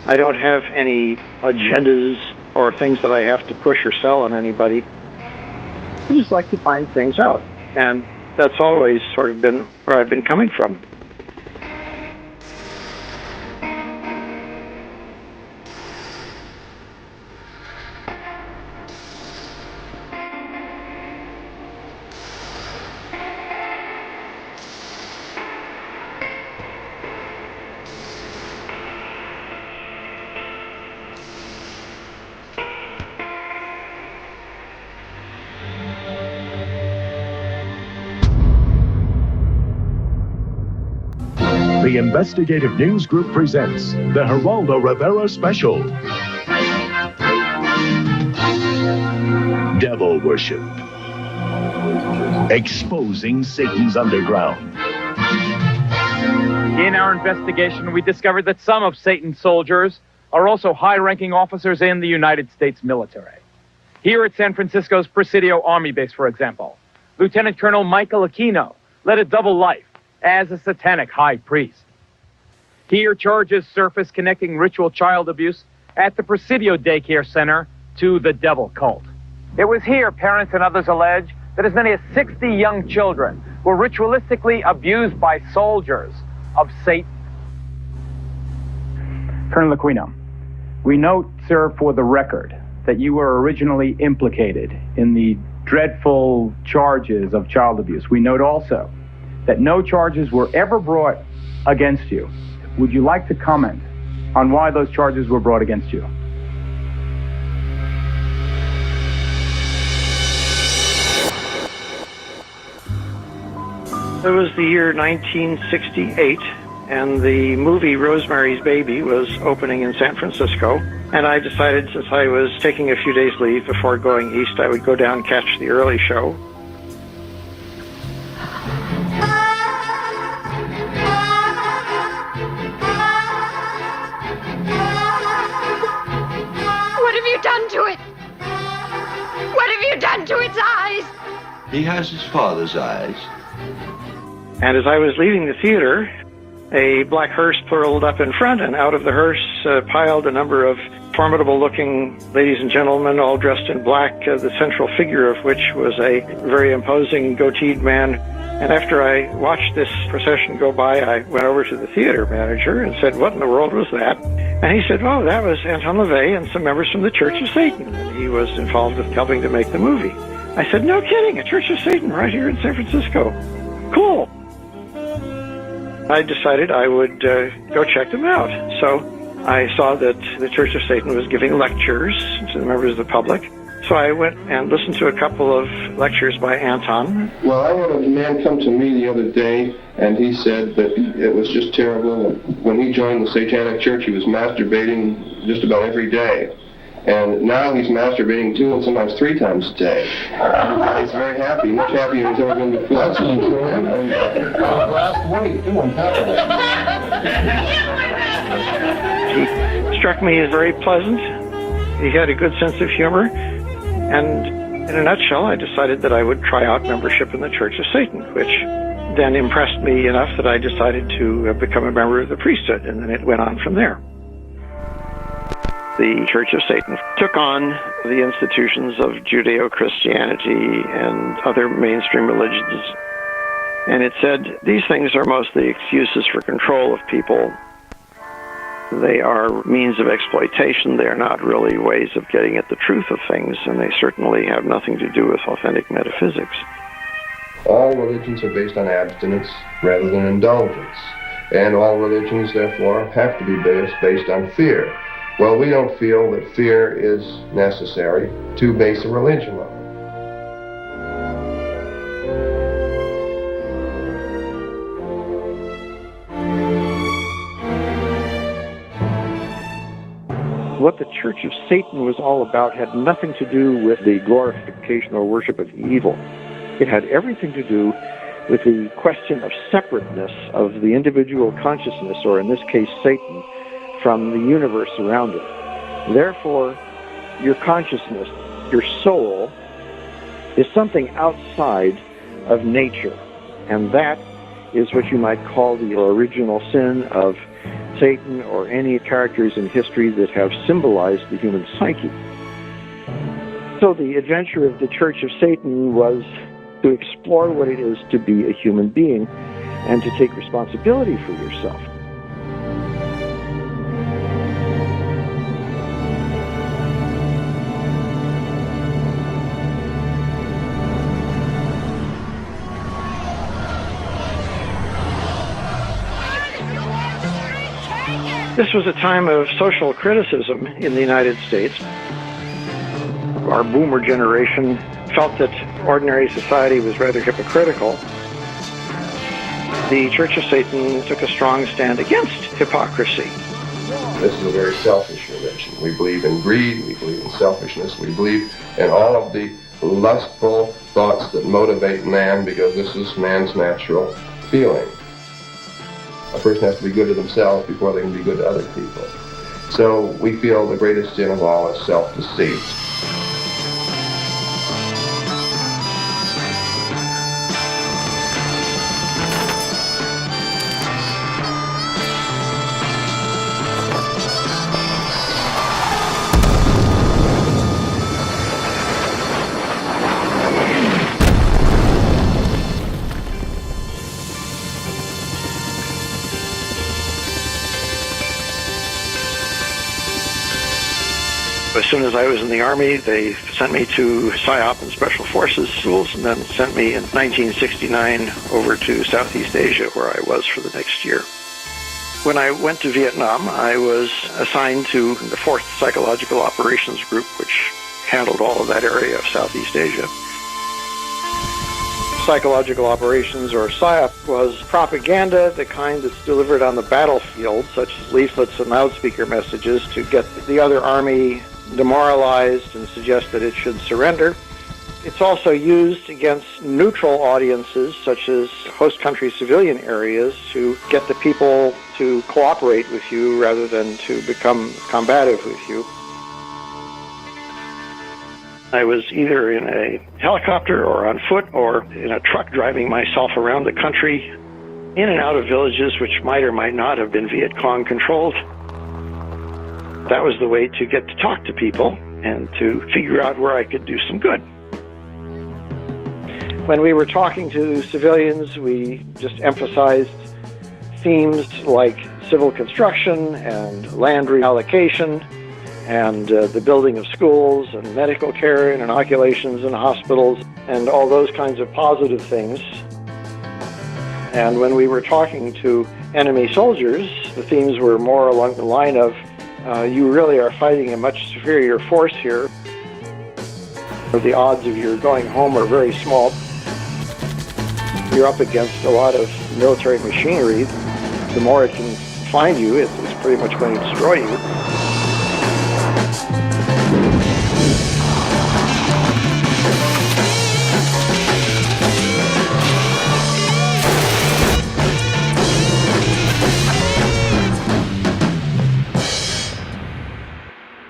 I don't have any agendas or things that I have to push or sell on anybody. I just like to find things out. And that's always sort of been where I've been coming from. The Investigative News Group presents the Geraldo Rivera Special. Devil Worship. Exposing Satan's underground. In our investigation, we discovered that some of Satan's soldiers are also high-ranking officers in the United States military. Here at San Francisco's Presidio Army Base, for example, Lieutenant Colonel Michael Aquino led a double life as a satanic high priest. Here, charges surface connecting ritual child abuse at the Presidio Daycare Center to the devil cult. It was here, parents and others allege, that as many as 60 young children were ritualistically abused by soldiers of Satan. Colonel Aquino, we note, sir, for the record, that you were originally implicated in the dreadful charges of child abuse. We note also that no charges were ever brought against you. Would you like to comment on why those charges were brought against you? It was the year 1968, and the movie Rosemary's Baby was opening in San Francisco. And I decided, since I was taking a few days leave before going east, I would go down and catch the early show. What have you done to it? What have you done to its eyes? He has his father's eyes. And as I was leaving the theater, a black hearse pulled up in front, and out of the hearse piled a number of formidable-looking ladies and gentlemen, all dressed in black, the central figure of which was a very imposing goateed man. And after I watched this procession go by, I went over to the theater manager and said, "What in the world was that?" And he said, "Oh, that was Anton LaVey and some members from the Church of Satan." And he was involved with helping to make the movie. I said, "No kidding, a Church of Satan right here in San Francisco. Cool." I decided I would go check them out. So I saw that the Church of Satan was giving lectures to the members of the public. So I went and listened to a couple of lectures by Anton. Well, I had a man come to me the other day, and he said that it was just terrible. When he joined the Satanic Church, he was masturbating just about every day. And now he's masturbating 2 and sometimes 3 times a day. He's very happy, much happier than he's ever been before. Last week, too, on top of He struck me as very pleasant. He had a good sense of humor. And in a nutshell, I decided that I would try out membership in the Church of Satan, which then impressed me enough that I decided to become a member of the priesthood, and then it went on from there. The Church of Satan took on the institutions of Judeo-Christianity and other mainstream religions. And it said, these things are mostly excuses for control of people. They are means of exploitation. They are not really ways of getting at the truth of things, and they certainly have nothing to do with authentic metaphysics. All religions are based on abstinence rather than indulgence. And all religions, therefore, have to be based on fear. Well, we don't feel that fear is necessary to base a religion on. What the Church of Satan was all about had nothing to do with the glorification or worship of evil. It had everything to do with the question of separateness of the individual consciousness, or in this case Satan, from the universe around it. Therefore, your consciousness, your soul, is something outside of nature. And that is what you might call the original sin of Satan or any characters in history that have symbolized the human psyche. So the adventure of the Church of Satan was to explore what it is to be a human being and to take responsibility for yourself. This was a time of social criticism in the United States. Our boomer generation felt that ordinary society was rather hypocritical. The Church of Satan took a strong stand against hypocrisy. This is a very selfish religion. We believe in greed, we believe in selfishness, we believe in all of the lustful thoughts that motivate man, because this is man's natural feeling. A person has to be good to themselves before they can be good to other people. So we feel the greatest sin of all is self-deceit. As soon as I was in the Army, they sent me to PSYOP and Special Forces schools, and then sent me in 1969 over to Southeast Asia, where I was for the next year. When I went to Vietnam, I was assigned to the 4th Psychological Operations Group, which handled all of that area of Southeast Asia. Psychological operations, or PSYOP, was propaganda, the kind that's delivered on the battlefield, such as leaflets and loudspeaker messages, to get the other army demoralized and suggest that it should surrender. It's also used against neutral audiences, such as host country civilian areas, to get the people to cooperate with you rather than to become combative with you. I was either in a helicopter or on foot or in a truck driving myself around the country, in and out of villages which might or might not have been Viet Cong controlled. That was the way to get to talk to people and to figure out where I could do some good. When we were talking to civilians, we just emphasized themes like civil construction and land reallocation and the building of schools and medical care and inoculations in hospitals and all those kinds of positive things. And when we were talking to enemy soldiers, the themes were more along the line of, you really are fighting a much superior force here. The odds of your going home are very small. You're up against a lot of military machinery. The more it can find you, it's pretty much going to destroy you.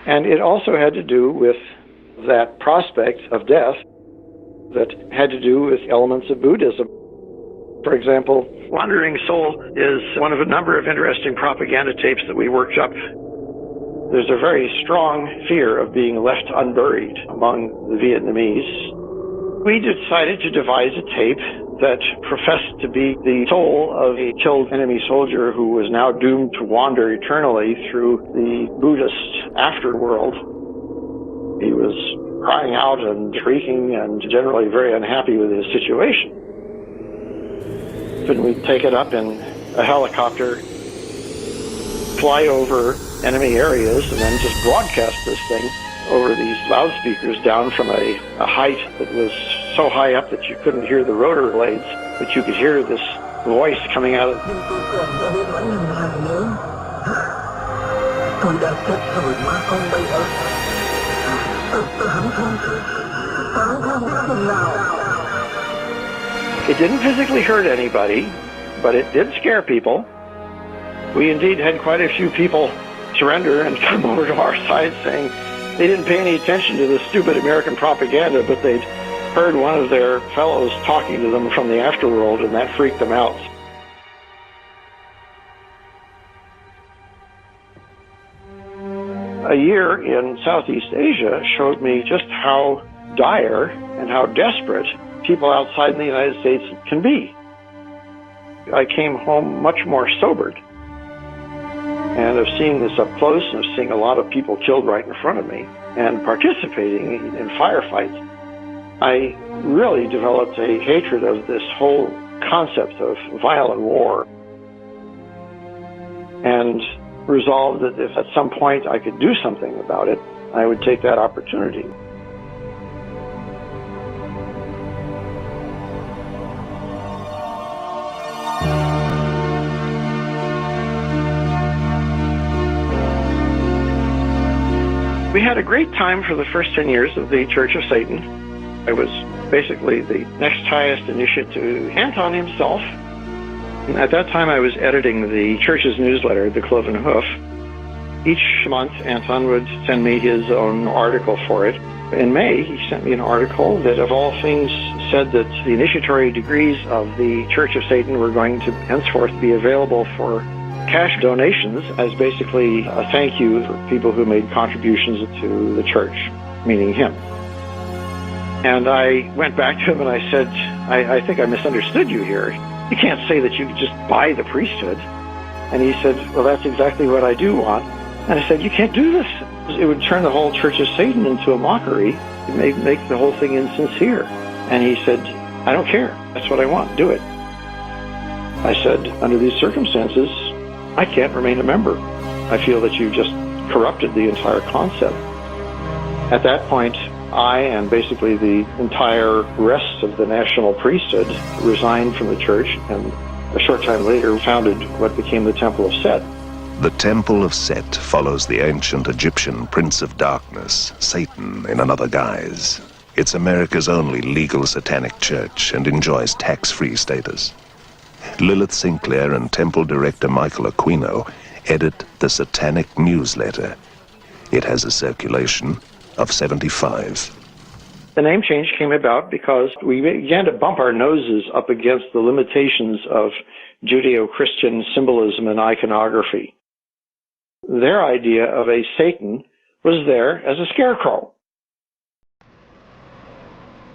And it also had to do with that prospect of death that had to do with elements of Buddhism. For example, Wandering Soul is one of a number of interesting propaganda tapes that we worked up. There's a very strong fear of being left unburied among the Vietnamese. We decided to devise a tape that professed to be the soul of a killed enemy soldier who was now doomed to wander eternally through the Buddhist afterworld. He was crying out and shrieking and generally very unhappy with his situation. Then we'd take it up in a helicopter, fly over enemy areas, and then just broadcast this thing over these loudspeakers down from a height that was so high up that you couldn't hear the rotor blades, but you could hear this voice coming out of It didn't physically hurt anybody, but it did scare people. We indeed had quite a few people surrender and come over to our side saying they didn't pay any attention to the stupid American propaganda, but they'd heard one of their fellows talking to them from the afterworld, and that freaked them out. A year in Southeast Asia showed me just how dire and how desperate people outside the United States can be. I came home much more sobered. And of seeing this up close and of seeing a lot of people killed right in front of me and participating in firefights, I really developed a hatred of this whole concept of violent war and resolved that if at some point I could do something about it, I would take that opportunity. had a great time for the first 10 years of the Church of Satan. I was basically the next highest initiate to Anton himself. And at that time, I was editing the church's newsletter, The Cloven Hoof. Each month, Anton would send me his own article for it. In May, he sent me an article that, of all things, said that the initiatory degrees of the Church of Satan were going to henceforth be available for cash donations as basically a thank you for people who made contributions to the church, meaning him. And I went back to him and I said, I think I misunderstood you here. You can't say that you could just buy the priesthood. And he said, well, that's exactly what I do want. And I said, you can't do this. It would turn the whole Church of Satan into a mockery. It may make the whole thing insincere. And he said, I don't care. That's what I want. Do it. I said, under these circumstances, I can't remain a member. I feel that you've just corrupted the entire concept. At that point, I and basically the entire rest of the national priesthood resigned from the church and a short time later founded what became the Temple of Set. The Temple of Set follows the ancient Egyptian Prince of Darkness, Satan, in another guise. It's America's only legal satanic church and enjoys tax-free status. Lilith Sinclair and Temple Director Michael Aquino edit the Satanic Newsletter. It has a circulation of 75. The name change came about because we began to bump our noses up against the limitations of Judeo-Christian symbolism and iconography. Their idea of a Satan was there as a scarecrow.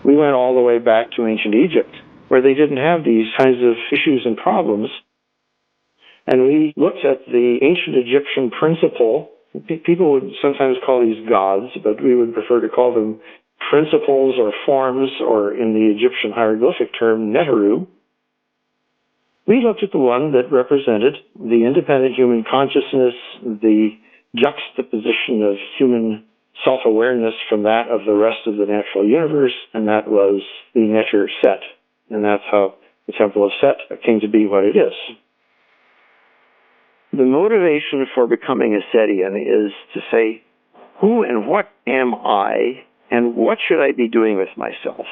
We went all the way back to ancient Egypt, where they didn't have these kinds of issues and problems. And we looked at the ancient Egyptian principle. People would sometimes call these gods, but we would prefer to call them principles or forms, or in the Egyptian hieroglyphic term, neteru. We looked at the one that represented the independent human consciousness, the juxtaposition of human self-awareness from that of the rest of the natural universe, and that was the Neter Set. And that's how the Temple of Set came to be what it is. The motivation for becoming a Setian is to say, who and what am I, and what should I be doing with myself?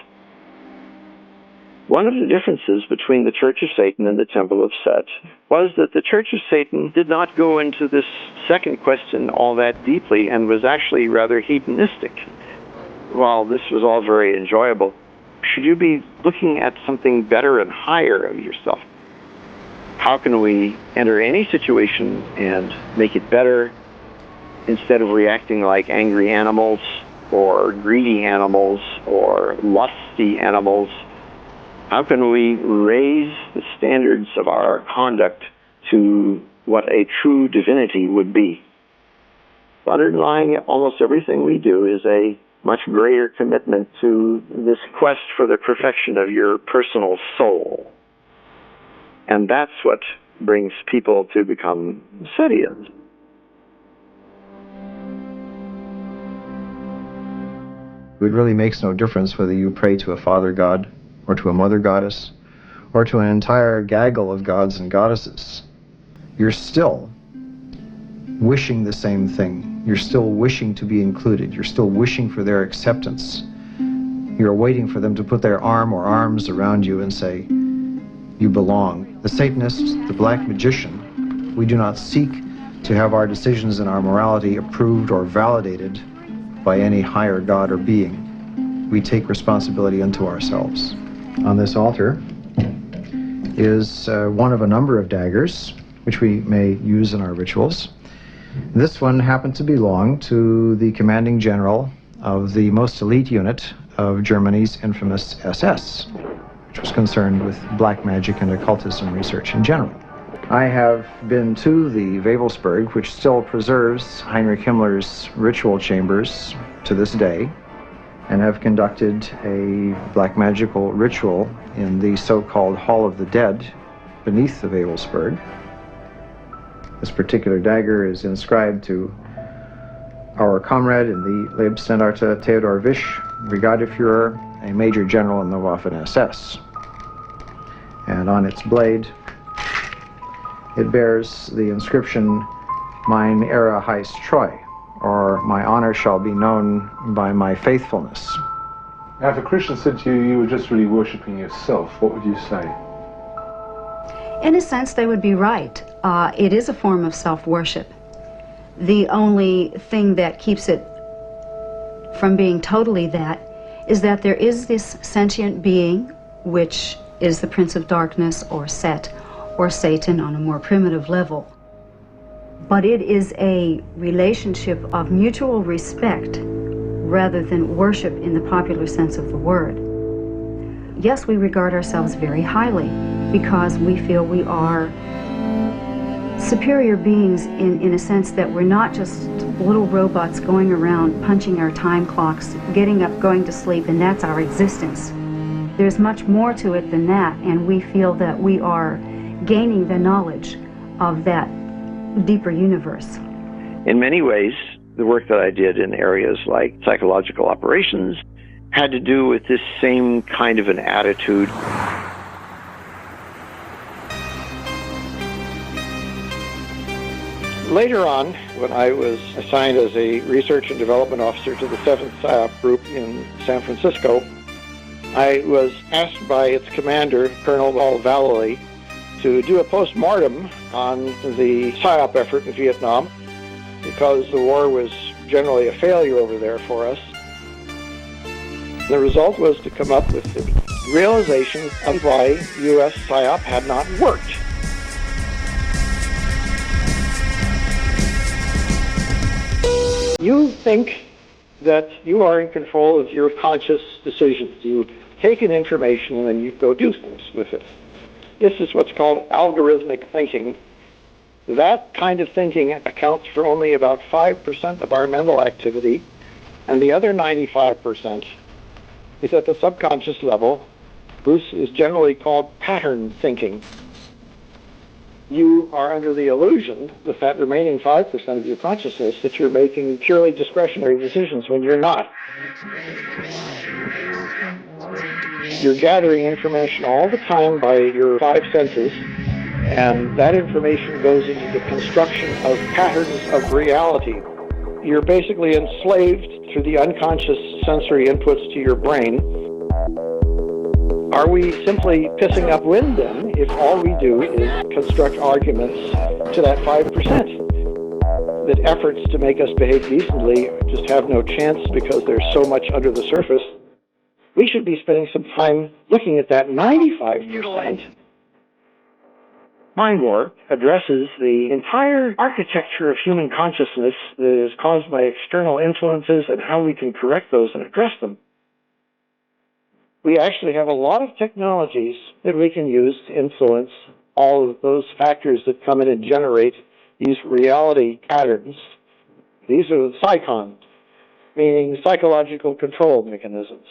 One of the differences between the Church of Satan and the Temple of Set was that the Church of Satan did not go into this second question all that deeply and was actually rather hedonistic. While this was all very enjoyable, should you be looking at something better and higher of yourself? How can we enter any situation and make it better instead of reacting like angry animals or greedy animals or lusty animals? How can we raise the standards of our conduct to what a true divinity would be? Underlying almost everything we do is a much greater commitment to this quest for the perfection of your personal soul. And that's what brings people to become Setians. It really makes no difference whether you pray to a father god, or to a mother goddess, or to an entire gaggle of gods and goddesses. You're still wishing the same thing. You're still wishing to be included. You're still wishing for their acceptance. You're waiting for them to put their arm or arms around you and say, you belong. The Satanist, the black magician, we do not seek to have our decisions and our morality approved or validated by any higher god or being. We take responsibility unto ourselves. On this altar is one of a number of daggers, which we may use in our rituals. This one happened to belong to the commanding general of the most elite unit of Germany's infamous SS, which was concerned with black magic and occultism research in general. I have been to the Wewelsburg, which still preserves Heinrich Himmler's ritual chambers to this day, and have conducted a black magical ritual in the so-called Hall of the Dead beneath the Wewelsburg. This particular dagger is inscribed to our comrade in the Leibstandarte Theodor Wisch, Brigadeführer, a major general in the Waffen-SS. And on its blade, it bears the inscription, Mein Ehre heißt Treu, or my honor shall be known by my faithfulness. Now, if a Christian said to you, you were just really worshipping yourself, what would you say? In a sense, they would be right. It is a form of self-worship. The only thing that keeps it from being totally that is that there is this sentient being, which is the Prince of Darkness, or Set, or Satan on a more primitive level. But it is a relationship of mutual respect rather than worship in the popular sense of the word. Yes, we regard ourselves very highly because we feel we are superior beings in a sense that we're not just little robots going around punching our time clocks, getting up, going to sleep, and that's our existence. There's much more to it than that, and we feel that we are gaining the knowledge of that deeper universe. In many ways, the work that I did in areas like psychological operations had to do with this same kind of an attitude. Later on, when I was assigned as a research and development officer to the 7th PSYOP group in San Francisco, I was asked by its commander, Colonel Vallely, to do a post-mortem on the PSYOP effort in Vietnam because the war was generally a failure over there for us. The result was to come up with the realization of why U.S. PSYOP had not worked. You think that you are in control of your conscious decisions. You take in information and then you go do things with it. This is what's called algorithmic thinking. That kind of thinking accounts for only about 5% of our mental activity, and the other 95% is at the subconscious level. Bruce is generally called pattern thinking. You are under the illusion, with that remaining 5% of your consciousness, that you're making purely discretionary decisions when you're not. You're gathering information all the time by your 5 senses, and that information goes into the construction of patterns of reality. You're basically enslaved through the unconscious sensory inputs to your brain. Are we simply pissing up wind then if all we do is construct arguments to that 5%? That efforts to make us behave decently just have no chance because there's so much under the surface. We should be spending some time looking at that 95%. Mind War addresses the entire architecture of human consciousness that is caused by external influences and how we can correct those and address them. We actually have a lot of technologies that we can use to influence all of those factors that come in and generate these reality patterns. These are the psychons, meaning psychological control mechanisms.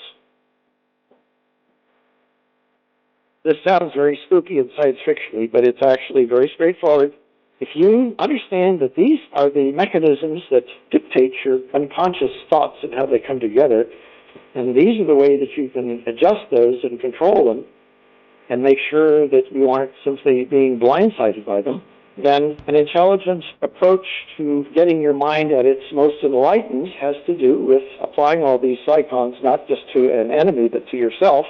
This sounds very spooky and science fiction-y, but it's actually very straightforward. If you understand that these are the mechanisms that dictate your unconscious thoughts and how they come together, and these are the way that you can adjust those and control them and make sure that you aren't simply being blindsided by them, then an intelligent approach to getting your mind at its most enlightened has to do with applying all these psychons not just to an enemy but to yourself,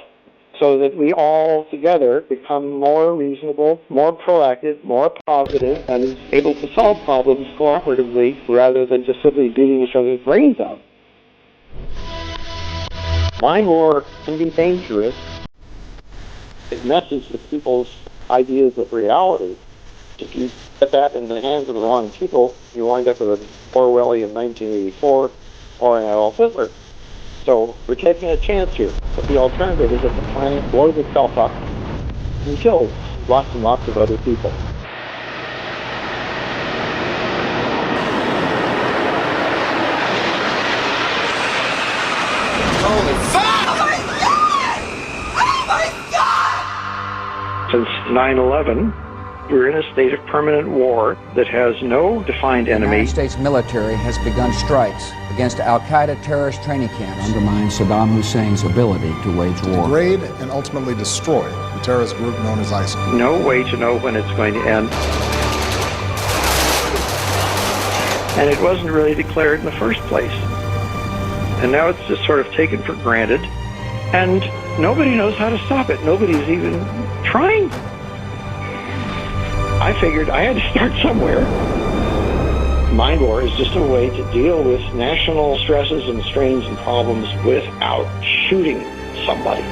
so that we all together become more reasonable, more proactive, more positive, and able to solve problems cooperatively rather than just simply beating each other's brains out. Mind war can be dangerous. It messes with people's ideas of reality. If you get that in the hands of the wrong people, you wind up with an Orwellian 1984 or an Adolf Hitler. So we're taking a chance here. But the alternative is that the planet blows itself up and kills lots and lots of other people. Since 9/11, we're in a state of permanent war that has no defined enemy. The United States military has begun strikes against Al-Qaeda terrorist training camps. Undermine Saddam Hussein's ability to wage war. Degrade and ultimately destroy the terrorist group known as ISIL. No way to know when it's going to end. And it wasn't really declared in the first place. And now it's just sort of taken for granted. And nobody knows how to stop it. Nobody's even trying. I figured I had to start somewhere. Mind war is just a way to deal with national stresses and strains and problems without shooting somebody.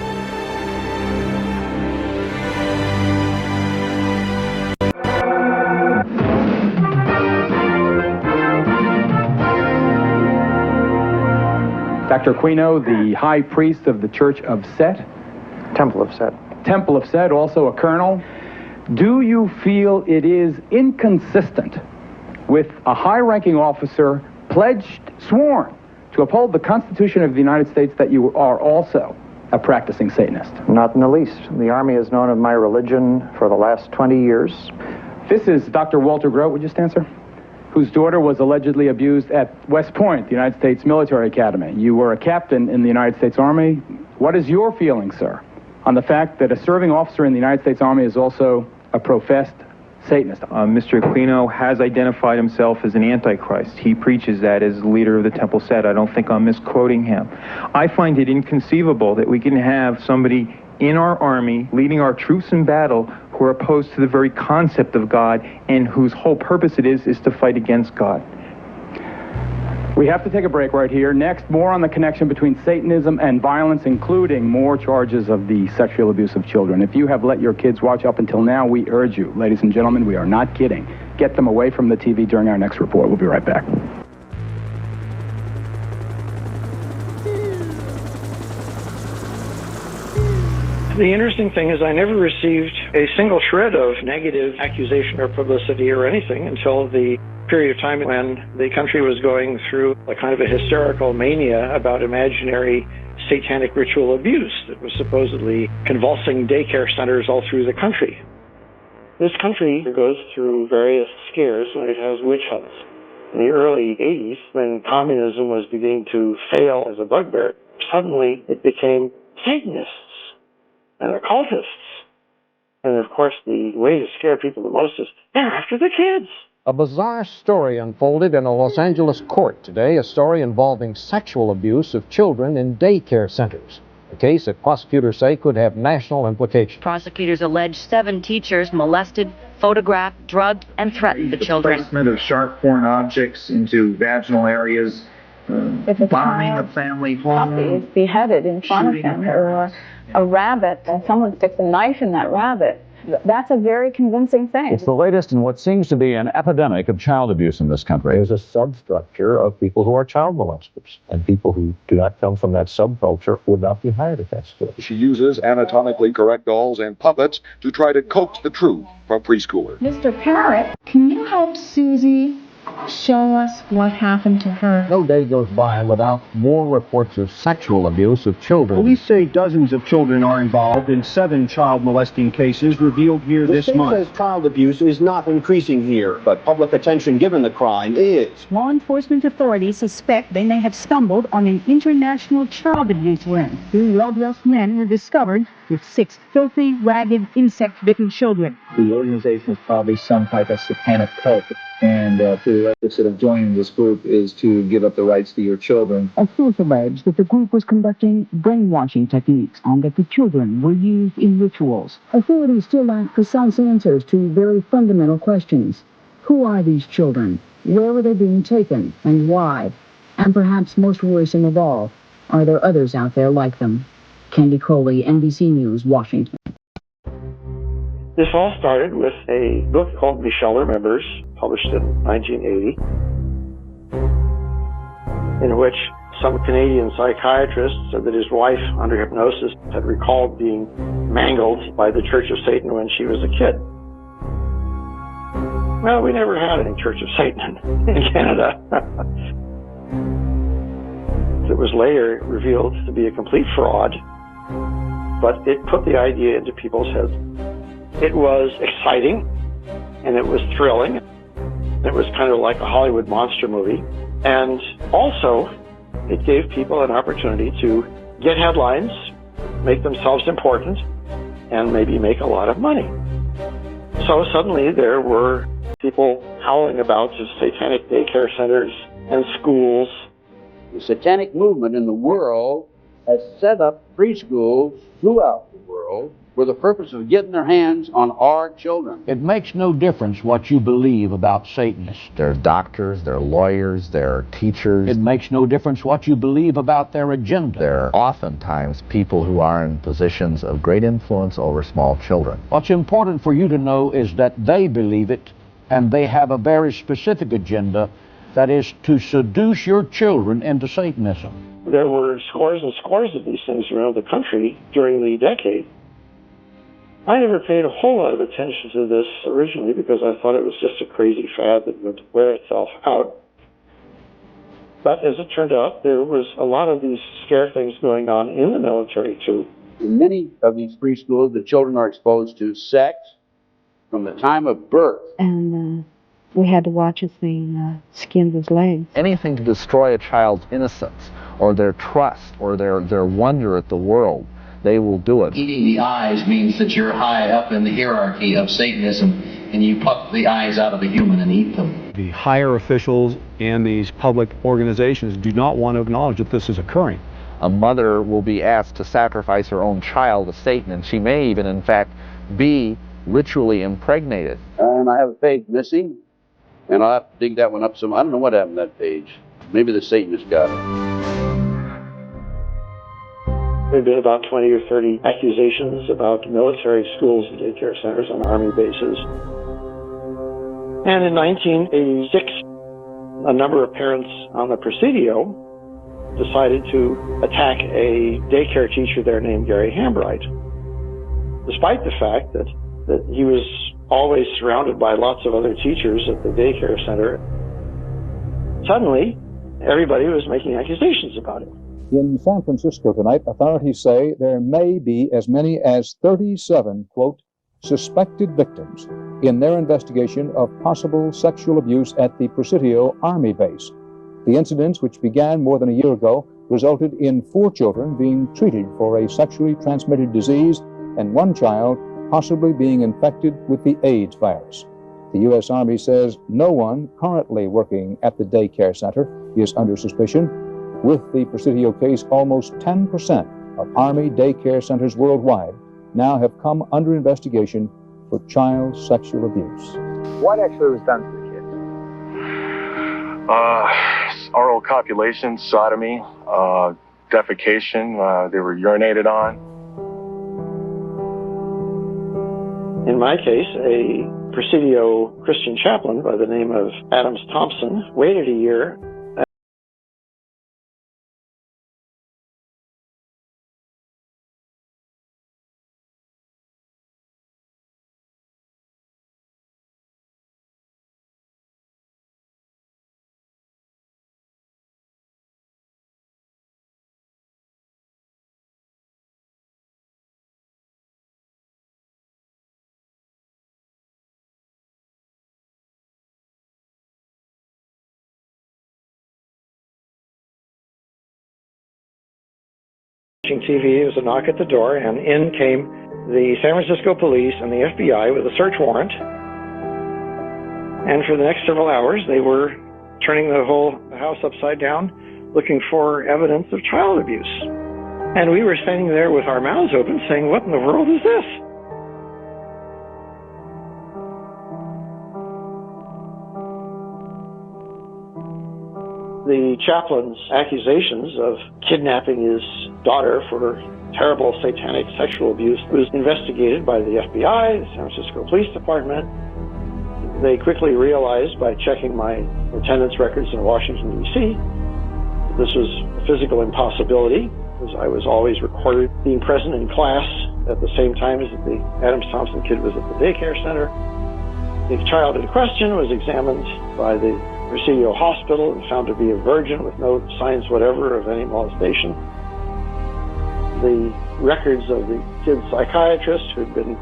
Dr. Aquino, the high priest of the Church of Set. Temple of Set. Temple of Set, also a colonel. Do you feel it is inconsistent with a high-ranking officer sworn to uphold the Constitution of the United States that you are also a practicing Satanist? Not in the least. The Army has known of my religion for the last 20 years. This is Dr. Walter Grote, would you stand, sir? Whose daughter was allegedly abused at West Point, the United States Military Academy. You were a captain in the United States Army. What is your feeling, sir, on the fact that a serving officer in the United States Army is also a professed Satanist? Mr. Aquino has identified himself as an antichrist. He preaches that as the leader of the Temple Set. I don't think I'm misquoting him. I find it inconceivable that we can have somebody in our army leading our troops in battle who are opposed to the very concept of God and whose whole purpose it is to fight against God. We have to take a break right here. Next, more on the connection between Satanism and violence, including more charges of the sexual abuse of children. If you have let your kids watch up until now, we urge you, ladies and gentlemen, we are not kidding. Get them away from the TV during our next report. We'll be right back. The interesting thing is I never received a single shred of negative accusation or publicity or anything until the period of time when the country was going through a kind of a hysterical mania about imaginary satanic ritual abuse that was supposedly convulsing daycare centers all through the country. This country goes through various scares when it has witch hunts. In the early 80s, when communism was beginning to fail as a bugbear, suddenly it became Satanists and occultists. And of course, the way to scare people the most is they're after the kids. A bizarre story unfolded in a Los Angeles court today, a story involving sexual abuse of children in daycare centers. A case that prosecutors say could have national implications. Prosecutors allege 7 teachers molested, photographed, drugged, and threatened the children. Placement of sharp foreign objects into vaginal areas, bombing a family home, is beheaded in front of him, or a rabbit, and someone sticks a knife in that rabbit. That's a very convincing thing. It's the latest in what seems to be an epidemic of child abuse in this country. There's a substructure of people who are child molesters, and people who do not come from that subculture would not be hired at that school. She uses anatomically correct dolls and puppets to try to coax the truth from preschoolers. Mr. Parrott, can you help Susie show us what happened to her? No day goes by without more reports of sexual abuse of children. Police say dozens of children are involved in 7 child molesting cases revealed here this month. The state says child abuse is not increasing here, but public attention given the crime is. Law enforcement authorities suspect they may have stumbled on an international child abuse ring. 2 well-dressed men were discovered with 6 filthy, ragged, insect-bitten children. The organization is probably some type of satanic cult. And the prerequisite of joining this group is to give up the rights to your children. A source alleged that the group was conducting brainwashing techniques and that the children were used in rituals. Authorities still lack precise answers to very fundamental questions. Who are these children? Where were they being taken? And why? And perhaps most worrisome of all, are there others out there like them? Candy Coley, NBC News, Washington. This all started with a book called Michelle Remembers, published in 1980, in which some Canadian psychiatrist said that his wife, under hypnosis, had recalled being mangled by the Church of Satan when she was a kid. Well, we never had any Church of Satan in Canada. It was later revealed to be a complete fraud, but it put the idea into people's heads. It was exciting, and it was thrilling. It was kind of like a Hollywood monster movie. And also, it gave people an opportunity to get headlines, make themselves important, and maybe make a lot of money. So suddenly there were people howling about just satanic daycare centers and schools. The satanic movement in the world has set up preschools throughout the world for the purpose of getting their hands on our children. It makes no difference what you believe about Satanists. They're doctors, they're lawyers, they're teachers. It makes no difference what you believe about their agenda. They're oftentimes people who are in positions of great influence over small children. What's important for you to know is that they believe it, and they have a very specific agenda, that is to seduce your children into Satanism. There were scores and scores of these things around the country during the decade. I never paid a whole lot of attention to this originally because I thought it was just a crazy fad that would wear itself out. But as it turned out, there was a lot of these scare things going on in the military too. In many of these preschools, the children are exposed to sex from the time of birth. And we had to watch as they skinned his legs. Anything to destroy a child's innocence or their trust or their wonder at the world, they will do it. Eating the eyes means that you're high up in the hierarchy of Satanism and you pluck the eyes out of a human and eat them. The higher officials and these public organizations do not want to acknowledge that this is occurring. A mother will be asked to sacrifice her own child to Satan, and she may even, in fact, be ritually impregnated. And I have a page missing, and I'll have to dig that one up some. I don't know what happened to that page. Maybe the Satanists got it. There have been about 20 or 30 accusations about military schools and daycare centers on Army bases. And in 1986, a number of parents on the Presidio decided to attack a daycare teacher there named Gary Hambright, despite the fact that he was always surrounded by lots of other teachers at the daycare center. Suddenly, everybody was making accusations about him. In San Francisco tonight, authorities say there may be as many as 37, quote, suspected victims in their investigation of possible sexual abuse at the Presidio Army base. The incidents, which began more than a year ago, resulted in 4 children being treated for a sexually transmitted disease and 1 child possibly being infected with the AIDS virus. The U.S. Army says no one currently working at the daycare center is under suspicion. With the Presidio case, almost 10% of Army daycare centers worldwide now have come under investigation for child sexual abuse. What actually was done to the kids? Oral copulation, sodomy, defecation. They were urinated on. In my case, a Presidio Christian chaplain by the name of Adams Thompson waited a year. TV, it was a knock at the door, and in came the San Francisco police and the FBI with a search warrant. And for the next several hours, they were turning the whole house upside down, looking for evidence of child abuse. And we were standing there with our mouths open saying, what in the world is this? The chaplain's accusations of kidnapping his daughter for terrible satanic sexual abuse was investigated by the FBI, the San Francisco Police Department. They quickly realized by checking my attendance records in Washington, D.C., that this was a physical impossibility, because I was always recorded being present in class at the same time as the Adams Thompson kid was at the daycare center. The child in question was examined by the Presidio Hospital and found to be a virgin with no signs whatever of any molestation. The records of the kid's psychiatrist who had been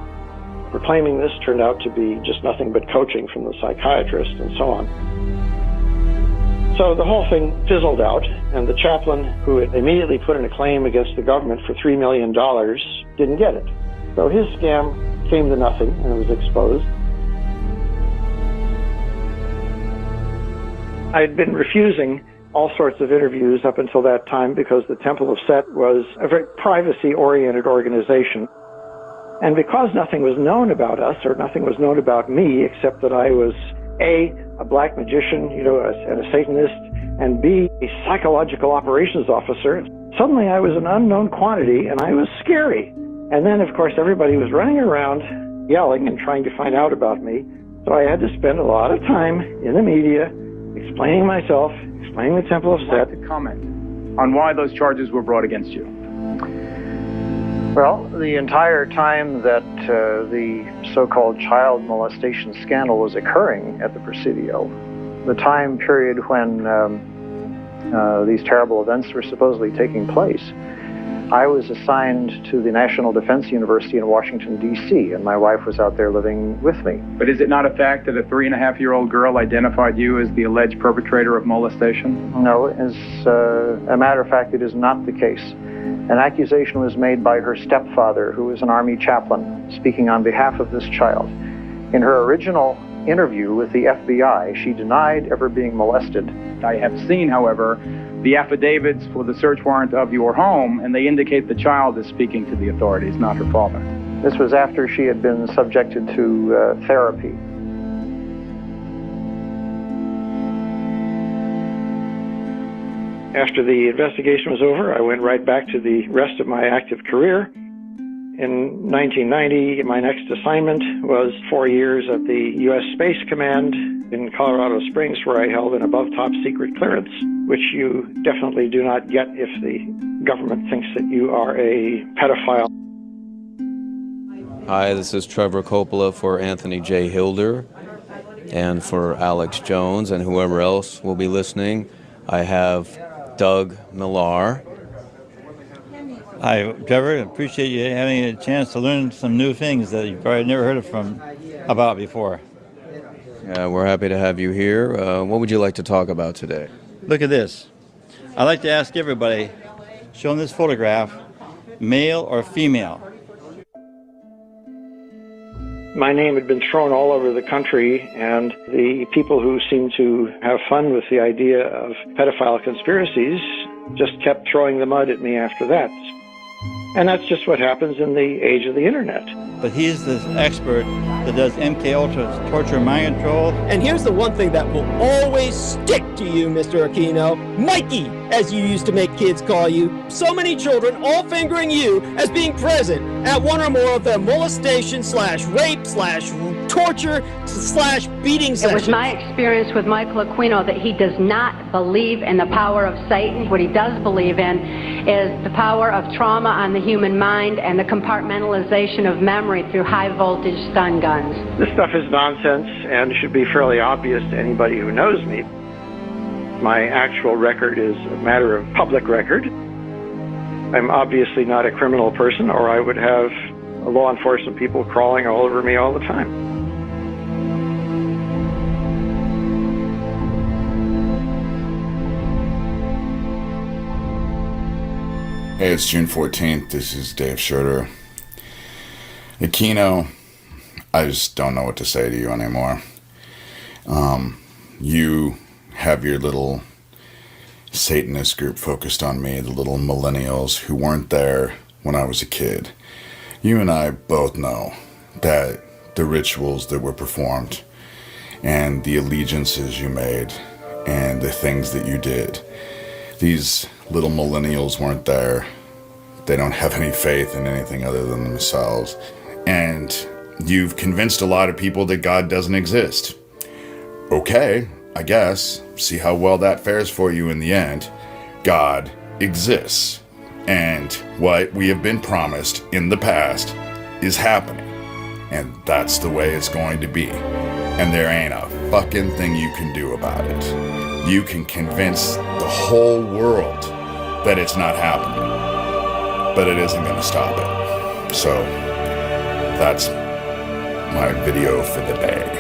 proclaiming this turned out to be just nothing but coaching from the psychiatrist and so on. So the whole thing fizzled out, and the chaplain who had immediately put in a claim against the government for $3 million didn't get it. So his scam came to nothing and was exposed. I'd been refusing all sorts of interviews up until that time because the Temple of Set was a very privacy-oriented organization. And because nothing was known about us, or nothing was known about me, except that I was A, a black magician, and a Satanist, and B, a psychological operations officer, suddenly I was an unknown quantity, and I was scary. And then, of course, everybody was running around yelling and trying to find out about me. So I had to spend a lot of time in the media explaining myself, explaining the Temple of Set. I'd like to comment on why those charges were brought against you. Well, the entire time that the so-called child molestation scandal was occurring at the Presidio, the time period when these terrible events were supposedly taking place, I was assigned to the National Defense University in Washington, D.C., and my wife was out there living with me. But is it not a fact that a 3.5-year-old girl identified you as the alleged perpetrator of molestation? No, as a matter of fact, it is not the case. An accusation was made by her stepfather, who was an Army chaplain, speaking on behalf of this child. In her original interview with the FBI, she denied ever being molested. I have seen, however, the affidavits for the search warrant of your home, and they indicate the child is speaking to the authorities, not her father. This was after she had been subjected to therapy. After the investigation was over, I went right back to the rest of my active career. In 1990, my next assignment was 4 years at the U.S. Space Command in Colorado Springs, where I held an above top secret clearance, which you definitely do not get if the government thinks that you are a pedophile. Hi, this is Trevor Coppola for Anthony J. Hilder and for Alex Jones and whoever else will be listening. I have Doug Millar. Hi, Trevor. Appreciate you having a chance to learn some new things that you've probably never heard about before. We're happy to have you here. What would you like to talk about today? Look at this. I'd like to ask everybody, show them this photograph, male or female? My name had been thrown all over the country, and the people who seemed to have fun with the idea of pedophile conspiracies just kept throwing the mud at me after that. And that's just what happens in the age of the internet. But he's the expert that does MK Ultra torture and mind control. And here's the one thing that will always stick to you, Mr. Aquino. Mikey, as you used to make kids call you. So many children all fingering you as being present at one or more of the molestation/rape/torture/beating sessions. It was my experience with Michael Aquino that he does not believe in the power of Satan. What he does believe in is the power of trauma on the human mind and the compartmentalization of memory through high-voltage stun guns. This stuff is nonsense and should be fairly obvious to anybody who knows me. My actual record is a matter of public record. I'm obviously not a criminal person, or I would have law enforcement people crawling all over me all the time. Hey, it's June 14th. This is Dave Schroeder. Aquino, I just don't know what to say to you anymore. You have your little Satanist group focused on me, the little millennials who weren't there when I was a kid. You and I both know that the rituals that were performed and the allegiances you made and the things that you did, these little millennials weren't there. They don't have any faith in anything other than themselves. And you've convinced a lot of people that God doesn't exist. Okay, I guess. See how well that fares for you in the end. God exists. And what we have been promised in the past is happening. And that's the way it's going to be. And there ain't a fucking thing you can do about it. You can convince the whole world that it's not happening. But it isn't going to stop it. So, that's my video for the day.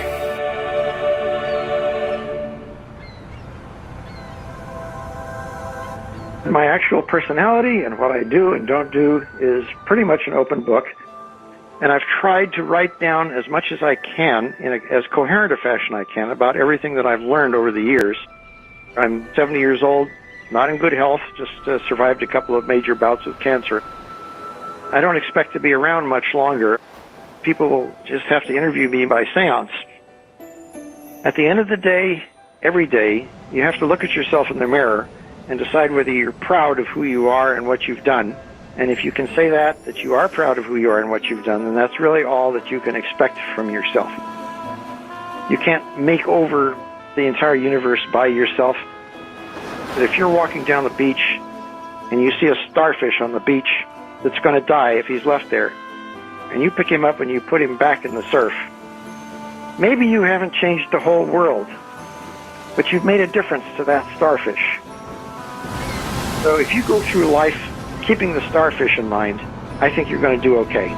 My actual personality and what I do and don't do is pretty much an open book. And I've tried to write down as much as I can, in as coherent a fashion I can, about everything that I've learned over the years. I'm 70 years old, not in good health, just survived a couple of major bouts with cancer. I don't expect to be around much longer. People will just have to interview me by seance. At the end of the day, every day, you have to look at yourself in the mirror and decide whether you're proud of who you are and what you've done. And if you can say that you are proud of who you are and what you've done, then that's really all that you can expect from yourself. You can't make over the entire universe by yourself. But if you're walking down the beach and you see a starfish on the beach that's going to die if he's left there, and you pick him up and you put him back in the surf, maybe you haven't changed the whole world, but you've made a difference to that starfish. So if you go through life keeping the starfish in mind, I think you're going to do okay.